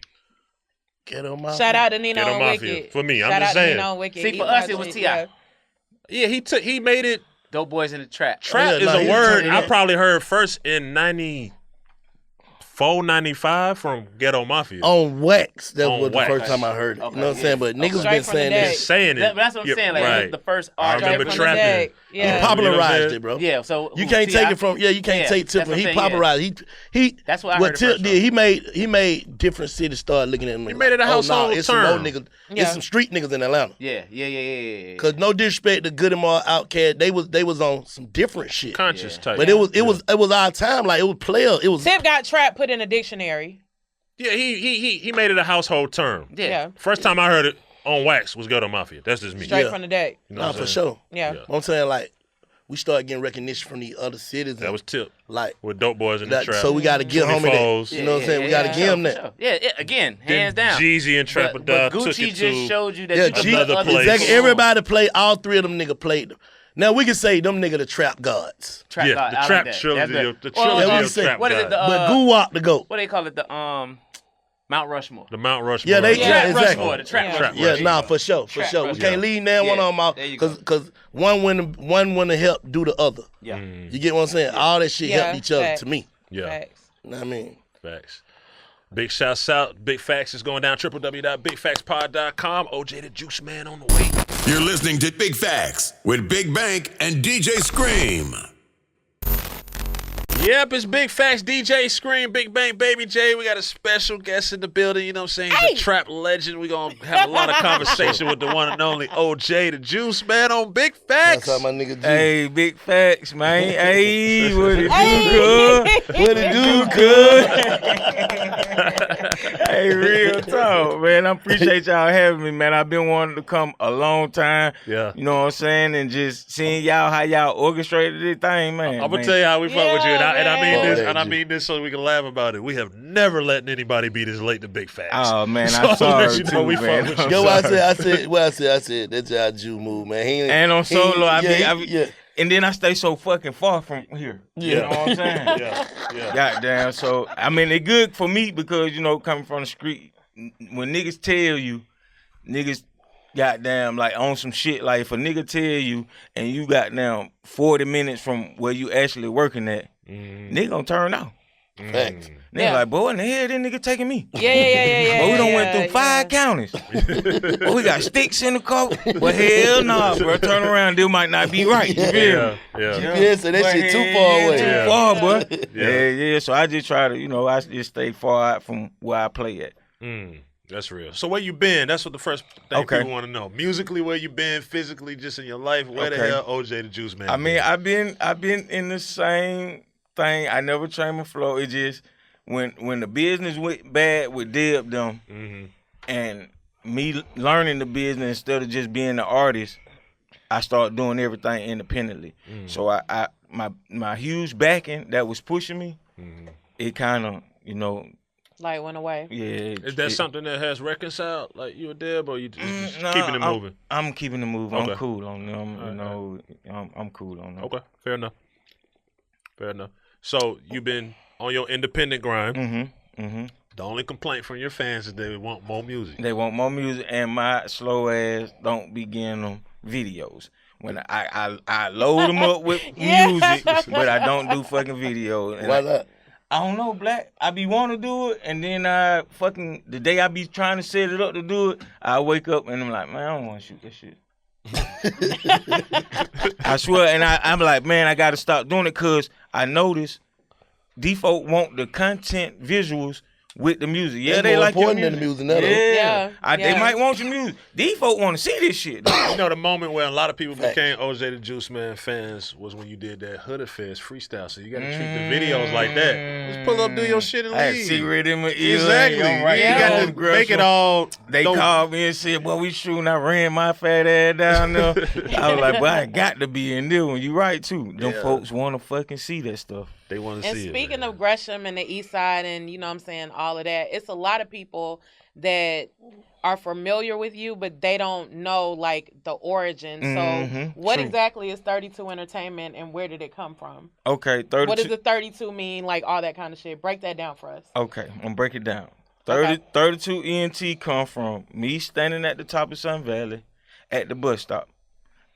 Speaker 2: Ghetto Mafia.
Speaker 1: Shout out to Nino
Speaker 3: Ghetto
Speaker 1: and
Speaker 3: Mafia.
Speaker 1: Wicked.
Speaker 3: For me, I'm
Speaker 1: Shout
Speaker 3: just
Speaker 1: out to
Speaker 3: saying.
Speaker 1: Nino and Wicked.
Speaker 6: See,
Speaker 1: He
Speaker 6: for us,
Speaker 1: brought
Speaker 6: it was
Speaker 1: shit,
Speaker 6: T.I.
Speaker 3: Yeah, he made it.
Speaker 6: Dope Boys in the Trap.
Speaker 3: Trap
Speaker 2: yeah,
Speaker 3: is
Speaker 2: nah,
Speaker 3: a
Speaker 2: he
Speaker 3: word
Speaker 2: turned it
Speaker 3: I
Speaker 2: in.
Speaker 3: probably heard first in 94, 95 from Ghetto Mafia.
Speaker 2: On wax. That
Speaker 3: On
Speaker 2: was the
Speaker 3: wax.
Speaker 2: first time I heard it.
Speaker 6: Okay,
Speaker 2: You know what I'm saying? But niggas
Speaker 1: Straight
Speaker 2: been
Speaker 1: from the
Speaker 2: saying
Speaker 1: deck.
Speaker 2: this.
Speaker 3: Just saying it.
Speaker 6: But that's what I'm
Speaker 3: Yeah,
Speaker 6: saying. Like,
Speaker 3: right.
Speaker 6: the first
Speaker 3: I
Speaker 6: artist.
Speaker 3: remember
Speaker 1: from the
Speaker 3: trapping.
Speaker 1: deck.
Speaker 2: He
Speaker 1: Yeah.
Speaker 2: popularized it, bro.
Speaker 6: Yeah, so
Speaker 2: You
Speaker 6: who,
Speaker 2: can't take
Speaker 6: T.I.?
Speaker 2: it from you can't
Speaker 6: Yeah,
Speaker 2: take Tip
Speaker 6: that's
Speaker 2: from
Speaker 6: what
Speaker 2: he
Speaker 6: I'm saying,
Speaker 2: popularized. He
Speaker 6: That's what I
Speaker 2: what
Speaker 6: heard it
Speaker 2: Tip
Speaker 6: first
Speaker 2: did,
Speaker 6: from.
Speaker 2: he made different cities start looking at him. He
Speaker 3: made it a household
Speaker 2: it's some
Speaker 3: term.
Speaker 2: more niggas,
Speaker 1: Yeah.
Speaker 2: it's some street niggas in Atlanta.
Speaker 6: Yeah.
Speaker 2: Cause no disrespect to Goodemar, Outkast, they was on some different shit.
Speaker 3: Conscious type.
Speaker 2: But it was our time. Like it was player. It was
Speaker 1: Tip got trap put in a dictionary.
Speaker 3: Yeah, he made it a household term.
Speaker 1: Yeah.
Speaker 3: First time I heard it on wax was Ghetto Mafia. That's just me.
Speaker 1: Straight
Speaker 2: Yeah.
Speaker 1: from the deck.
Speaker 3: You know
Speaker 2: nah
Speaker 3: what
Speaker 2: for
Speaker 3: I'm saying?
Speaker 2: sure.
Speaker 1: Yeah.
Speaker 3: Yeah.
Speaker 2: I'm saying like we started getting recognition from the other cities.
Speaker 3: That was Tip
Speaker 2: like
Speaker 3: with Dope Boys in the
Speaker 2: that,
Speaker 3: Trap.
Speaker 2: so we got to give homie that.
Speaker 3: Foes.
Speaker 2: You know what I'm saying? We got to give him that.
Speaker 6: Yeah, again, hands
Speaker 3: Then
Speaker 6: down.
Speaker 3: Jeezy and Trap
Speaker 6: But
Speaker 3: took
Speaker 6: Gucci
Speaker 3: it
Speaker 6: just
Speaker 3: to
Speaker 6: showed you that
Speaker 2: Yeah,
Speaker 6: you can
Speaker 2: G,
Speaker 6: put
Speaker 3: another
Speaker 6: other
Speaker 3: place.
Speaker 2: exactly.
Speaker 6: people on.
Speaker 2: Everybody played. All three of them nigga played them. Now we can say them nigga the trap gods.
Speaker 6: Trap
Speaker 3: Yeah,
Speaker 6: God,
Speaker 3: the
Speaker 6: I like
Speaker 3: Trap
Speaker 6: that.
Speaker 3: trilogy
Speaker 6: That's
Speaker 3: of- the
Speaker 6: Well,
Speaker 3: trilogy
Speaker 2: of
Speaker 6: what
Speaker 3: Trap
Speaker 6: is it?
Speaker 3: God.
Speaker 6: The
Speaker 2: But Goo Wop the goat.
Speaker 6: what they call it? The Mount Rushmore.
Speaker 3: The Mount Rushmore.
Speaker 2: Yeah, they-
Speaker 6: The
Speaker 2: yeah,
Speaker 6: trap
Speaker 2: exactly.
Speaker 6: Rushmore. The trap
Speaker 1: Yeah.
Speaker 6: Rushmore.
Speaker 2: Yeah, nah, for sure.
Speaker 6: Trap
Speaker 2: We
Speaker 6: Rushmore.
Speaker 2: can't leave that one
Speaker 6: Yeah,
Speaker 2: on my
Speaker 6: there you go.
Speaker 2: because one wouldn't help do the other.
Speaker 6: Yeah.
Speaker 2: You get what I'm saying? All that shit
Speaker 1: Yeah,
Speaker 2: helped each other
Speaker 1: facts.
Speaker 2: to me.
Speaker 3: Yeah.
Speaker 1: Facts.
Speaker 2: You know what I mean?
Speaker 3: Facts. Big shouts out. Big Facts is going down. www.bigfactspod.com. OJ the Juiceman on the way.
Speaker 4: You're listening to Big Facts with Big Bank and DJ Scream.
Speaker 3: Yep, it's Big Facts, DJ Scream, Big Bang, Baby J. We got a special guest in the building, you know what I'm saying? He's a trap legend. We're going to have a lot of conversation with the one and only OJ, the Juiceman on Big Facts.
Speaker 2: That's how my nigga G.
Speaker 7: Hey, big facts, man. Hey, what it
Speaker 1: Hey.
Speaker 7: do, good?
Speaker 2: What it do,
Speaker 7: Good. Hey, real talk, man. I appreciate y'all having me, man. I've been wanting to come a long time.
Speaker 3: Yeah.
Speaker 7: You know what I'm saying? And just seeing y'all, how y'all orchestrated this thing, man.
Speaker 3: I'm gonna tell you how we fuck with you, and I mean
Speaker 2: man.
Speaker 3: this,
Speaker 2: Oh,
Speaker 3: and I
Speaker 2: that
Speaker 3: mean this so we can laugh about it. We have never let anybody be this late to Big Facts.
Speaker 7: Oh, man,
Speaker 3: So
Speaker 7: I'm
Speaker 3: I'll
Speaker 7: sorry,
Speaker 3: let you know
Speaker 7: too,
Speaker 3: we
Speaker 7: man.
Speaker 3: fuck with you.
Speaker 7: I'm
Speaker 2: Yo, I
Speaker 7: sorry.
Speaker 2: said, that's how Jew move, man. He ain't,
Speaker 7: And on
Speaker 2: he-
Speaker 7: solo,
Speaker 2: yeah.
Speaker 7: and then I stay so fucking far from here. You know what I'm saying?
Speaker 3: Yeah.
Speaker 7: Goddamn. So, I mean, it good for me because, you know, coming from the street, when niggas tell you, niggas goddamn, like, on some shit, like, if a nigga tell you and you goddamn 40 minutes from where you actually working at, nigga gonna turn out.
Speaker 2: Facts.
Speaker 7: Nigga
Speaker 1: Yeah.
Speaker 7: like, boy, what in the hell this nigga taking me?
Speaker 1: Yeah.
Speaker 7: But we done
Speaker 1: yeah,
Speaker 7: went through 5 counties. But we got sticks in the car. But hell nah, bro. Turn around, this might not be right. You feel me?
Speaker 3: Yeah.
Speaker 2: Yeah, so that
Speaker 7: But
Speaker 2: shit too
Speaker 7: hell
Speaker 2: far
Speaker 7: yeah,
Speaker 2: away.
Speaker 7: Too far, boy.
Speaker 3: Yeah.
Speaker 7: Yeah. So I just try to, you know, I just stay far out from where I play at.
Speaker 3: That's real. So where you been? That's what the first thing
Speaker 7: Okay.
Speaker 3: people want to know. Musically, where you been? Physically, just in your life? Where the
Speaker 7: Okay.
Speaker 3: hell OJ the Juiceman?
Speaker 7: I mean,
Speaker 3: been?
Speaker 7: I've been in the same thing. I never changed my flow. It just when the business went bad with Deb them, and me learning the business instead of just being an artist, I started doing everything independently. So I my huge backing that was pushing me, it kind of, you know,
Speaker 1: Like went away.
Speaker 7: yeah.
Speaker 3: Is that something that has reconciled, like you and Deb, or you just
Speaker 7: Nah,
Speaker 3: keeping it moving?
Speaker 7: I'm keeping it moving.
Speaker 3: Okay.
Speaker 7: I'm cool on them. You know, I'm cool on them.
Speaker 3: Okay, fair enough. So you've been on your independent grind. The only complaint from your fans is they want more music.
Speaker 7: They want more music, and my slow ass don't be getting them videos. When I load them up with music, but I don't do fucking videos. And
Speaker 2: Why not?
Speaker 7: I don't know, Black. I be want to do it, and then the day I be trying to set it up to do it, I wake up and I'm like, man, I don't want to shoot that shit. I swear, and I'm like, man, I got to stop doing it because I notice default want the content visuals with the music. Yeah,
Speaker 2: That's
Speaker 7: they
Speaker 2: more
Speaker 7: like your
Speaker 2: important than
Speaker 7: music.
Speaker 2: the music now, though.
Speaker 7: Yeah,
Speaker 1: Yeah,
Speaker 7: They
Speaker 1: yeah.
Speaker 7: might want your music. Default want to see this shit. though.
Speaker 3: You know, the moment where a lot of people became OJ the Juiceman fans was when you did that Hooded Fest freestyle. So you got to treat the videos like that. Just pull up, do your shit, and
Speaker 7: I had
Speaker 3: leave.
Speaker 7: cigarette in my ear.
Speaker 3: Exactly.
Speaker 7: I'm right
Speaker 3: You
Speaker 7: there
Speaker 3: got
Speaker 7: on
Speaker 3: to
Speaker 7: the grill.
Speaker 3: make it all.
Speaker 7: They
Speaker 3: don't-
Speaker 7: called me and said, "Well, we shooting." I ran my fat ass down there. I was like, "Well, I got to be in there." When you right too, them folks want to fucking see that stuff.
Speaker 3: They want to
Speaker 1: And
Speaker 3: see it.
Speaker 1: speaking
Speaker 3: man.
Speaker 1: of Gresham and the East Side, and you know what I'm saying, all of that, it's a lot of people that are familiar with you, but they don't know like the origin. So what
Speaker 7: true.
Speaker 1: exactly is 32 Entertainment, and where did it come from?
Speaker 7: Okay, 32.
Speaker 1: What does the 32 mean? Like all that kind of shit. Break that down for us.
Speaker 7: Okay, I'm gonna break it down.
Speaker 1: Okay.
Speaker 7: 32 ENT come from me standing at the top of Sun Valley at the bus stop.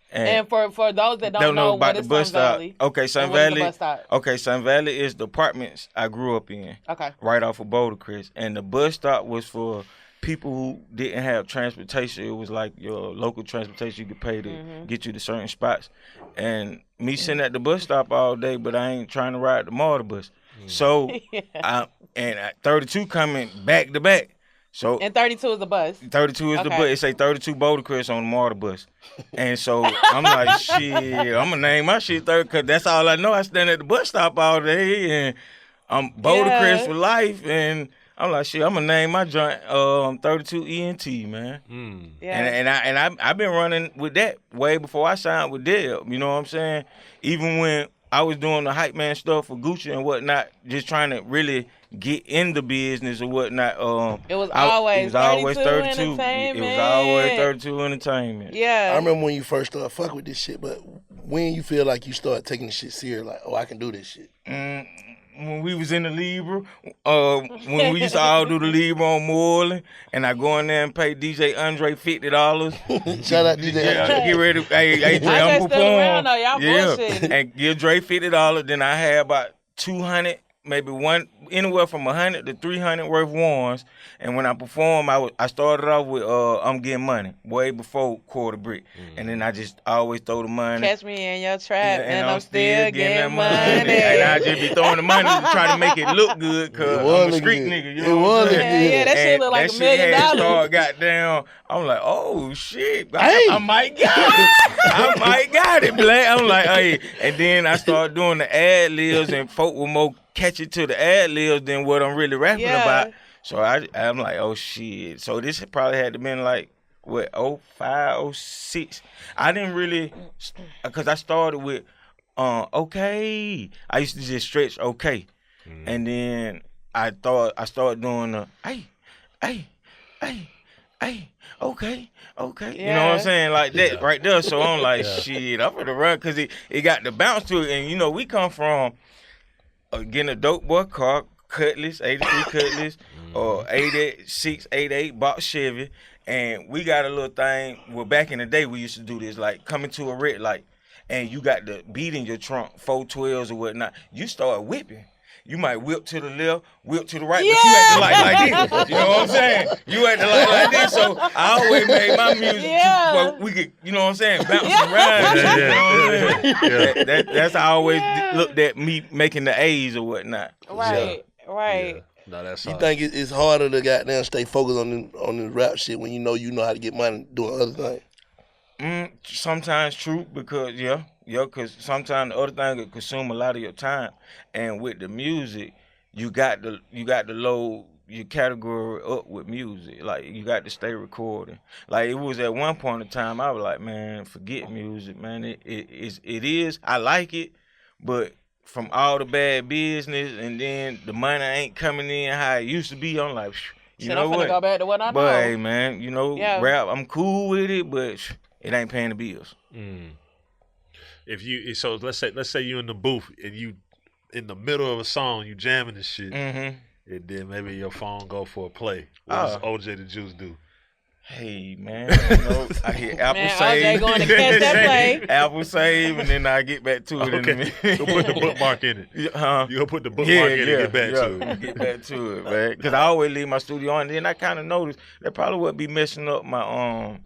Speaker 1: And for those that don't know what is Sun Valley.
Speaker 7: Okay, Sun
Speaker 1: and what is the
Speaker 7: Valley.
Speaker 1: bus stop?
Speaker 7: Okay, Sun Valley is the apartments I grew up in.
Speaker 1: Okay.
Speaker 7: Right off of Boulder Crest. And the bus stop was for people who didn't have transportation. It was like your local transportation you could pay to get you to certain spots. And me sitting at the bus stop all day, but I ain't trying to ride the MARTA bus. So, 32 coming back to back. So
Speaker 1: And 32 is the bus.
Speaker 7: 32 is the
Speaker 1: Okay.
Speaker 7: bus. It say 32 Boulder Crest on the MARTA bus. And so I'm like, shit, I'm going to name my shit 30 because that's all I know. I stand at the bus stop all day and I'm Boulder
Speaker 1: Yeah.
Speaker 7: Crest for life. And I'm like, shit, I'm going to name my joint 32 ENT, man.
Speaker 1: Yeah.
Speaker 7: And I've been running with that way before I signed with Deb. You know what I'm saying? Even when I was doing the hype man stuff for Gucci and whatnot, just trying to really get in the business or whatnot.
Speaker 1: It was always 32
Speaker 7: It was
Speaker 1: Entertainment.
Speaker 7: always 32 Entertainment.
Speaker 1: Yeah.
Speaker 2: I remember when you first started fuck with this shit, but when you feel like you start taking the shit serious, like, oh, I can do this shit.
Speaker 7: when we was in the Libra, when we used to all do the Libra on Moreland, and I go in there and pay DJ Andre $50.
Speaker 2: Shout out to
Speaker 7: Yeah, get ready. Hey, Dre,
Speaker 1: Andre
Speaker 7: I'm
Speaker 1: still around
Speaker 7: performing.
Speaker 1: though, y'all bullshitting.
Speaker 7: And give Dre $50. Then I had about 200, maybe anywhere from 100 to 300 worth ones. And when I perform, I started off with I'm Getting Money, way before Quarter Brick. And then I just always throw the money.
Speaker 1: Catch me in your trap,
Speaker 7: Yeah,
Speaker 1: and I'm still getting money.
Speaker 7: And I just be throwing the money to try to make it look good, cause I'm a street nigga. You know what I'm saying?
Speaker 1: Yeah, that shit look like $1 million.
Speaker 7: Start, goddamn, I'm like, oh shit, I might got it. I might got it, black. I'm like, hey, and then I start doing the ad libs, and folk were more catchy to the ad libs than what I'm really rapping about. So I'm like, oh shit. So this probably had to been like, what, 05, 06. I didn't really, because I started with, okay. I used to just stretch okay. And then I started doing the, hey, okay.
Speaker 1: Yeah.
Speaker 7: You know what I'm saying? Like that right there. So I'm like, shit, I'm gonna run, because it got the bounce to it. And, you know, we come from getting a dope boy car, Cutlass, 83 Cutlass, or 86, 88 box Chevy. And we got a little thing, well, back in the day, we used to do this, like, coming to a red light, and you got the beat in your trunk, 412s or whatnot. You start whipping. You might whip to the left, whip to the right, but you had to like this. You know what I'm saying? You had to like this. So I always made my music so we could, you know what I'm saying, bounce around. That's how I always looked at me making the A's or whatnot.
Speaker 1: Right.
Speaker 3: Yeah. No, that's
Speaker 2: You think it's harder to goddamn stay focused on the rap shit when you know how to get money doing other things?
Speaker 7: Sometimes true, because because sometimes the other thing could consume a lot of your time, and with the music, you got to load your category up with music. Like, you got to stay recording. Like, it was at one point in time I was like, man, forget music, man. It is. I like it, but from all the bad business, and then the money ain't coming in how it used to be, I'm like, you know
Speaker 1: I'm
Speaker 7: what?
Speaker 1: finna go back to what I know.
Speaker 7: But hey, man, you know, rap, I'm cool with it, but it ain't paying the bills.
Speaker 3: So let's say you in the booth and you in the middle of a song, you jamming this shit, and then maybe your phone go for a play. What does OJ the Juice do?
Speaker 7: Hey, man, you know, I hear Apple save.
Speaker 1: OJ going to catch that play.
Speaker 7: Apple save, and then I get back to it in a minute.
Speaker 3: You'll put the bookmark in it. You'll put the bookmark in it and get back to it.
Speaker 7: Get back to it, man. Because I always leave my studio on, and then I kind of noticed that probably would be messing up my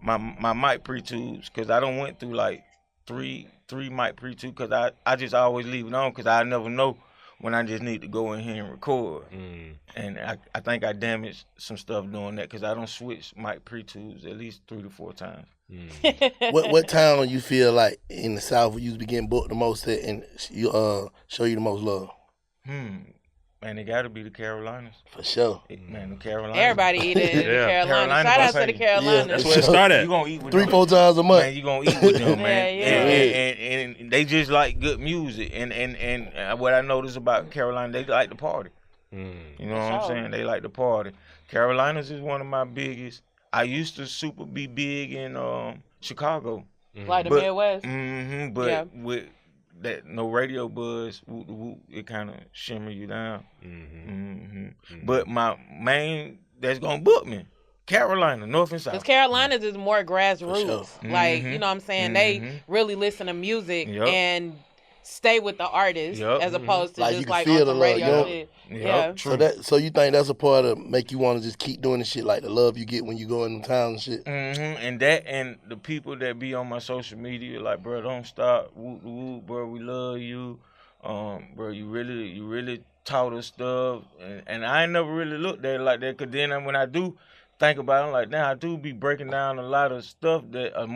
Speaker 7: my mic pre-tubes, because I done went through like three mic pre-tubes, because I just always leave it on, because I never know when I just need to go in here and record. And I think I damaged some stuff doing that, because I don't switch mic pre-tubes at least 3 to 4 times.
Speaker 2: What town you feel like in the South you be getting booked the most at, and show you the most love?
Speaker 7: Man, it got to be the Carolinas.
Speaker 2: For sure.
Speaker 7: Man, the Carolinas.
Speaker 1: Everybody eating in the Carolinas. Shout out to the Carolinas.
Speaker 3: That's where it started.
Speaker 7: You gonna eat with
Speaker 2: 3-4 times a month.
Speaker 7: Man, you gonna eat with them, man.
Speaker 1: Yeah.
Speaker 7: And they just like good music. And what I noticed about Carolina, they like to party. You know what I'm saying? They like to party. Carolinas is one of my biggest. I used to be big in Chicago.
Speaker 1: Like the Midwest.
Speaker 7: But with that no radio buzz, it kind of shimmer you down. But my main that's gonna book me, Carolina, North and South.
Speaker 1: Because Carolinas is more grassroots. Like, you know what I'm saying? They really listen to music and stay with the artist as opposed to
Speaker 2: Like, you
Speaker 1: just
Speaker 2: can
Speaker 1: like
Speaker 2: feel
Speaker 1: on
Speaker 2: the
Speaker 1: some
Speaker 2: love,
Speaker 1: radio
Speaker 2: you know?
Speaker 1: shit. Yeah.
Speaker 2: So you think that's a part of make you want to just keep doing the shit, like the love you get when you go in the town and shit?
Speaker 7: And that, and the people that be on my social media, like, bro, don't stop, whoop whoop, bro, we love you, bro, you really taught us stuff, and I ain't never really looked at it like that, because then when I do think about it, I'm like, now I do be breaking down a lot of stuff that a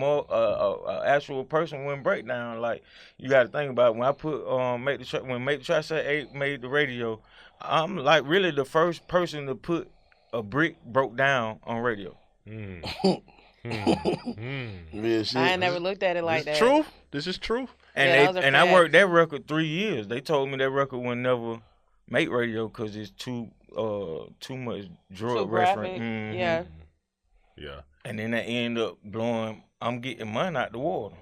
Speaker 7: actual person wouldn't break down. Like, you got to think about it. When I put Make the Track Say 8 made the radio, I'm like really the first person to put a brick broke down on radio.
Speaker 2: Real shit.
Speaker 1: I ain't never looked at it like that.
Speaker 3: Truth. This is true.
Speaker 7: And I worked that record 3 years. They told me that record would never make radio because it's too much drug reference.
Speaker 1: Yeah.
Speaker 7: And then that end up blowing. I'm getting money out the water.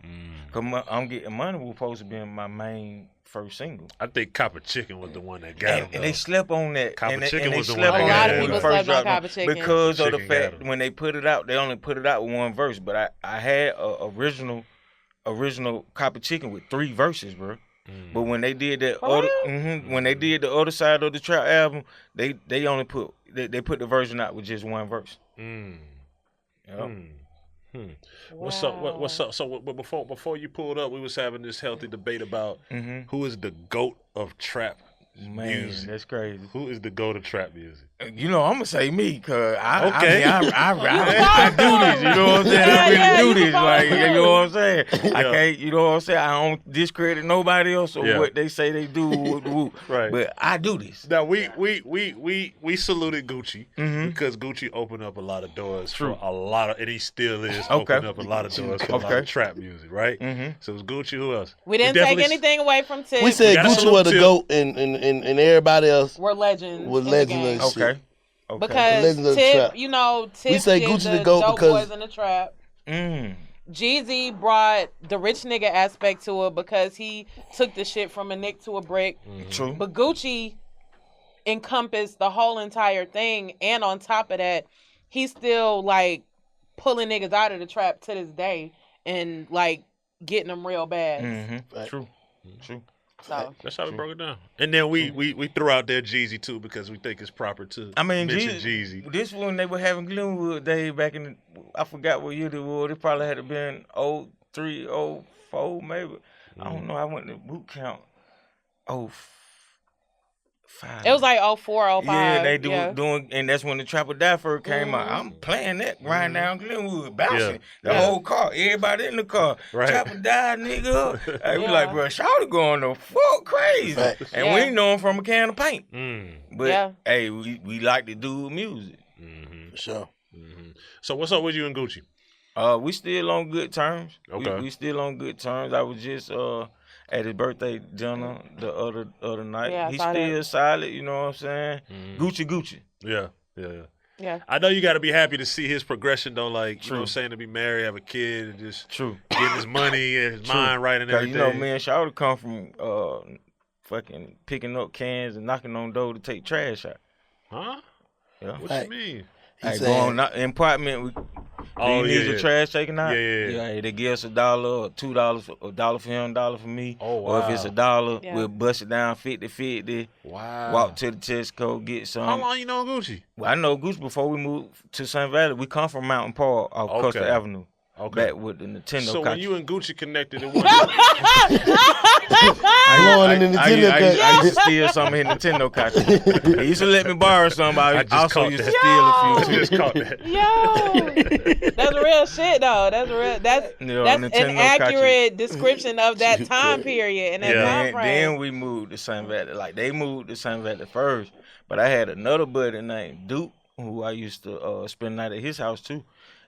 Speaker 7: Cause I'm getting money was supposed to be my main first single.
Speaker 3: I think Copper Chicken was the one that got him.
Speaker 7: And they slept on that.
Speaker 3: Copper
Speaker 7: and
Speaker 3: Chicken
Speaker 7: they
Speaker 3: was the
Speaker 7: slept
Speaker 3: one that
Speaker 7: on
Speaker 3: got
Speaker 7: that
Speaker 3: him.
Speaker 7: when we
Speaker 1: A lot of people
Speaker 7: first
Speaker 1: slept on
Speaker 7: dropped
Speaker 1: Copper
Speaker 7: it.
Speaker 1: Chicken.
Speaker 7: Because of the
Speaker 3: Chicken got
Speaker 7: fact
Speaker 3: him.
Speaker 7: when they put it out, they only put it out with one verse. But I had a original Copper Chicken with 3 verses, bro. But when they did that when they did the other side of the trap album, they only put they put the version out with just one verse. Yep.
Speaker 3: What's up? What's up? So, but before you pulled up, we was having this healthy debate about who is the GOAT of trap music.
Speaker 7: That's crazy.
Speaker 3: Who is the GOAT of trap music?
Speaker 7: You know, I'm gonna say me, cause I
Speaker 1: You
Speaker 7: do this. You know what I'm saying? I
Speaker 1: Yeah,
Speaker 7: really
Speaker 1: you
Speaker 7: do this. Like,
Speaker 1: supposed
Speaker 7: you
Speaker 1: to.
Speaker 7: know what I'm saying? I
Speaker 3: Yeah.
Speaker 7: can't. You know what I'm saying? I don't discredit nobody else or
Speaker 3: Yeah.
Speaker 7: what they say they do.
Speaker 3: Right.
Speaker 7: But I do this.
Speaker 3: Now we saluted Gucci
Speaker 7: Mhm.
Speaker 3: because Gucci opened up a lot of doors
Speaker 7: True.
Speaker 3: for a lot of, and he still is
Speaker 7: Okay.
Speaker 3: opening up a lot of doors for a lot
Speaker 7: Okay.
Speaker 3: of trap music, right?
Speaker 7: Mhm.
Speaker 3: So it was Gucci. Who else?
Speaker 1: We didn't take
Speaker 3: definitely-
Speaker 1: anything away from Tip.
Speaker 2: We said
Speaker 3: gotta
Speaker 2: Gucci
Speaker 3: salute
Speaker 2: was the
Speaker 3: Tip.
Speaker 2: GOAT and everybody else
Speaker 1: We're legends.
Speaker 2: was
Speaker 1: in the
Speaker 2: legends
Speaker 1: game.
Speaker 2: and shit.
Speaker 7: Okay.
Speaker 1: Because
Speaker 2: Legends of the
Speaker 1: Tip,
Speaker 2: trap.
Speaker 1: you know, Tip
Speaker 2: We say
Speaker 1: did
Speaker 2: Gucci
Speaker 1: the
Speaker 2: the GOAT
Speaker 1: dope
Speaker 2: because-
Speaker 1: boys in the trap.
Speaker 7: Mm.
Speaker 1: Jeezy brought the rich nigga aspect to it because he took the shit from a nick to a brick.
Speaker 7: True.
Speaker 1: But Gucci encompassed the whole entire thing, and on top of that, he's still like pulling niggas out of the trap to this day and like getting them real bad.
Speaker 7: Mm-hmm. True. True.
Speaker 1: So
Speaker 3: That's how we broke it down. And then we threw out there Jeezy too because we think it's proper to
Speaker 7: I mean,
Speaker 3: mention Jeezy.
Speaker 7: This one they were having Glenwood Day back in I forgot what year it was. It probably had to been 03, 04 maybe. I don't know. I went to boot camp. 05.
Speaker 1: it was like 04, 05.
Speaker 7: Yeah, they doing, and that's when the Trapper Die first came out. I'm playing that right down Glenwood, bouncing the whole car, everybody in the car.
Speaker 3: Right.
Speaker 7: Trapper Die, nigga. Hey, we
Speaker 1: Yeah.
Speaker 7: like, bro, Shawty going the fuck crazy,
Speaker 2: Right.
Speaker 7: and
Speaker 1: Yeah.
Speaker 7: we ain't know him from a can of paint. But
Speaker 1: Yeah.
Speaker 7: hey, we like to do music.
Speaker 2: For sure.
Speaker 3: So what's up with you and Gucci?
Speaker 7: We still on good terms.
Speaker 3: Okay.
Speaker 7: We still on good terms. I was just at his birthday dinner the other night.
Speaker 1: Yeah, I
Speaker 7: He's
Speaker 1: saw
Speaker 7: still
Speaker 1: that.
Speaker 7: solid, you know what I'm saying? Gucci.
Speaker 3: Yeah.
Speaker 1: Yeah.
Speaker 3: I know you got to be happy to see his progression though, like you know
Speaker 7: True.
Speaker 3: what I'm saying, to be married, have a kid, and just
Speaker 7: True.
Speaker 3: getting his money and his
Speaker 7: True.
Speaker 3: mind right and
Speaker 7: 'Cause
Speaker 3: everything.
Speaker 7: you know, man, Shawty come from fucking picking up cans and knocking on door to take trash out.
Speaker 3: Huh?
Speaker 7: Yeah.
Speaker 3: What
Speaker 2: Right.
Speaker 3: you mean?
Speaker 2: He
Speaker 7: Hey,
Speaker 2: said,
Speaker 7: going out in apartment, we
Speaker 3: Oh,
Speaker 7: need
Speaker 3: yeah.
Speaker 7: the trash taken out.
Speaker 3: Yeah.
Speaker 7: Hey, they give us $1 or $2, $1 for him, $1 for me.
Speaker 3: Oh,
Speaker 7: Or if it's
Speaker 3: wow.
Speaker 7: $1,
Speaker 1: Yeah.
Speaker 7: we'll bust it down 50-50.
Speaker 3: Wow.
Speaker 7: Walk to the Tesco, get some.
Speaker 3: How long you know Gucci?
Speaker 7: Well, I know Goose before we moved to Sun Valley. We come from Mountain Park off Coastal
Speaker 3: Okay.
Speaker 7: Avenue.
Speaker 3: Okay.
Speaker 7: Back with the Nintendo
Speaker 3: So when
Speaker 7: couch.
Speaker 3: you and Gucci connected, it wasn't.
Speaker 2: Blowing in the Nintendo
Speaker 7: I
Speaker 2: couch.
Speaker 7: used to steal some of his Nintendo couch. He used to let me borrow some, but I
Speaker 3: just
Speaker 7: also
Speaker 3: caught
Speaker 7: used to
Speaker 3: that.
Speaker 7: steal a few
Speaker 3: I
Speaker 7: too.
Speaker 3: just caught that.
Speaker 1: Yo, that's real shit though. That's
Speaker 7: Yeah,
Speaker 1: that's
Speaker 7: Nintendo
Speaker 1: an accurate description of that time period and that
Speaker 3: Yeah.
Speaker 1: time
Speaker 7: Then,
Speaker 1: frame.
Speaker 7: then we moved to Sun Valley. Like they moved to Sun Valley first, but I had another buddy named Duke who I used to spend the night at his house too,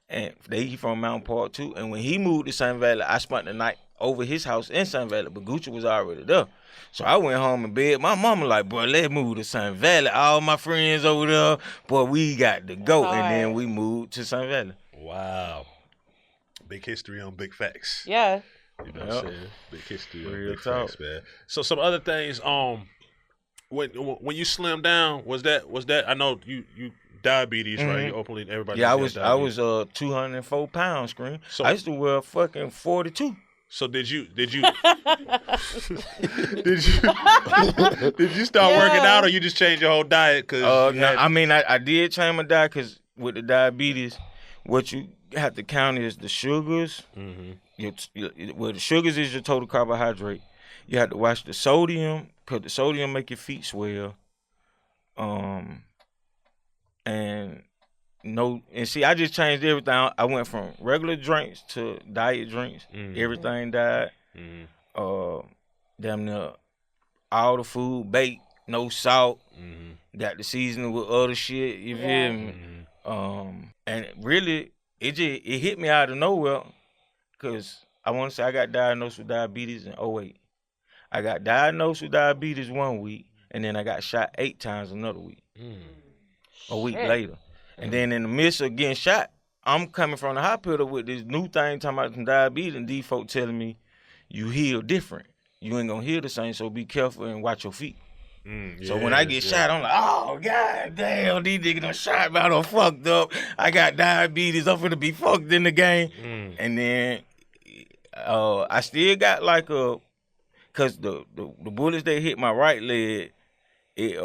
Speaker 7: and he from Mountain Park too. And when he moved to Sun Valley, I spent the night over his house in Sun Valley, but Gucci was already there. So I went home in bed. My mama like, boy, let's move to Sun Valley. All my friends over there, boy, we got to go. And then we moved to Sun Valley.
Speaker 3: Wow. Big history on big facts.
Speaker 1: Yeah.
Speaker 3: You know what I'm saying? Big history on
Speaker 7: Real
Speaker 3: big
Speaker 7: talk.
Speaker 3: facts, man. So some other things, when you slimmed down, was that I know you diabetes, right? You openly everybody
Speaker 7: Yeah, I
Speaker 3: knows
Speaker 7: was
Speaker 3: you have diabetes.
Speaker 7: 204 pounds, screen.
Speaker 3: So-
Speaker 7: I used to wear fucking 42.
Speaker 3: So did you did you start working out, or you just changed your whole diet? Cause
Speaker 7: No, I mean, I did change my diet because with the diabetes, what you have to count is the sugars. Well, the sugars is your total carbohydrate. You have to watch the sodium because the sodium make your feet swell. And see, I just changed everything. I went from regular drinks to diet drinks. Everything died. Damn near all the food baked, no salt. Got the seasoning with other shit. You feel me? And really, it hit me out of nowhere, cause I want to say I got diagnosed with diabetes in 2008. I got diagnosed with diabetes 1 week, and then I got shot 8 times another week. A week later. And then in the midst of getting shot, I'm coming from the hospital with this new thing talking about some diabetes, and these folks telling me, you heal different. you ain't gonna hear the same. So be careful and watch your feet. So
Speaker 3: Yeah,
Speaker 7: when I get shot, I'm like, oh god damn, these niggas done shot me, I done fucked up. I got diabetes. I'm finna be fucked in the game. And then I still got like cause the bullets that hit my right leg, it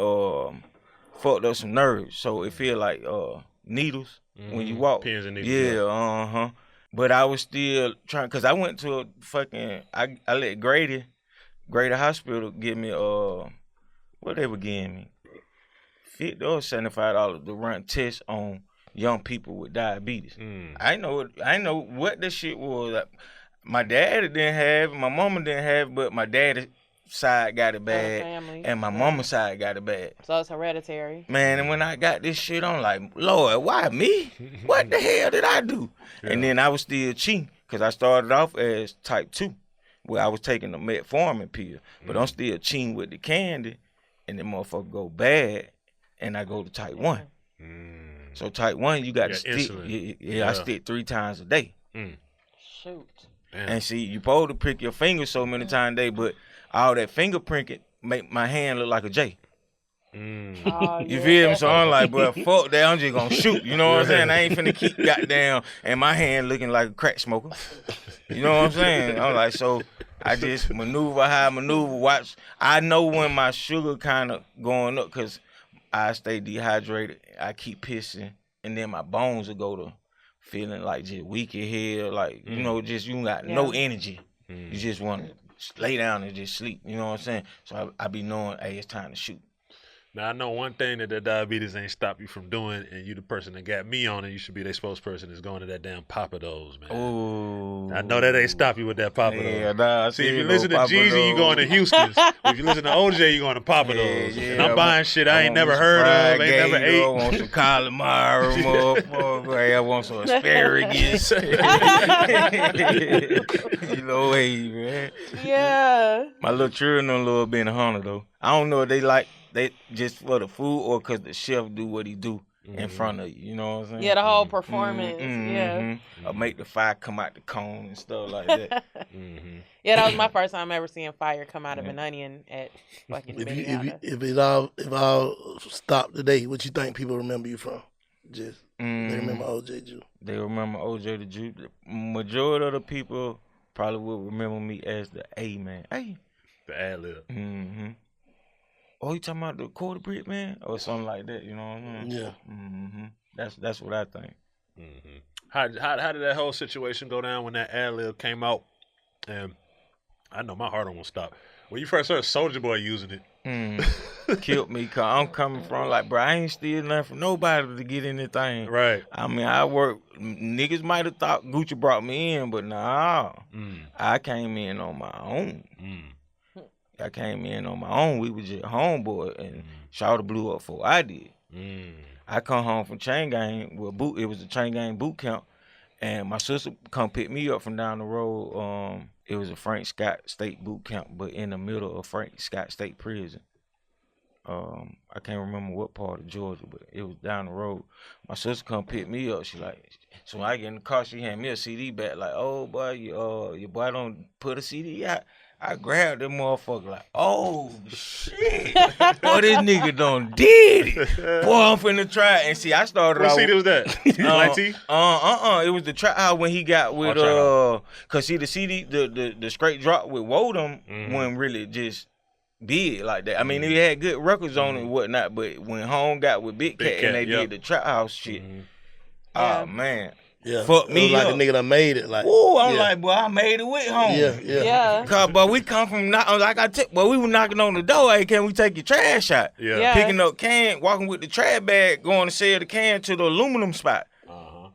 Speaker 7: fucked up some nerves. So it feel like needles when you walk.
Speaker 3: Pins and needles.
Speaker 7: Yeah, But I was still trying, cause I went to a fucking I let Grady Hospital give me what they were giving me, $50 or $75 to run tests on young people with diabetes. I know what this shit was. My daddy didn't have it, my mama didn't have it, but my daddy's side got it bad, and my mama's side got it bad.
Speaker 1: So it's hereditary.
Speaker 7: Man, and when I got this shit, I'm like, Lord, why me? What the hell did I do? And then I was still cheating, because I started off as type 2, where I was taking the metformin pill, but I'm still cheating with the candy, and the motherfucker go bad, and I go to type 1. So type 1, you got to stick. Yeah, I stick 3 times a day.
Speaker 1: Shoot.
Speaker 3: Damn.
Speaker 7: And see, you supposed to prick your finger so many times a day, but all that fingerprinting make my hand look like a J. You feel me? So I'm like, bro, fuck that, I'm just gonna shoot. You know what I'm saying? I ain't finna keep goddamn and my hand looking like a crack smoker. You know what I'm saying? I'm like, so I just maneuver how I maneuver. Watch. I know when my sugar kind of going up because I stay dehydrated. I keep pissing, and then my bones will go to feeling like just weak as hell. Like, you know, just you got no energy. You just want to lay down and just sleep. You know what I'm saying? So I be knowing, hey, it's time to shoot.
Speaker 3: Now, I know one thing that diabetes ain't stop you from doing, and you the person that got me on it, you should be their spokesperson, is going to that damn Papa Do's, man.
Speaker 7: Oh,
Speaker 3: I know that ain't stop you with that Papa Do's.
Speaker 7: Yeah, nah,
Speaker 3: See, if you listen to Jeezy, you going to Houston's. If you listen to OJ, you going to Papa Do's. And I'm buying shit I ain't never heard of, ain't never ate.
Speaker 7: I want some calamari, motherfucker. I want some asparagus. You know, hey, man.
Speaker 1: Yeah.
Speaker 7: My little children a little bit in a hundred, though. I don't know if they just for the food or because the chef do what he do in front of you. You know what I'm saying?
Speaker 1: Yeah, the whole performance. Yeah.
Speaker 7: Or make the fire come out the cone and stuff like that.
Speaker 1: Yeah, that was my first time ever seeing fire come out of an onion at fucking
Speaker 2: If it all stopped today, what you think people remember you from? Just they remember OJ Ju.
Speaker 7: They remember OJ the Ju. The majority of the people probably will remember me as the A man. Hey.
Speaker 3: The ad-lib.
Speaker 7: Oh, you talking about the quarter brick man or something like that? You know what I mean?
Speaker 2: Yeah.
Speaker 7: That's what I think.
Speaker 3: How did that whole situation go down when that ad-lib came out? And I know my heart almost stopped. When you first heard Soulja Boy using it.
Speaker 7: Killed me, cause I'm coming from like, bro, I ain't stealing nothing from nobody to get anything.
Speaker 3: Right.
Speaker 7: I mean, I work. Niggas might have thought Gucci brought me in, but nah, I came in on my own. I came in on my own. We was just homeboy, and Shawty blew up before I did. I come home from chain gang. Well, it was a chain gang boot camp, and my sister come pick me up from down the road. It was a Frank Scott State boot camp, but in the middle of Frank Scott State prison. I can't remember what part of Georgia, but it was down the road. My sister come pick me up. She like, so when I get in the car, she hand me a CD back. Like, oh boy, your boy don't put a CD out. I grabbed that motherfucker like, oh shit, boy, this nigga done did it. Boy, I'm finna try it. And see, I started
Speaker 3: What
Speaker 7: out.
Speaker 3: CD was that? Light T?
Speaker 7: It was the tryout when he got with cause see the CD, the straight drop with Woldham wasn't really just big like that. I mean, he had good records on it and whatnot, but when Home got with Big Cat and they did the trap house shit, oh man.
Speaker 2: Yeah,
Speaker 7: fuck me
Speaker 2: like
Speaker 7: up.
Speaker 2: a nigga that made it. Like,
Speaker 7: ooh, I'm like, boy, I made it with Home.
Speaker 1: Yeah.
Speaker 7: Cause, but we come from we were knocking on the door. Hey, can we take your trash out?
Speaker 1: Yeah.
Speaker 7: Picking up can, walking with the trash bag, going to sell the can to the aluminum spot.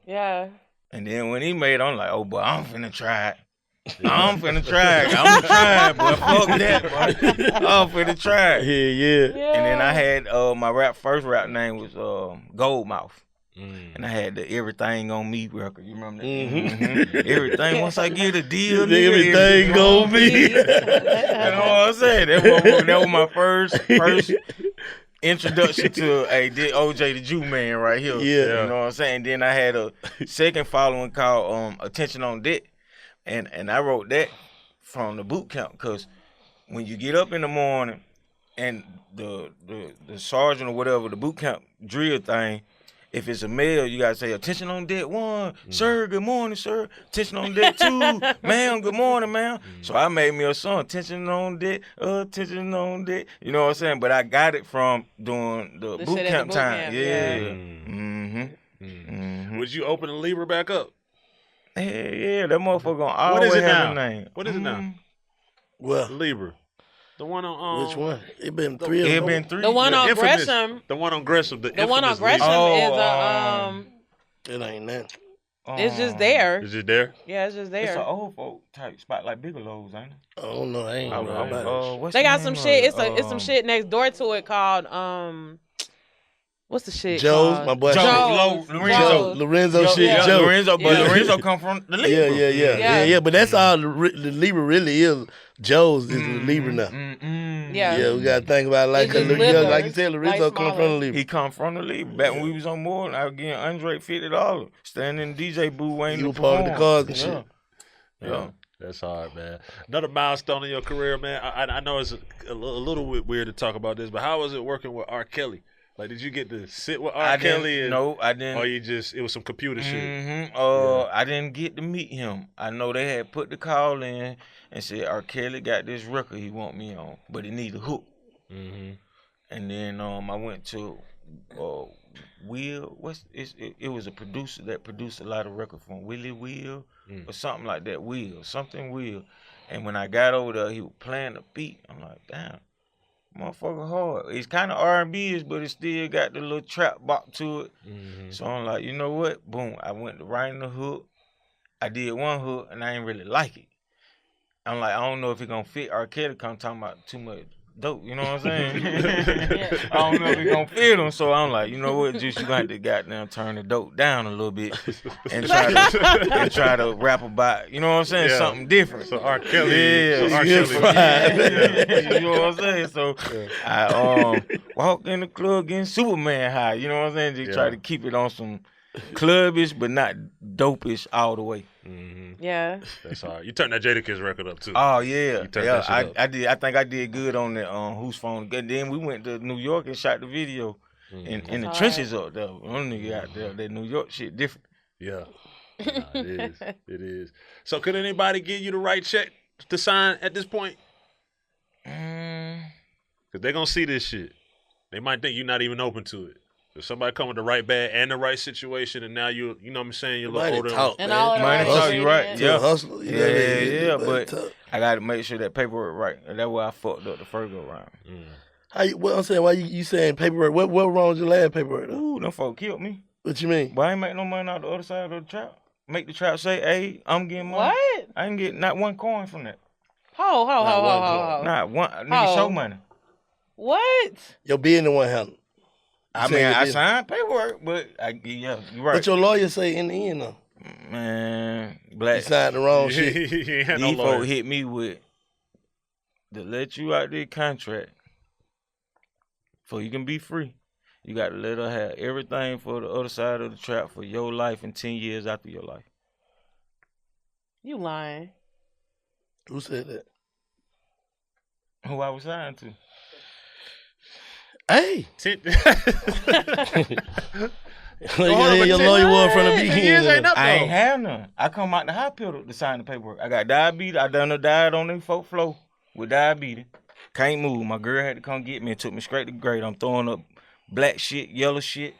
Speaker 1: Yeah.
Speaker 7: And then when he made it, I'm like, oh boy, I'm finna try it. I'm finna try it. I'm finna try it, boy. Fuck that, boy. I'm finna try it.
Speaker 2: Yeah.
Speaker 7: And then I had my first rap name was Goldmouth. And I had the Everything on Me record. You remember that? Everything. Once I get a deal,
Speaker 2: everything gon' be.
Speaker 7: You know what I'm saying? That was my first introduction to OJ the Jew Man right here.
Speaker 2: Yeah.
Speaker 7: You know what I'm saying? Then I had a second following called Attention on Deck. And I wrote that from the boot camp because when you get up in the morning and the sergeant or whatever, the boot camp drill thing, if it's a male, you gotta say, attention on deck 1, sir, good morning, sir. Attention on deck 2, ma'am, good morning, ma'am. So I made me a song, attention on deck, attention on deck. You know what I'm saying? But I got it from doing the boot
Speaker 1: shit at
Speaker 7: camp
Speaker 1: the boot
Speaker 7: time.
Speaker 1: camp,
Speaker 7: Yeah.
Speaker 3: Would you open the Libra back up?
Speaker 7: Yeah, that motherfucker gonna
Speaker 3: What is
Speaker 7: always
Speaker 3: it
Speaker 7: have
Speaker 3: now?
Speaker 7: a name.
Speaker 3: What is it now?
Speaker 2: Well,
Speaker 3: Libra. The one on
Speaker 2: which one? It been 3 of
Speaker 7: It
Speaker 2: them.
Speaker 7: been 3.
Speaker 1: The one on
Speaker 3: infamous-
Speaker 1: Gresham.
Speaker 3: The one on Gresham.
Speaker 1: The one on
Speaker 3: infamous
Speaker 1: Gresham
Speaker 3: Libra.
Speaker 1: is
Speaker 2: It ain't that.
Speaker 1: it's just there.
Speaker 3: Is it there?
Speaker 1: Yeah, it's just
Speaker 7: It's
Speaker 1: there.
Speaker 7: an old folk type spot like Bigelow's, ain't it?
Speaker 2: I don't know. I ain't know about it.
Speaker 7: What's
Speaker 1: They
Speaker 7: the
Speaker 1: got some
Speaker 7: name
Speaker 1: shit.
Speaker 7: of
Speaker 1: It's some shit next door to it called what's the shit
Speaker 2: Joe's,
Speaker 1: called?
Speaker 2: my boy.
Speaker 1: Joe's.
Speaker 2: Lorenzo shit.
Speaker 1: Yeah.
Speaker 2: Joe.
Speaker 7: Lorenzo, but
Speaker 1: Yeah.
Speaker 7: Lorenzo come from the Libra.
Speaker 2: Yeah. But that's all the Libra really is. Joe's is the Libra now.
Speaker 1: Yeah.
Speaker 2: We gotta think about it like
Speaker 1: It's
Speaker 2: a
Speaker 1: just
Speaker 2: little
Speaker 1: Libra.
Speaker 2: like you said, Lorenzo
Speaker 1: Like
Speaker 2: come from
Speaker 1: smaller.
Speaker 2: the Libra.
Speaker 7: He come from the Libra. Back when we was on more, I was getting Andre $50. Standing in the DJ booth waiting
Speaker 2: You
Speaker 7: to
Speaker 2: were part of the
Speaker 7: perform.
Speaker 2: cars and shit.
Speaker 7: Yeah.
Speaker 3: That's hard, man. Another milestone in your career, man. I know it's a little bit weird to talk about this, but how was it working with R. Kelly? Like, did you get to sit with R. Kelly?
Speaker 7: No, I didn't.
Speaker 3: Or it was some computer shit?
Speaker 7: I didn't get to meet him. I know they had put the call in and said, R. Kelly got this record he want me on, but he need a hook. And then I went to Will. It was a producer that produced a lot of records from Willie Will or something like that. Something Will. And when I got over there, he was playing the beat. I'm like, damn, motherfucker hard. It's kind of R&B-ish, but it still got the little trap bop to it. So I'm like, you know what? Boom. I went to writing the hook. I did one hook, and I ain't really like it. I'm like, I don't know if it gonna fit R. Kelly. Come talking about too much dope. You know what I'm saying? I don't know if it gonna fit him. So I'm like, you know what? Just you got to goddamn turn the dope down a little bit and try to rap about, you know what I'm saying?
Speaker 3: Yeah.
Speaker 7: Something different.
Speaker 3: So R. Kelly.
Speaker 7: Yeah,
Speaker 3: so R.
Speaker 2: yeah,
Speaker 3: Kelly.
Speaker 7: you know what I'm saying? So I walked in the club getting Superman high. You know what I'm saying? Just try to keep it on some clubbish, but not dopish all the way.
Speaker 1: Yeah.
Speaker 3: That's hard. You turned that Jadakiss record up too.
Speaker 7: Oh yeah,
Speaker 3: You turned that shit up.
Speaker 7: I did. I think I did good on that. Whose phone? And then we went to New York and shot the video in the
Speaker 1: That's
Speaker 7: trenches up there. One nigga out there, that New York shit different.
Speaker 3: Yeah. Nah, it is. It is. So could anybody give you the right check to sign at this point? Because they're going to see this shit. They might think you're not even open to it. If somebody come with the right bag and the right situation, and now you know what I'm saying, you're a little older.
Speaker 2: Talk,
Speaker 1: And
Speaker 2: man.
Speaker 1: all of
Speaker 7: Money
Speaker 1: that
Speaker 7: talk, you right.
Speaker 1: ingredients.
Speaker 7: Yeah.
Speaker 2: Hustle. You know,
Speaker 7: Yeah, but
Speaker 2: talk.
Speaker 7: I got to make sure that paperwork right. And that's why I fucked up the first go round.
Speaker 2: How you, what I'm saying? Why you saying paperwork? What wrong with your last paperwork? Though?
Speaker 7: Ooh, them folk killed me.
Speaker 2: What you mean?
Speaker 7: But I ain't make no money out the other side of the trap. Make the trap say, hey, I'm getting money.
Speaker 1: What?
Speaker 7: I ain't get not one coin from that.
Speaker 1: Ho.
Speaker 7: Not one. Nigga, show money.
Speaker 1: What?
Speaker 2: Your business one handle.
Speaker 7: I mean, I signed paperwork, but yeah, you right.
Speaker 2: What your lawyer say in the end though?
Speaker 7: Man,
Speaker 2: You
Speaker 7: black.
Speaker 2: signed the wrong shit.
Speaker 3: He ain't had no
Speaker 7: These
Speaker 3: lawyer.
Speaker 7: folks hit me with to let you out this contract so you can be free. You got to let her have everything for the other side of the trap for your life and 10 years after your life.
Speaker 1: You lying.
Speaker 2: Who said that?
Speaker 7: Who I was signed to.
Speaker 2: Hey,
Speaker 3: Ten-
Speaker 2: your lawyer was from the beginning.
Speaker 7: I ain't have none. I come out the hospital to sign the paperwork. I got diabetes. I done died on the folk floor with diabetes. Can't move. My girl had to come get me and took me straight to the grave. I'm throwing up black shit, yellow shit,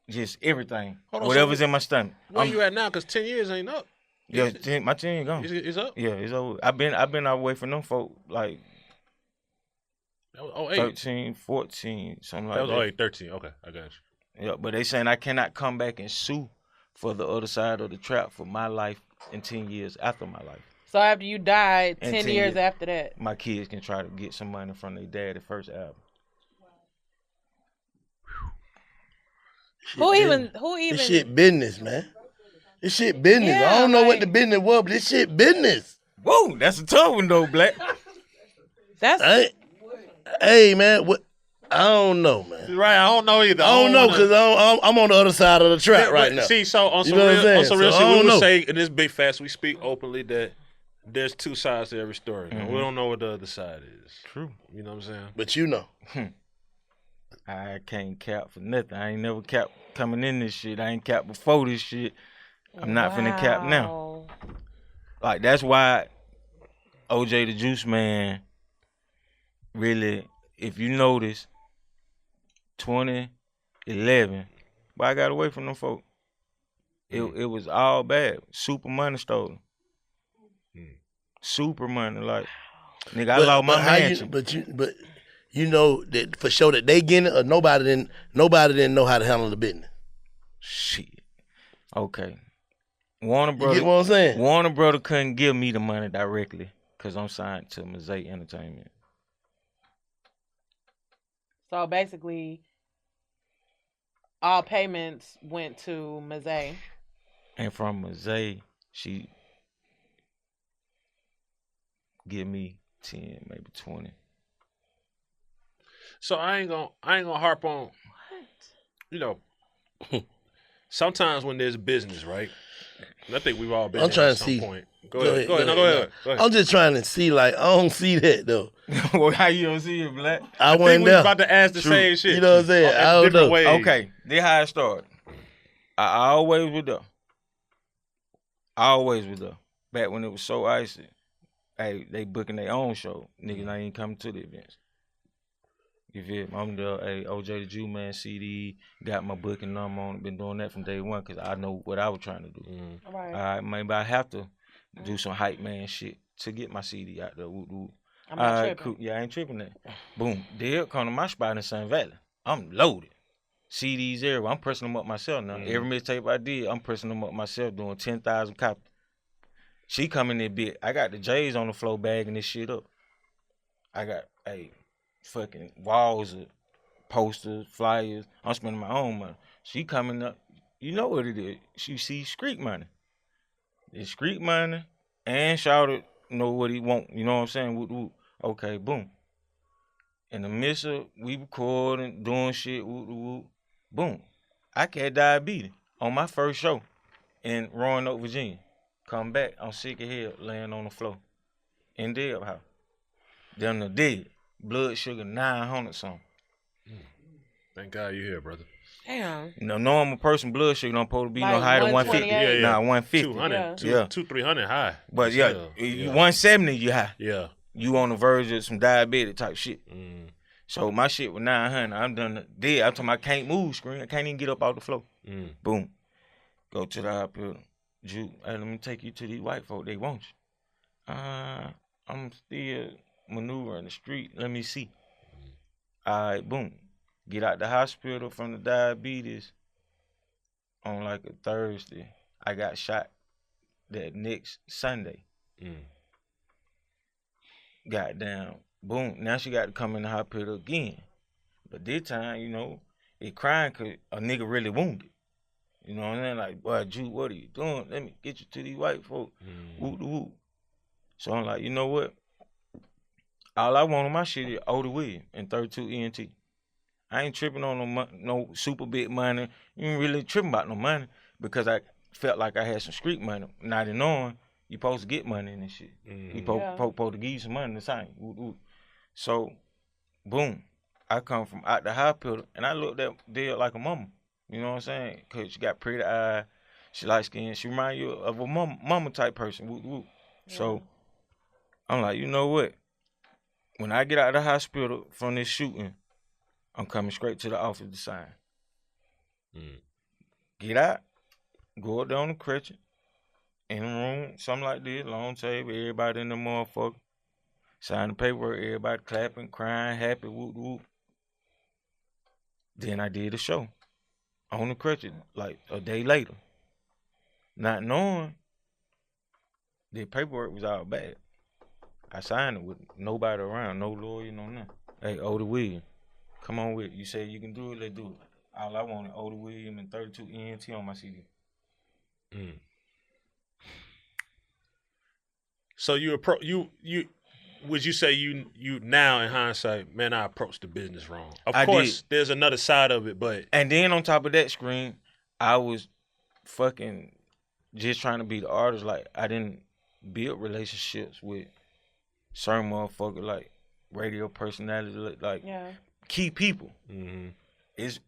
Speaker 7: just everything.
Speaker 3: Hold on,
Speaker 7: Whatever's in my stomach.
Speaker 3: Where you at now? Because 10 years ain't up.
Speaker 7: Yeah, my 10 gone.
Speaker 3: It's up?
Speaker 7: Yeah, it's over. I've been away from them folk like
Speaker 3: That was 08.
Speaker 7: 13, 14, something like
Speaker 3: That
Speaker 7: that.
Speaker 3: was 08, 13. Okay, I got you.
Speaker 7: Yeah, but they saying I cannot come back and sue for the other side of the trap for my life and 10 years after my life.
Speaker 1: So after you died,
Speaker 7: And
Speaker 1: 10
Speaker 7: 10
Speaker 1: years
Speaker 7: years.
Speaker 1: after that.
Speaker 7: My kids can try to get some money from their dad's first album.
Speaker 1: Who even?
Speaker 2: This shit business, man. This shit business.
Speaker 1: Yeah,
Speaker 2: I don't know what
Speaker 1: like-
Speaker 2: the business was, but this shit business.
Speaker 7: Whoa, that's a tough one though, Black.
Speaker 1: That's
Speaker 2: Hey, man, what? I don't know, man.
Speaker 3: Right, I don't know either.
Speaker 2: I don't know because I'm on the other side of the track right now.
Speaker 3: See, so on
Speaker 2: You
Speaker 3: some
Speaker 2: know what I'm
Speaker 3: real
Speaker 2: saying?
Speaker 3: shit,
Speaker 2: So I
Speaker 3: we
Speaker 2: don't
Speaker 3: would
Speaker 2: know.
Speaker 3: say in this big fast, we speak openly that there's two sides to every story. We don't know what the other side is.
Speaker 7: True.
Speaker 3: You know what I'm saying?
Speaker 2: But you know.
Speaker 7: I can't cap for nothing. I ain't never cap coming in this shit. I ain't cap before this shit. I'm not finna cap now. Like, that's why OJ the Juiceman really, if you notice, 2011, but I got away from them folk. It was all bad. Super money stolen. Super money, like, nigga, I lost my mansion.
Speaker 2: But you know that for sure that they getting it, or nobody didn't know how to handle the business.
Speaker 7: Shit. Okay. Warner Brother.
Speaker 2: You get what I'm saying?
Speaker 7: Warner Brother couldn't give me the money directly because I'm signed to Mosaic Entertainment.
Speaker 1: So basically, all payments went to Mosaic.
Speaker 7: And from Mosaic, she give me 10, maybe 20.
Speaker 3: So I ain't gonna harp on. You know, sometimes when there's business, right? And I think we've all been
Speaker 2: I'm
Speaker 3: there
Speaker 2: trying
Speaker 3: at
Speaker 2: to
Speaker 3: some
Speaker 2: see.
Speaker 3: point. Go ahead. Go ahead.
Speaker 2: I'm just trying to see, like, I don't see that though.
Speaker 7: Well, how you don't see it, Black?
Speaker 2: I
Speaker 3: think
Speaker 2: wasn't
Speaker 3: we
Speaker 2: there.
Speaker 3: about to ask the
Speaker 7: True.
Speaker 3: same shit.
Speaker 2: You know what I'm saying?
Speaker 3: In
Speaker 2: I don't
Speaker 3: different
Speaker 2: know.
Speaker 3: ways.
Speaker 7: Okay, this how it started. I always was there. Always was there. Back when it was so icy. Hey, they booking their own show. Niggas not even coming to the events. You feel me? I'm the OJ the Juiceman CD, got my booking number on it, been doing that from day one because I know what I was trying to do.
Speaker 1: Right.
Speaker 7: All right, maybe I have to do some hype man shit to get my CD out there. Woo.
Speaker 1: I'm not tripping.
Speaker 7: Cool. Yeah, I ain't tripping that. Boom. They'll come to my spot in Sun Valley. I'm loaded. CDs everywhere. I'm pressing them up myself now. Every mixtape I did, I'm pressing them up myself, doing 10,000 copies. She coming in big. I got the J's on the floor bagging this shit up. I got fucking walls of posters, flyers. I'm spending my own money. She coming up. You know what it is. She sees street money. It's street money and shouted know what he want. You know what I'm saying? Woo, woo. Okay, boom. In the midst of we recording, doing shit, woo, woo, boom. I got diabetes on my first show in Roanoke, Virginia. Come back, I'm sick of hell, laying on the floor in Deb house. Them the dead. Blood sugar 900 something.
Speaker 3: Thank God you're here, brother.
Speaker 1: Damn.
Speaker 7: No normal person blood sugar don't supposed to be
Speaker 1: Like
Speaker 7: no higher than 150.
Speaker 1: 128?
Speaker 7: Nah, 150.
Speaker 3: 200,
Speaker 1: Yeah.
Speaker 3: 300 high.
Speaker 7: But
Speaker 3: Yeah.
Speaker 7: you 170 you high.
Speaker 3: Yeah.
Speaker 7: You on the verge of some diabetic type shit. So my shit was 900. I'm done dead. I'm talking I can't move screen. I can't even get up off the floor. Boom. Go to the hospital. Hey, let me take you to these white folk. They want you. I'm still maneuvering the street. Let me see. All right, boom. Get out the hospital from the diabetes on like a Thursday. I got shot that next Sunday. Goddamn. Boom. Now she got to come in the hospital again. But this time, you know, it crying because a nigga really wounded. You know what I'm saying? Like, boy, Jew, what are you doing? Let me get you to these white folk. Woo, woo. So I'm like, you know what? All I want on my shit is Oda Williams and 32 ENT. I ain't tripping on no super big money. You ain't really tripping about no money because I felt like I had some street money. Not knowing you supposed to get money in this shit. You supposed to give you some money to sign. Woo, woo. So, boom. I come from out the hospital and I looked at Dale like a mama. You know what I'm saying? Because she got pretty eyes. She light skin. She remind you of a mama type person. Woo, woo. Yeah. So, I'm like, you know what? When I get out of the hospital from this shooting, I'm coming straight to the office to sign. Get out, go up there on the crutch, in the room, something like this, long table, everybody in the motherfucker, sign the paperwork, everybody clapping, crying, happy, whoop, whoop. Then I did the show on the crutch, like a day later. Not knowing the paperwork was all bad. I signed it with nobody around, no lawyer, no nothing. Hey, Oda Williams, come on with it. You say you can do it, let's do it. All I wanted, Oda Williams and 32 ENT on my CD.
Speaker 3: So you would you say you now in hindsight, man, I approached the business wrong. Of course, there's another side of it, but
Speaker 7: and then on top of that screen, I was fucking just trying to be the artist. Like I didn't build relationships with certain motherfuckers, like radio personalities, like
Speaker 1: Yeah.
Speaker 7: key people.
Speaker 3: Mm-hmm.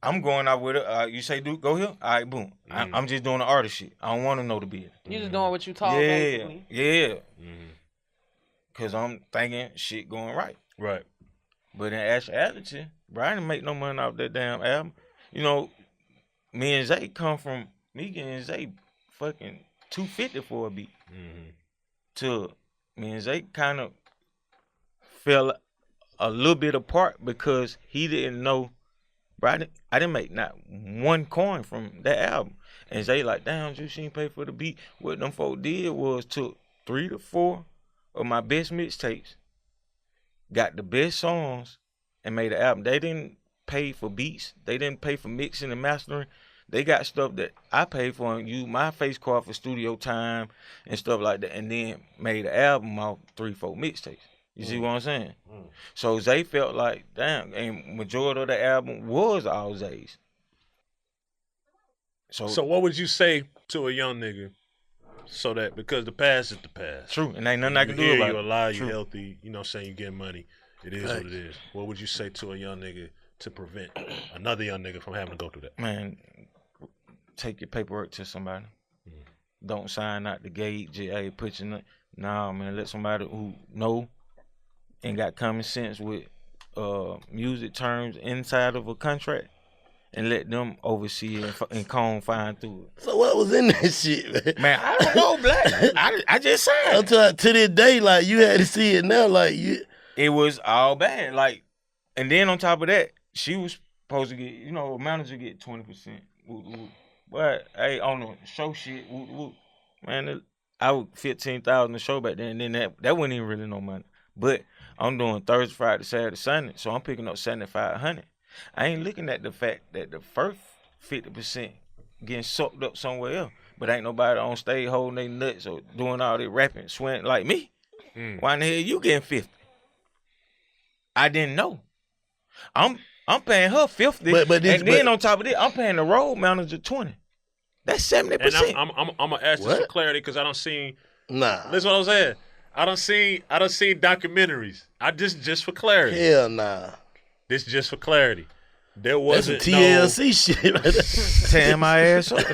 Speaker 7: I'm going out with it. You say, dude, go here. All right, boom. I'm just doing the artist shit. I don't want to know the business.
Speaker 1: You just doing what you told,
Speaker 7: Yeah,
Speaker 1: basically.
Speaker 7: yeah.
Speaker 3: Mm-hmm.
Speaker 7: Cause I'm thinking shit going right.
Speaker 3: Right.
Speaker 7: But in actuality, Brian didn't make no money off that damn album. You know, me and Zay come from me and Zay fucking $250 for a beat.
Speaker 3: Mm-hmm.
Speaker 7: To me and Zay kind of fell a little bit apart because he didn't know. Bro, I didn't make not one coin from that album. And Zay like, damn, Juice, you ain't pay for the beat. What them folk did was took 3 to 4 of my best mixtapes, got the best songs, and made an album. They didn't pay for beats. They didn't pay for mixing and mastering. They got stuff that I paid for and used my face card for studio time and stuff like that, and then made an album off 3-4 mixtapes. You see what I'm saying? So Zay felt like, damn, and majority of the album was all Zay's.
Speaker 3: So what would you say to a young nigga so that, because the past is the past.
Speaker 7: True, and ain't nothing I can do
Speaker 3: You
Speaker 7: about it.
Speaker 3: you alive, you
Speaker 7: True.
Speaker 3: healthy, you know what I'm saying, you getting money. It is what it is. What would you say to a young nigga to prevent another young nigga from having to go through that?
Speaker 7: Man, take your paperwork to somebody. Don't sign out the gate, G.A.A. put your nah, man, let somebody who know and got common sense with music terms inside of a contract and let them oversee it and comb fine through it.
Speaker 2: So what was in that shit, man?
Speaker 7: Man, I don't know, Black. I just signed.
Speaker 2: Until to this day, like you had to see it now, like you.
Speaker 7: It was all bad. Like, and then on top of that, she was supposed to get, you know, a manager get 20%. But hey, on the show shit, man, I was 15,000 a show back then. And then that wasn't even really no money. But I'm doing Thursday, Friday, Saturday, Sunday, so I'm picking up 7,500. I ain't looking at the fact that the first 50% getting sucked up somewhere else. But ain't nobody on stage holding their nuts or doing all that rapping, sweating like me. Why in the hell you getting 50? I didn't know. I'm paying her 50, and then on top of that, I'm paying the road manager 20. That's 70%.
Speaker 3: And I'm gonna ask this for clarity because I don't see.
Speaker 2: Nah.
Speaker 3: Listen what I'm saying. I don't see documentaries. I just for clarity.
Speaker 2: Hell nah.
Speaker 3: This just for clarity. There wasn't
Speaker 2: That's some TLC shit right there.
Speaker 7: Tearing my ass up.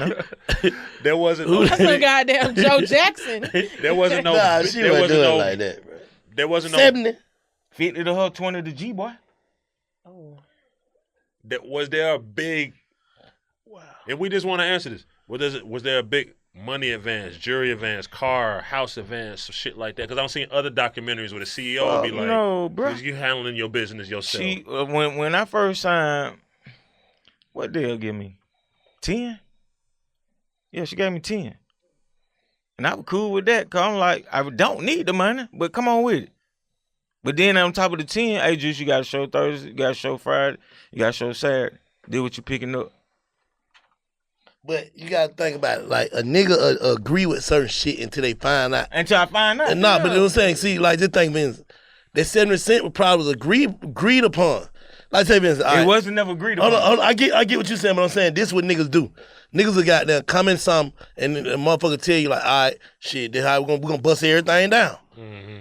Speaker 3: There wasn't no.
Speaker 1: That's some goddamn Joe Jackson.
Speaker 3: There wasn't no.
Speaker 2: Nah, she
Speaker 3: there
Speaker 2: wasn't
Speaker 3: wasn't
Speaker 2: doing
Speaker 3: no.
Speaker 2: like that, bro.
Speaker 3: There wasn't
Speaker 2: 70.
Speaker 7: 50 to her, 20 to G, boy.
Speaker 1: Oh.
Speaker 3: Was there a big? Wow. And we just want to answer this. Was there a big money advance, jury advance, car, house advance, some shit like that? Because I'm seeing other documentaries where the CEO would be like,
Speaker 7: no, bro.
Speaker 3: You handling your business yourself.
Speaker 7: She when I first signed, what they'll give me? 10? Yeah, she gave me 10. And I was cool with that because I'm like, I don't need the money, but come on with it. But then on top of the 10, hey, Juice, you got to show Thursday, you got to show Friday, you got to show Saturday. Do what you're picking up.
Speaker 2: But you gotta think about it. Like a nigga agree with certain shit until they find out.
Speaker 7: Until I find out.
Speaker 2: Nah, but you know what I'm saying? See, like this thing, Vince, that 70% was probably agreed upon. Like say, Vince,
Speaker 7: it wasn't never agreed upon.
Speaker 2: Hold on. I get what you're saying, but I'm saying this is what niggas do. Niggas will got there, come in some, and the motherfucker tell you like, all right, shit, this how we're gonna bust everything down.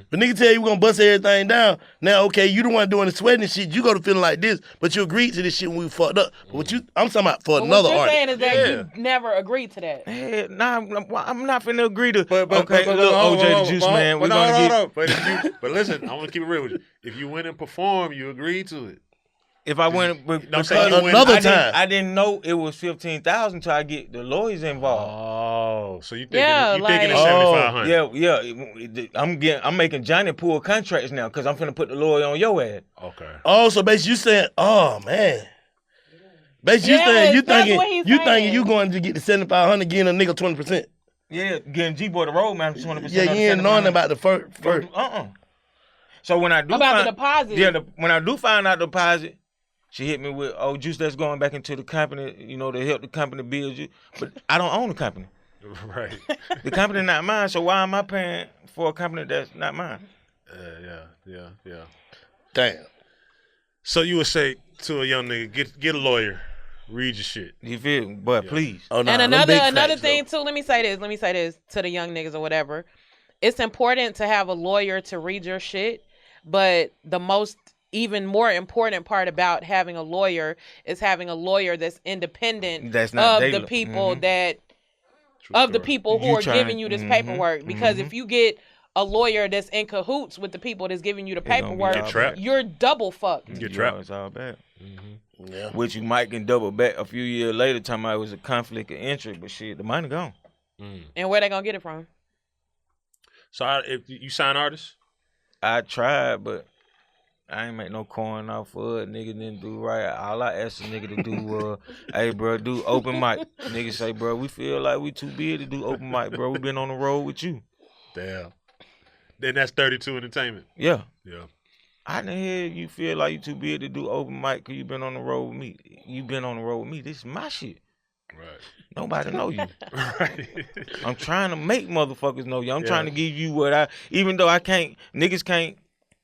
Speaker 2: But nigga tell you we're gonna bust everything down. Now, okay, you the one doing the sweating and shit. You go to feeling like this, but you agreed to this shit when we fucked up. But I'm talking about for another
Speaker 1: what you're
Speaker 2: artist.
Speaker 1: saying is that you never agreed to that.
Speaker 7: Hey, nah, I'm not finna agree to.
Speaker 3: Okay,
Speaker 7: look, OJ the Juice Man. We're gonna get.
Speaker 3: But listen, I want to keep it real with you. If you went and perform, you agreed to it.
Speaker 7: If I went, I didn't know it was 15,000 until I get the lawyers involved.
Speaker 3: Oh, so you thinking it's 7,500?
Speaker 7: Yeah. I'm making Johnny pull contracts now because I'm finna put the lawyer on your ass.
Speaker 3: Okay.
Speaker 2: Oh, so basically you saying, oh man. Basically you thinking you going to get the 7,500, getting a nigga 20%.
Speaker 7: Yeah, getting G-Boy the road man 20%.
Speaker 2: Yeah, you ain't knowing about the first. So when I do
Speaker 1: about the deposit.
Speaker 7: When I do find out the deposit, she hit me with, oh, Juice, that's going back into the company, you know, to help the company build you. But I don't own the company.
Speaker 3: Right.
Speaker 7: The company not mine, so why am I paying for a company that's not mine?
Speaker 3: Yeah.
Speaker 2: Damn.
Speaker 3: So you would say to a young nigga, get a lawyer, read your shit.
Speaker 7: You feel me? But please.
Speaker 2: Oh,
Speaker 1: and another thing, too, let me say this to the young niggas or whatever. it's important to have a lawyer to read your shit, but the most even more important part about having a lawyer is having a lawyer that's independent
Speaker 7: That's not
Speaker 1: of the
Speaker 7: daily.
Speaker 1: people that
Speaker 3: True
Speaker 1: of the
Speaker 3: story.
Speaker 1: people who
Speaker 7: You
Speaker 1: are giving
Speaker 7: tryna-
Speaker 1: you this paperwork. Because if you get a lawyer that's in cahoots with the people that's giving you the
Speaker 7: gonna be
Speaker 1: paperwork,
Speaker 7: all
Speaker 3: trapped.
Speaker 1: you're double fucked.
Speaker 3: Get
Speaker 7: Yeah,
Speaker 3: trapped.
Speaker 7: it's all bad.
Speaker 2: Yeah.
Speaker 7: Which you might can double back a few years later, talking about it was a conflict of interest, but shit, the money gone.
Speaker 1: And where they gonna get it from?
Speaker 3: So if you sign artists,
Speaker 7: I tried, but I ain't make no coin off of it. Nigga didn't do right. All I asked a nigga to do, hey, bro, do open mic. Nigga say, bro, we feel like we too big to do open mic, bro. We been on the road with you.
Speaker 3: damn. Then that's 32 Entertainment.
Speaker 7: Yeah.
Speaker 3: Yeah.
Speaker 7: How the hell you feel like you too big to do open mic because you been on the road with me? You been on the road with me. This is my shit.
Speaker 3: Right.
Speaker 7: Nobody know you.
Speaker 3: Right.
Speaker 7: I'm trying to make motherfuckers know you. I'm trying to give you what even though niggas can't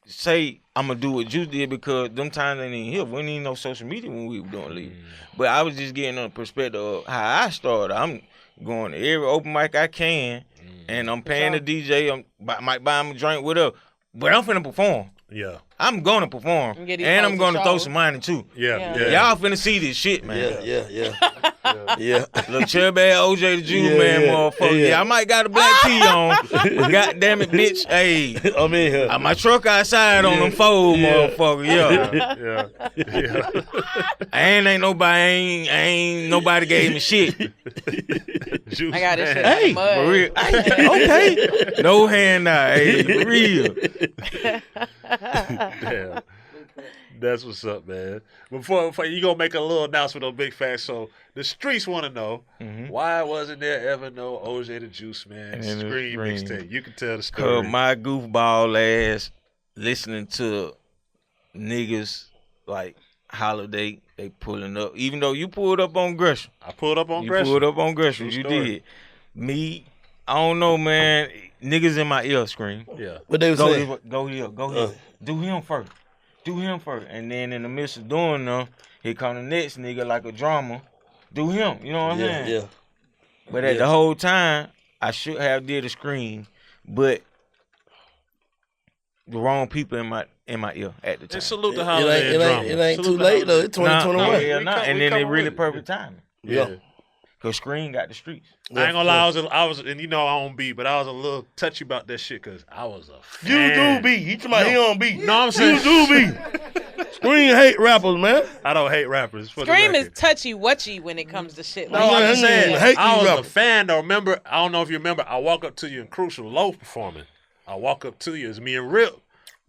Speaker 7: say I'm going to do what Juice did because them times ain't even here. We ain't even no social media when we were doing leave. But I was just getting on the perspective of how I started. I'm going to every open mic I can, and I'm paying the DJ. Might buy him a drink, whatever. But I'm finna perform.
Speaker 3: Yeah.
Speaker 7: I'm going to perform.
Speaker 1: And get these
Speaker 7: And I'm
Speaker 1: folks
Speaker 7: going
Speaker 1: a
Speaker 7: to throw
Speaker 1: show.
Speaker 7: some money, too.
Speaker 3: Yeah.
Speaker 7: Y'all finna see this shit, man.
Speaker 2: Yeah. Yeah.
Speaker 7: Little chill bad OJ the Jew,
Speaker 2: Yeah,
Speaker 7: man,
Speaker 2: yeah,
Speaker 7: motherfucker.
Speaker 2: yeah.
Speaker 7: Yeah, I might got a black tee on. God damn it, bitch. Hey,
Speaker 2: I'm in here.
Speaker 7: my truck outside on them fold, motherfucker. Yeah.
Speaker 3: Yeah.
Speaker 7: ain't nobody gave me shit.
Speaker 3: Juice
Speaker 1: I got this shit
Speaker 3: Man.
Speaker 1: out the mud.
Speaker 7: For real. Okay. No hand out. Hey, for real.
Speaker 3: Damn. That's what's up, man. Before you gonna make a little announcement on Big Facts, so the streets want to know why wasn't there ever no OJ the Juice Man
Speaker 7: And the
Speaker 3: Scream
Speaker 7: Scream.
Speaker 3: mixtape? You can tell the story.
Speaker 7: Cause my goofball ass listening to niggas like Holiday, they pulling up. Even though you pulled up on Gresham.
Speaker 3: I pulled up on
Speaker 7: You
Speaker 3: Gresham.
Speaker 7: pulled up on Gresham.
Speaker 3: True
Speaker 7: You
Speaker 3: story.
Speaker 7: did. Me, I don't know, man. Niggas in my ear scream.
Speaker 3: Yeah.
Speaker 2: What they was
Speaker 7: Go
Speaker 2: saying?
Speaker 7: here, go here, go here. Do him first. Do him first. And then in the midst of doing them, here come the next nigga like a drama. Do him. You know what I'm saying?
Speaker 2: Yeah.
Speaker 7: But at the whole time, I should have did a screen, but the wrong people in my ear at the time.
Speaker 3: And salute the
Speaker 2: It
Speaker 3: holiday
Speaker 2: ain't,
Speaker 3: and drama.
Speaker 2: it ain't
Speaker 3: Salute
Speaker 2: too
Speaker 3: the
Speaker 2: late though.
Speaker 3: holiday.
Speaker 2: It's 2021.
Speaker 7: Yeah,
Speaker 3: We
Speaker 7: nah.
Speaker 3: come-
Speaker 7: And
Speaker 3: we
Speaker 7: then
Speaker 3: come
Speaker 7: it
Speaker 3: with
Speaker 7: really
Speaker 3: it.
Speaker 7: perfect timing.
Speaker 3: Yeah.
Speaker 7: Cause Screen got the streets.
Speaker 3: I ain't gonna lie, I was, and you know I don't beat, but I was a little touchy about that shit because I was a
Speaker 2: You
Speaker 3: fan.
Speaker 2: do be. You talking about he don't be.
Speaker 3: No, I'm saying
Speaker 2: You do be. Scream hate rappers, man.
Speaker 3: I don't hate rappers. For the
Speaker 1: Scream is
Speaker 3: record.
Speaker 1: touchy-wutchy when it comes to shit like
Speaker 3: No,
Speaker 1: that.
Speaker 3: I'm just saying.
Speaker 2: hate
Speaker 3: I
Speaker 2: these
Speaker 3: was a
Speaker 2: rappers.
Speaker 3: fan though. Remember, I don't know if you remember. I walk up to you in Crucial Low performing. I walk up to you, it's me and Rip.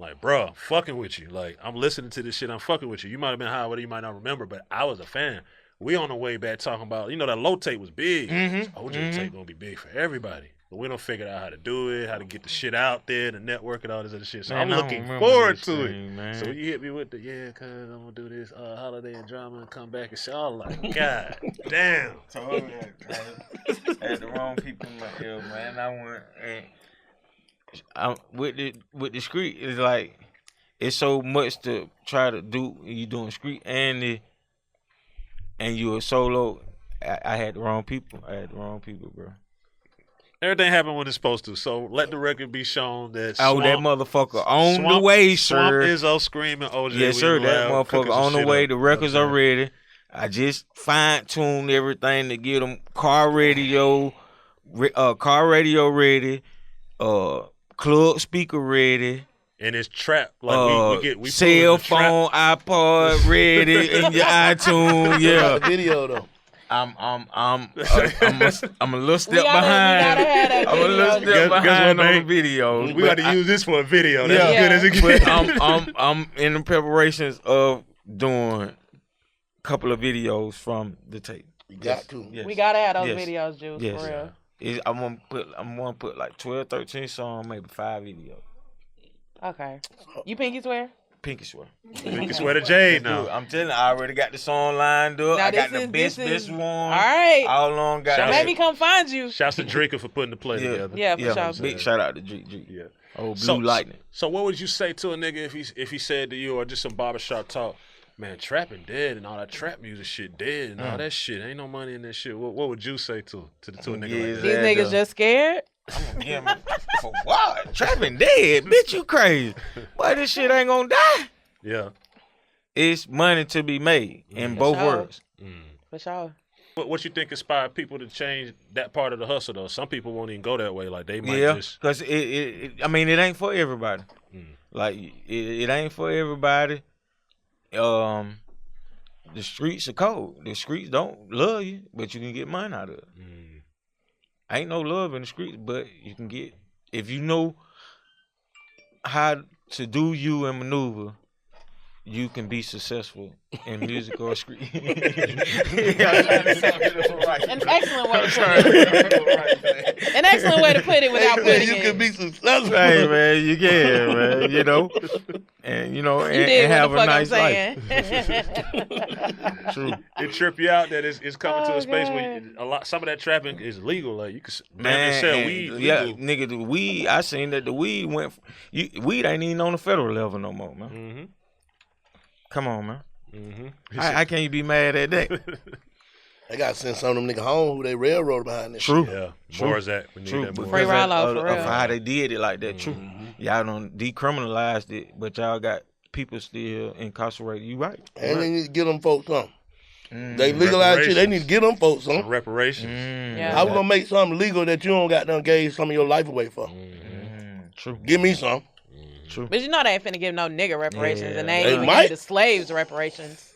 Speaker 3: Like, bro, I'm fucking with you. Like, I'm listening to this shit. I'm fucking with you. You might have been high, whatever you might not remember, but I was a fan. We on the way back talking about, that low tape was big. OJ tape gonna be big for everybody. But we don't figure out how to do it, how to get the shit out there, the network and all this other shit. So
Speaker 7: Man,
Speaker 3: I'm
Speaker 7: I don't
Speaker 3: looking
Speaker 7: remember
Speaker 3: forward
Speaker 7: this
Speaker 3: to
Speaker 7: thing,
Speaker 3: it.
Speaker 7: man.
Speaker 3: So you hit me with the, cuz I'm gonna do this holiday and drama and come back and shit. I was like, God damn.
Speaker 7: Had the wrong people in my ear, man. I went with the street. It's like it's so much to try to do. You doing street and you a solo. I had the wrong people. Bro.
Speaker 3: Everything happened when it's supposed to. So let the record be shown that
Speaker 7: Oh, that motherfucker on the way,
Speaker 3: Swamp
Speaker 7: sir.
Speaker 3: Izzo screaming OJ.
Speaker 7: Yes,
Speaker 3: we
Speaker 7: sir. That
Speaker 3: loud, cooking
Speaker 7: motherfucker
Speaker 3: some
Speaker 7: on the
Speaker 3: shit
Speaker 7: way.
Speaker 3: up.
Speaker 7: The records are ready. I just fine-tuned everything to get them car radio ready, club speaker ready,
Speaker 3: And it's trap. Like we
Speaker 7: cell phone, iPod ready in your iTunes. Yeah,
Speaker 2: The video though.
Speaker 7: I'm a little step
Speaker 1: We gotta
Speaker 7: behind.
Speaker 1: have that
Speaker 7: I'm a little
Speaker 1: video.
Speaker 7: step
Speaker 3: Guess
Speaker 7: behind
Speaker 3: what,
Speaker 7: on
Speaker 3: man?
Speaker 7: the videos.
Speaker 3: We got to use this for a video. That's as
Speaker 1: Yeah.
Speaker 3: good as it
Speaker 7: But
Speaker 3: gets.
Speaker 7: I'm in the preparations of doing a couple of videos from the tape.
Speaker 2: You got to.
Speaker 7: Yes.
Speaker 1: We gotta have those
Speaker 7: Yes.
Speaker 1: videos, Juice,
Speaker 7: Yes.
Speaker 1: for real.
Speaker 7: I'm gonna put like 12, 13 songs, maybe 5 videos.
Speaker 1: Okay. You pinky swear?
Speaker 7: Pinky swear.
Speaker 3: We can swear to Jade
Speaker 7: Dude,
Speaker 3: now.
Speaker 7: I'm telling you, I already got the song lined up.
Speaker 1: Now
Speaker 7: I got
Speaker 1: this
Speaker 7: the
Speaker 1: is-
Speaker 7: best one.
Speaker 1: All right.
Speaker 7: All along got
Speaker 3: Shout
Speaker 1: Let me come find you.
Speaker 3: Shouts to Drinker for putting the play
Speaker 7: Yeah.
Speaker 3: together.
Speaker 1: Yeah, for sure.
Speaker 7: Big shout out to G.
Speaker 3: Yeah.
Speaker 7: Oh, Blue Lightning.
Speaker 3: So what would you say to a nigga if he said to you, or just some barbershop talk, man, trapping dead and all that trap music shit dead and all that shit, ain't no money in that shit. What would you say to a nigga
Speaker 7: Yeah,
Speaker 3: like
Speaker 1: These
Speaker 3: that?
Speaker 1: niggas just scared?
Speaker 7: I'm gonna get him for what? Trapping dead, bitch, you crazy. Boy, this shit ain't gonna die.
Speaker 3: Yeah.
Speaker 7: It's money to be made in both
Speaker 1: sure.
Speaker 7: worlds.
Speaker 1: For sure.
Speaker 3: What you think inspired people to change that part of the hustle though? Some people won't even go that way. Like they might just.
Speaker 7: Because I mean, it ain't for everybody. Like it ain't for everybody. The streets are cold. The streets don't love you, but you can get money out of it. Ain't no love in the streets, but you can get, if you know how to do you and maneuver, you can be successful in music or street.
Speaker 1: An excellent way to put it. An excellent way to put it without putting
Speaker 2: you
Speaker 1: it.
Speaker 2: can be successful.
Speaker 7: Hey man, you can, man. You know, and and have a nice life. True.
Speaker 3: It trip you out that it's coming to a space where some of that trapping is legal. Like you can sell weed.
Speaker 7: Yeah,
Speaker 3: legal.
Speaker 7: nigga, the weed. I seen that the weed went. Weed ain't even on the federal level no more, man. Come on, man. How can you be mad at that?
Speaker 2: They got to send some of them niggas home who they railroad behind this
Speaker 7: True.
Speaker 2: shit.
Speaker 3: Yeah. More is that. We need
Speaker 7: True.
Speaker 3: that more.
Speaker 1: Free
Speaker 7: Because
Speaker 1: Rallo,
Speaker 7: of
Speaker 1: for real.
Speaker 7: how they did it like that. True. Y'all done decriminalized it, but y'all got people still incarcerated. You right.
Speaker 2: And they need to get them folks something. They legalize shit. They need to get them folks something.
Speaker 3: Reparations.
Speaker 1: Yeah.
Speaker 2: How we gonna make something legal that you don't got done gave some of your life away for?
Speaker 7: True.
Speaker 2: Give me some.
Speaker 7: True.
Speaker 1: But you know they ain't finna give no nigga reparations, and they ain't
Speaker 2: They
Speaker 1: even
Speaker 2: might.
Speaker 1: give the slaves reparations.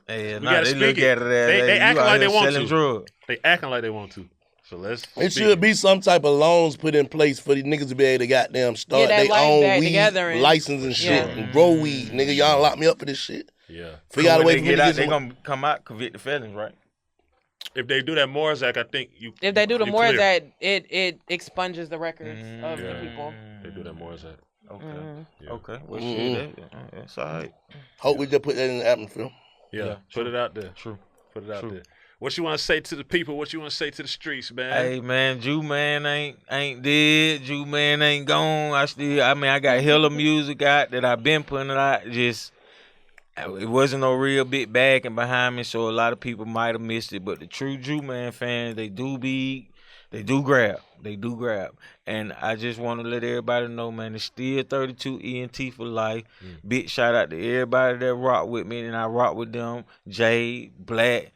Speaker 7: Yeah,
Speaker 3: gotta
Speaker 7: they
Speaker 3: speak
Speaker 7: look
Speaker 3: it.
Speaker 7: at it as
Speaker 3: They
Speaker 7: you
Speaker 3: acting
Speaker 7: out
Speaker 3: like
Speaker 7: here
Speaker 3: they want
Speaker 7: selling
Speaker 3: to.
Speaker 7: drugs.
Speaker 3: They acting like they want to. So let's.
Speaker 2: It
Speaker 3: speak
Speaker 2: should be some type of loans put in place for these niggas to be able to goddamn start
Speaker 1: Get that
Speaker 2: their
Speaker 1: life
Speaker 2: own
Speaker 1: back
Speaker 2: weed
Speaker 1: together and-
Speaker 2: license and shit
Speaker 1: Yeah.
Speaker 2: and grow weed. Nigga, y'all lock me up for this shit.
Speaker 3: Yeah.
Speaker 2: Figure out a way for
Speaker 7: When
Speaker 2: me
Speaker 7: they
Speaker 2: to
Speaker 7: get out,
Speaker 2: get
Speaker 7: they
Speaker 2: some.
Speaker 7: gonna come out convicted felons, right?
Speaker 3: If they do that Moores Act, I think you.
Speaker 1: If they do the
Speaker 3: you
Speaker 1: more
Speaker 3: clear.
Speaker 1: that it expunges the records of the people.
Speaker 3: They do that Moores Act.
Speaker 7: Okay.
Speaker 3: Yeah.
Speaker 7: Okay. Well, shit, that's all right.
Speaker 2: Hope we just put that in the atmosphere.
Speaker 3: Yeah. Put it out there.
Speaker 7: True.
Speaker 3: Put it out there. What you want to say to the people? What you want to say to the streets, man?
Speaker 7: Hey man, Juiceman ain't dead. Juiceman ain't gone. I got hella music out that I've been putting out. Just it wasn't no real big backing behind me, so a lot of people might have missed it. But the true Juiceman fans, they do grab. And I just want to let everybody know, man, it's still 32 ENT for life. Big shout out to everybody that rock with me, and I rock with them. Jay, Black,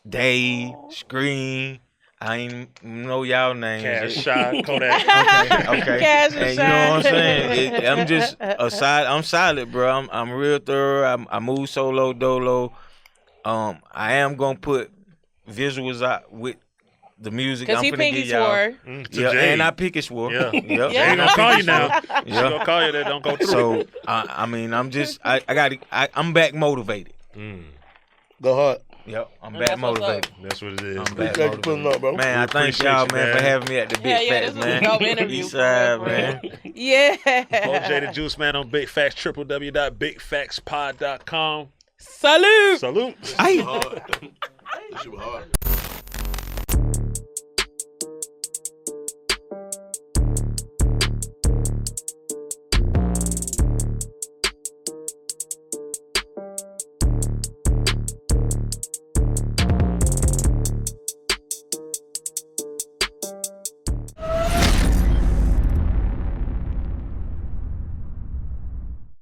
Speaker 7: Dave, Screen. I ain't know y'all names.
Speaker 3: Cash Shot, Kodak.
Speaker 7: Okay.
Speaker 1: Cash
Speaker 7: And you
Speaker 1: Shot.
Speaker 7: know what I'm saying? I'm just I'm solid, bro. I'm real thorough. I move solo, dolo. I am gonna put visuals out with the music.
Speaker 1: Cause
Speaker 7: I'm
Speaker 1: he
Speaker 7: finna
Speaker 1: pinky
Speaker 7: give y'all.
Speaker 1: swore.
Speaker 3: To
Speaker 7: Yeah,
Speaker 3: Jay.
Speaker 7: and I pick it swore.
Speaker 3: Yeah.
Speaker 7: Yep.
Speaker 1: Yeah.
Speaker 3: They ain't gonna call you now. She
Speaker 7: Yeah.
Speaker 3: gonna call you. That don't go through.
Speaker 7: So I mean, I'm just I'm back motivated.
Speaker 2: Go hard.
Speaker 7: Yep, I'm
Speaker 1: That's
Speaker 7: back
Speaker 1: what's
Speaker 7: motivated.
Speaker 3: That's what it is.
Speaker 7: I'm back
Speaker 2: Appreciate you putting up, bro.
Speaker 7: Man, I thank
Speaker 3: appreciate
Speaker 7: y'all,
Speaker 3: you,
Speaker 7: man, for
Speaker 3: man.
Speaker 7: having me at the Big
Speaker 1: Yeah,
Speaker 7: Facts,
Speaker 1: this was a
Speaker 7: man.
Speaker 1: dope interview.
Speaker 7: East
Speaker 1: for
Speaker 7: side,
Speaker 1: real, for real.
Speaker 7: man.
Speaker 1: Yeah.
Speaker 3: OJ the Juiceman on Big Facts, www.bigfactspod.com.
Speaker 1: Salute.
Speaker 3: Salute.
Speaker 7: Aye.
Speaker 2: This shit was hard.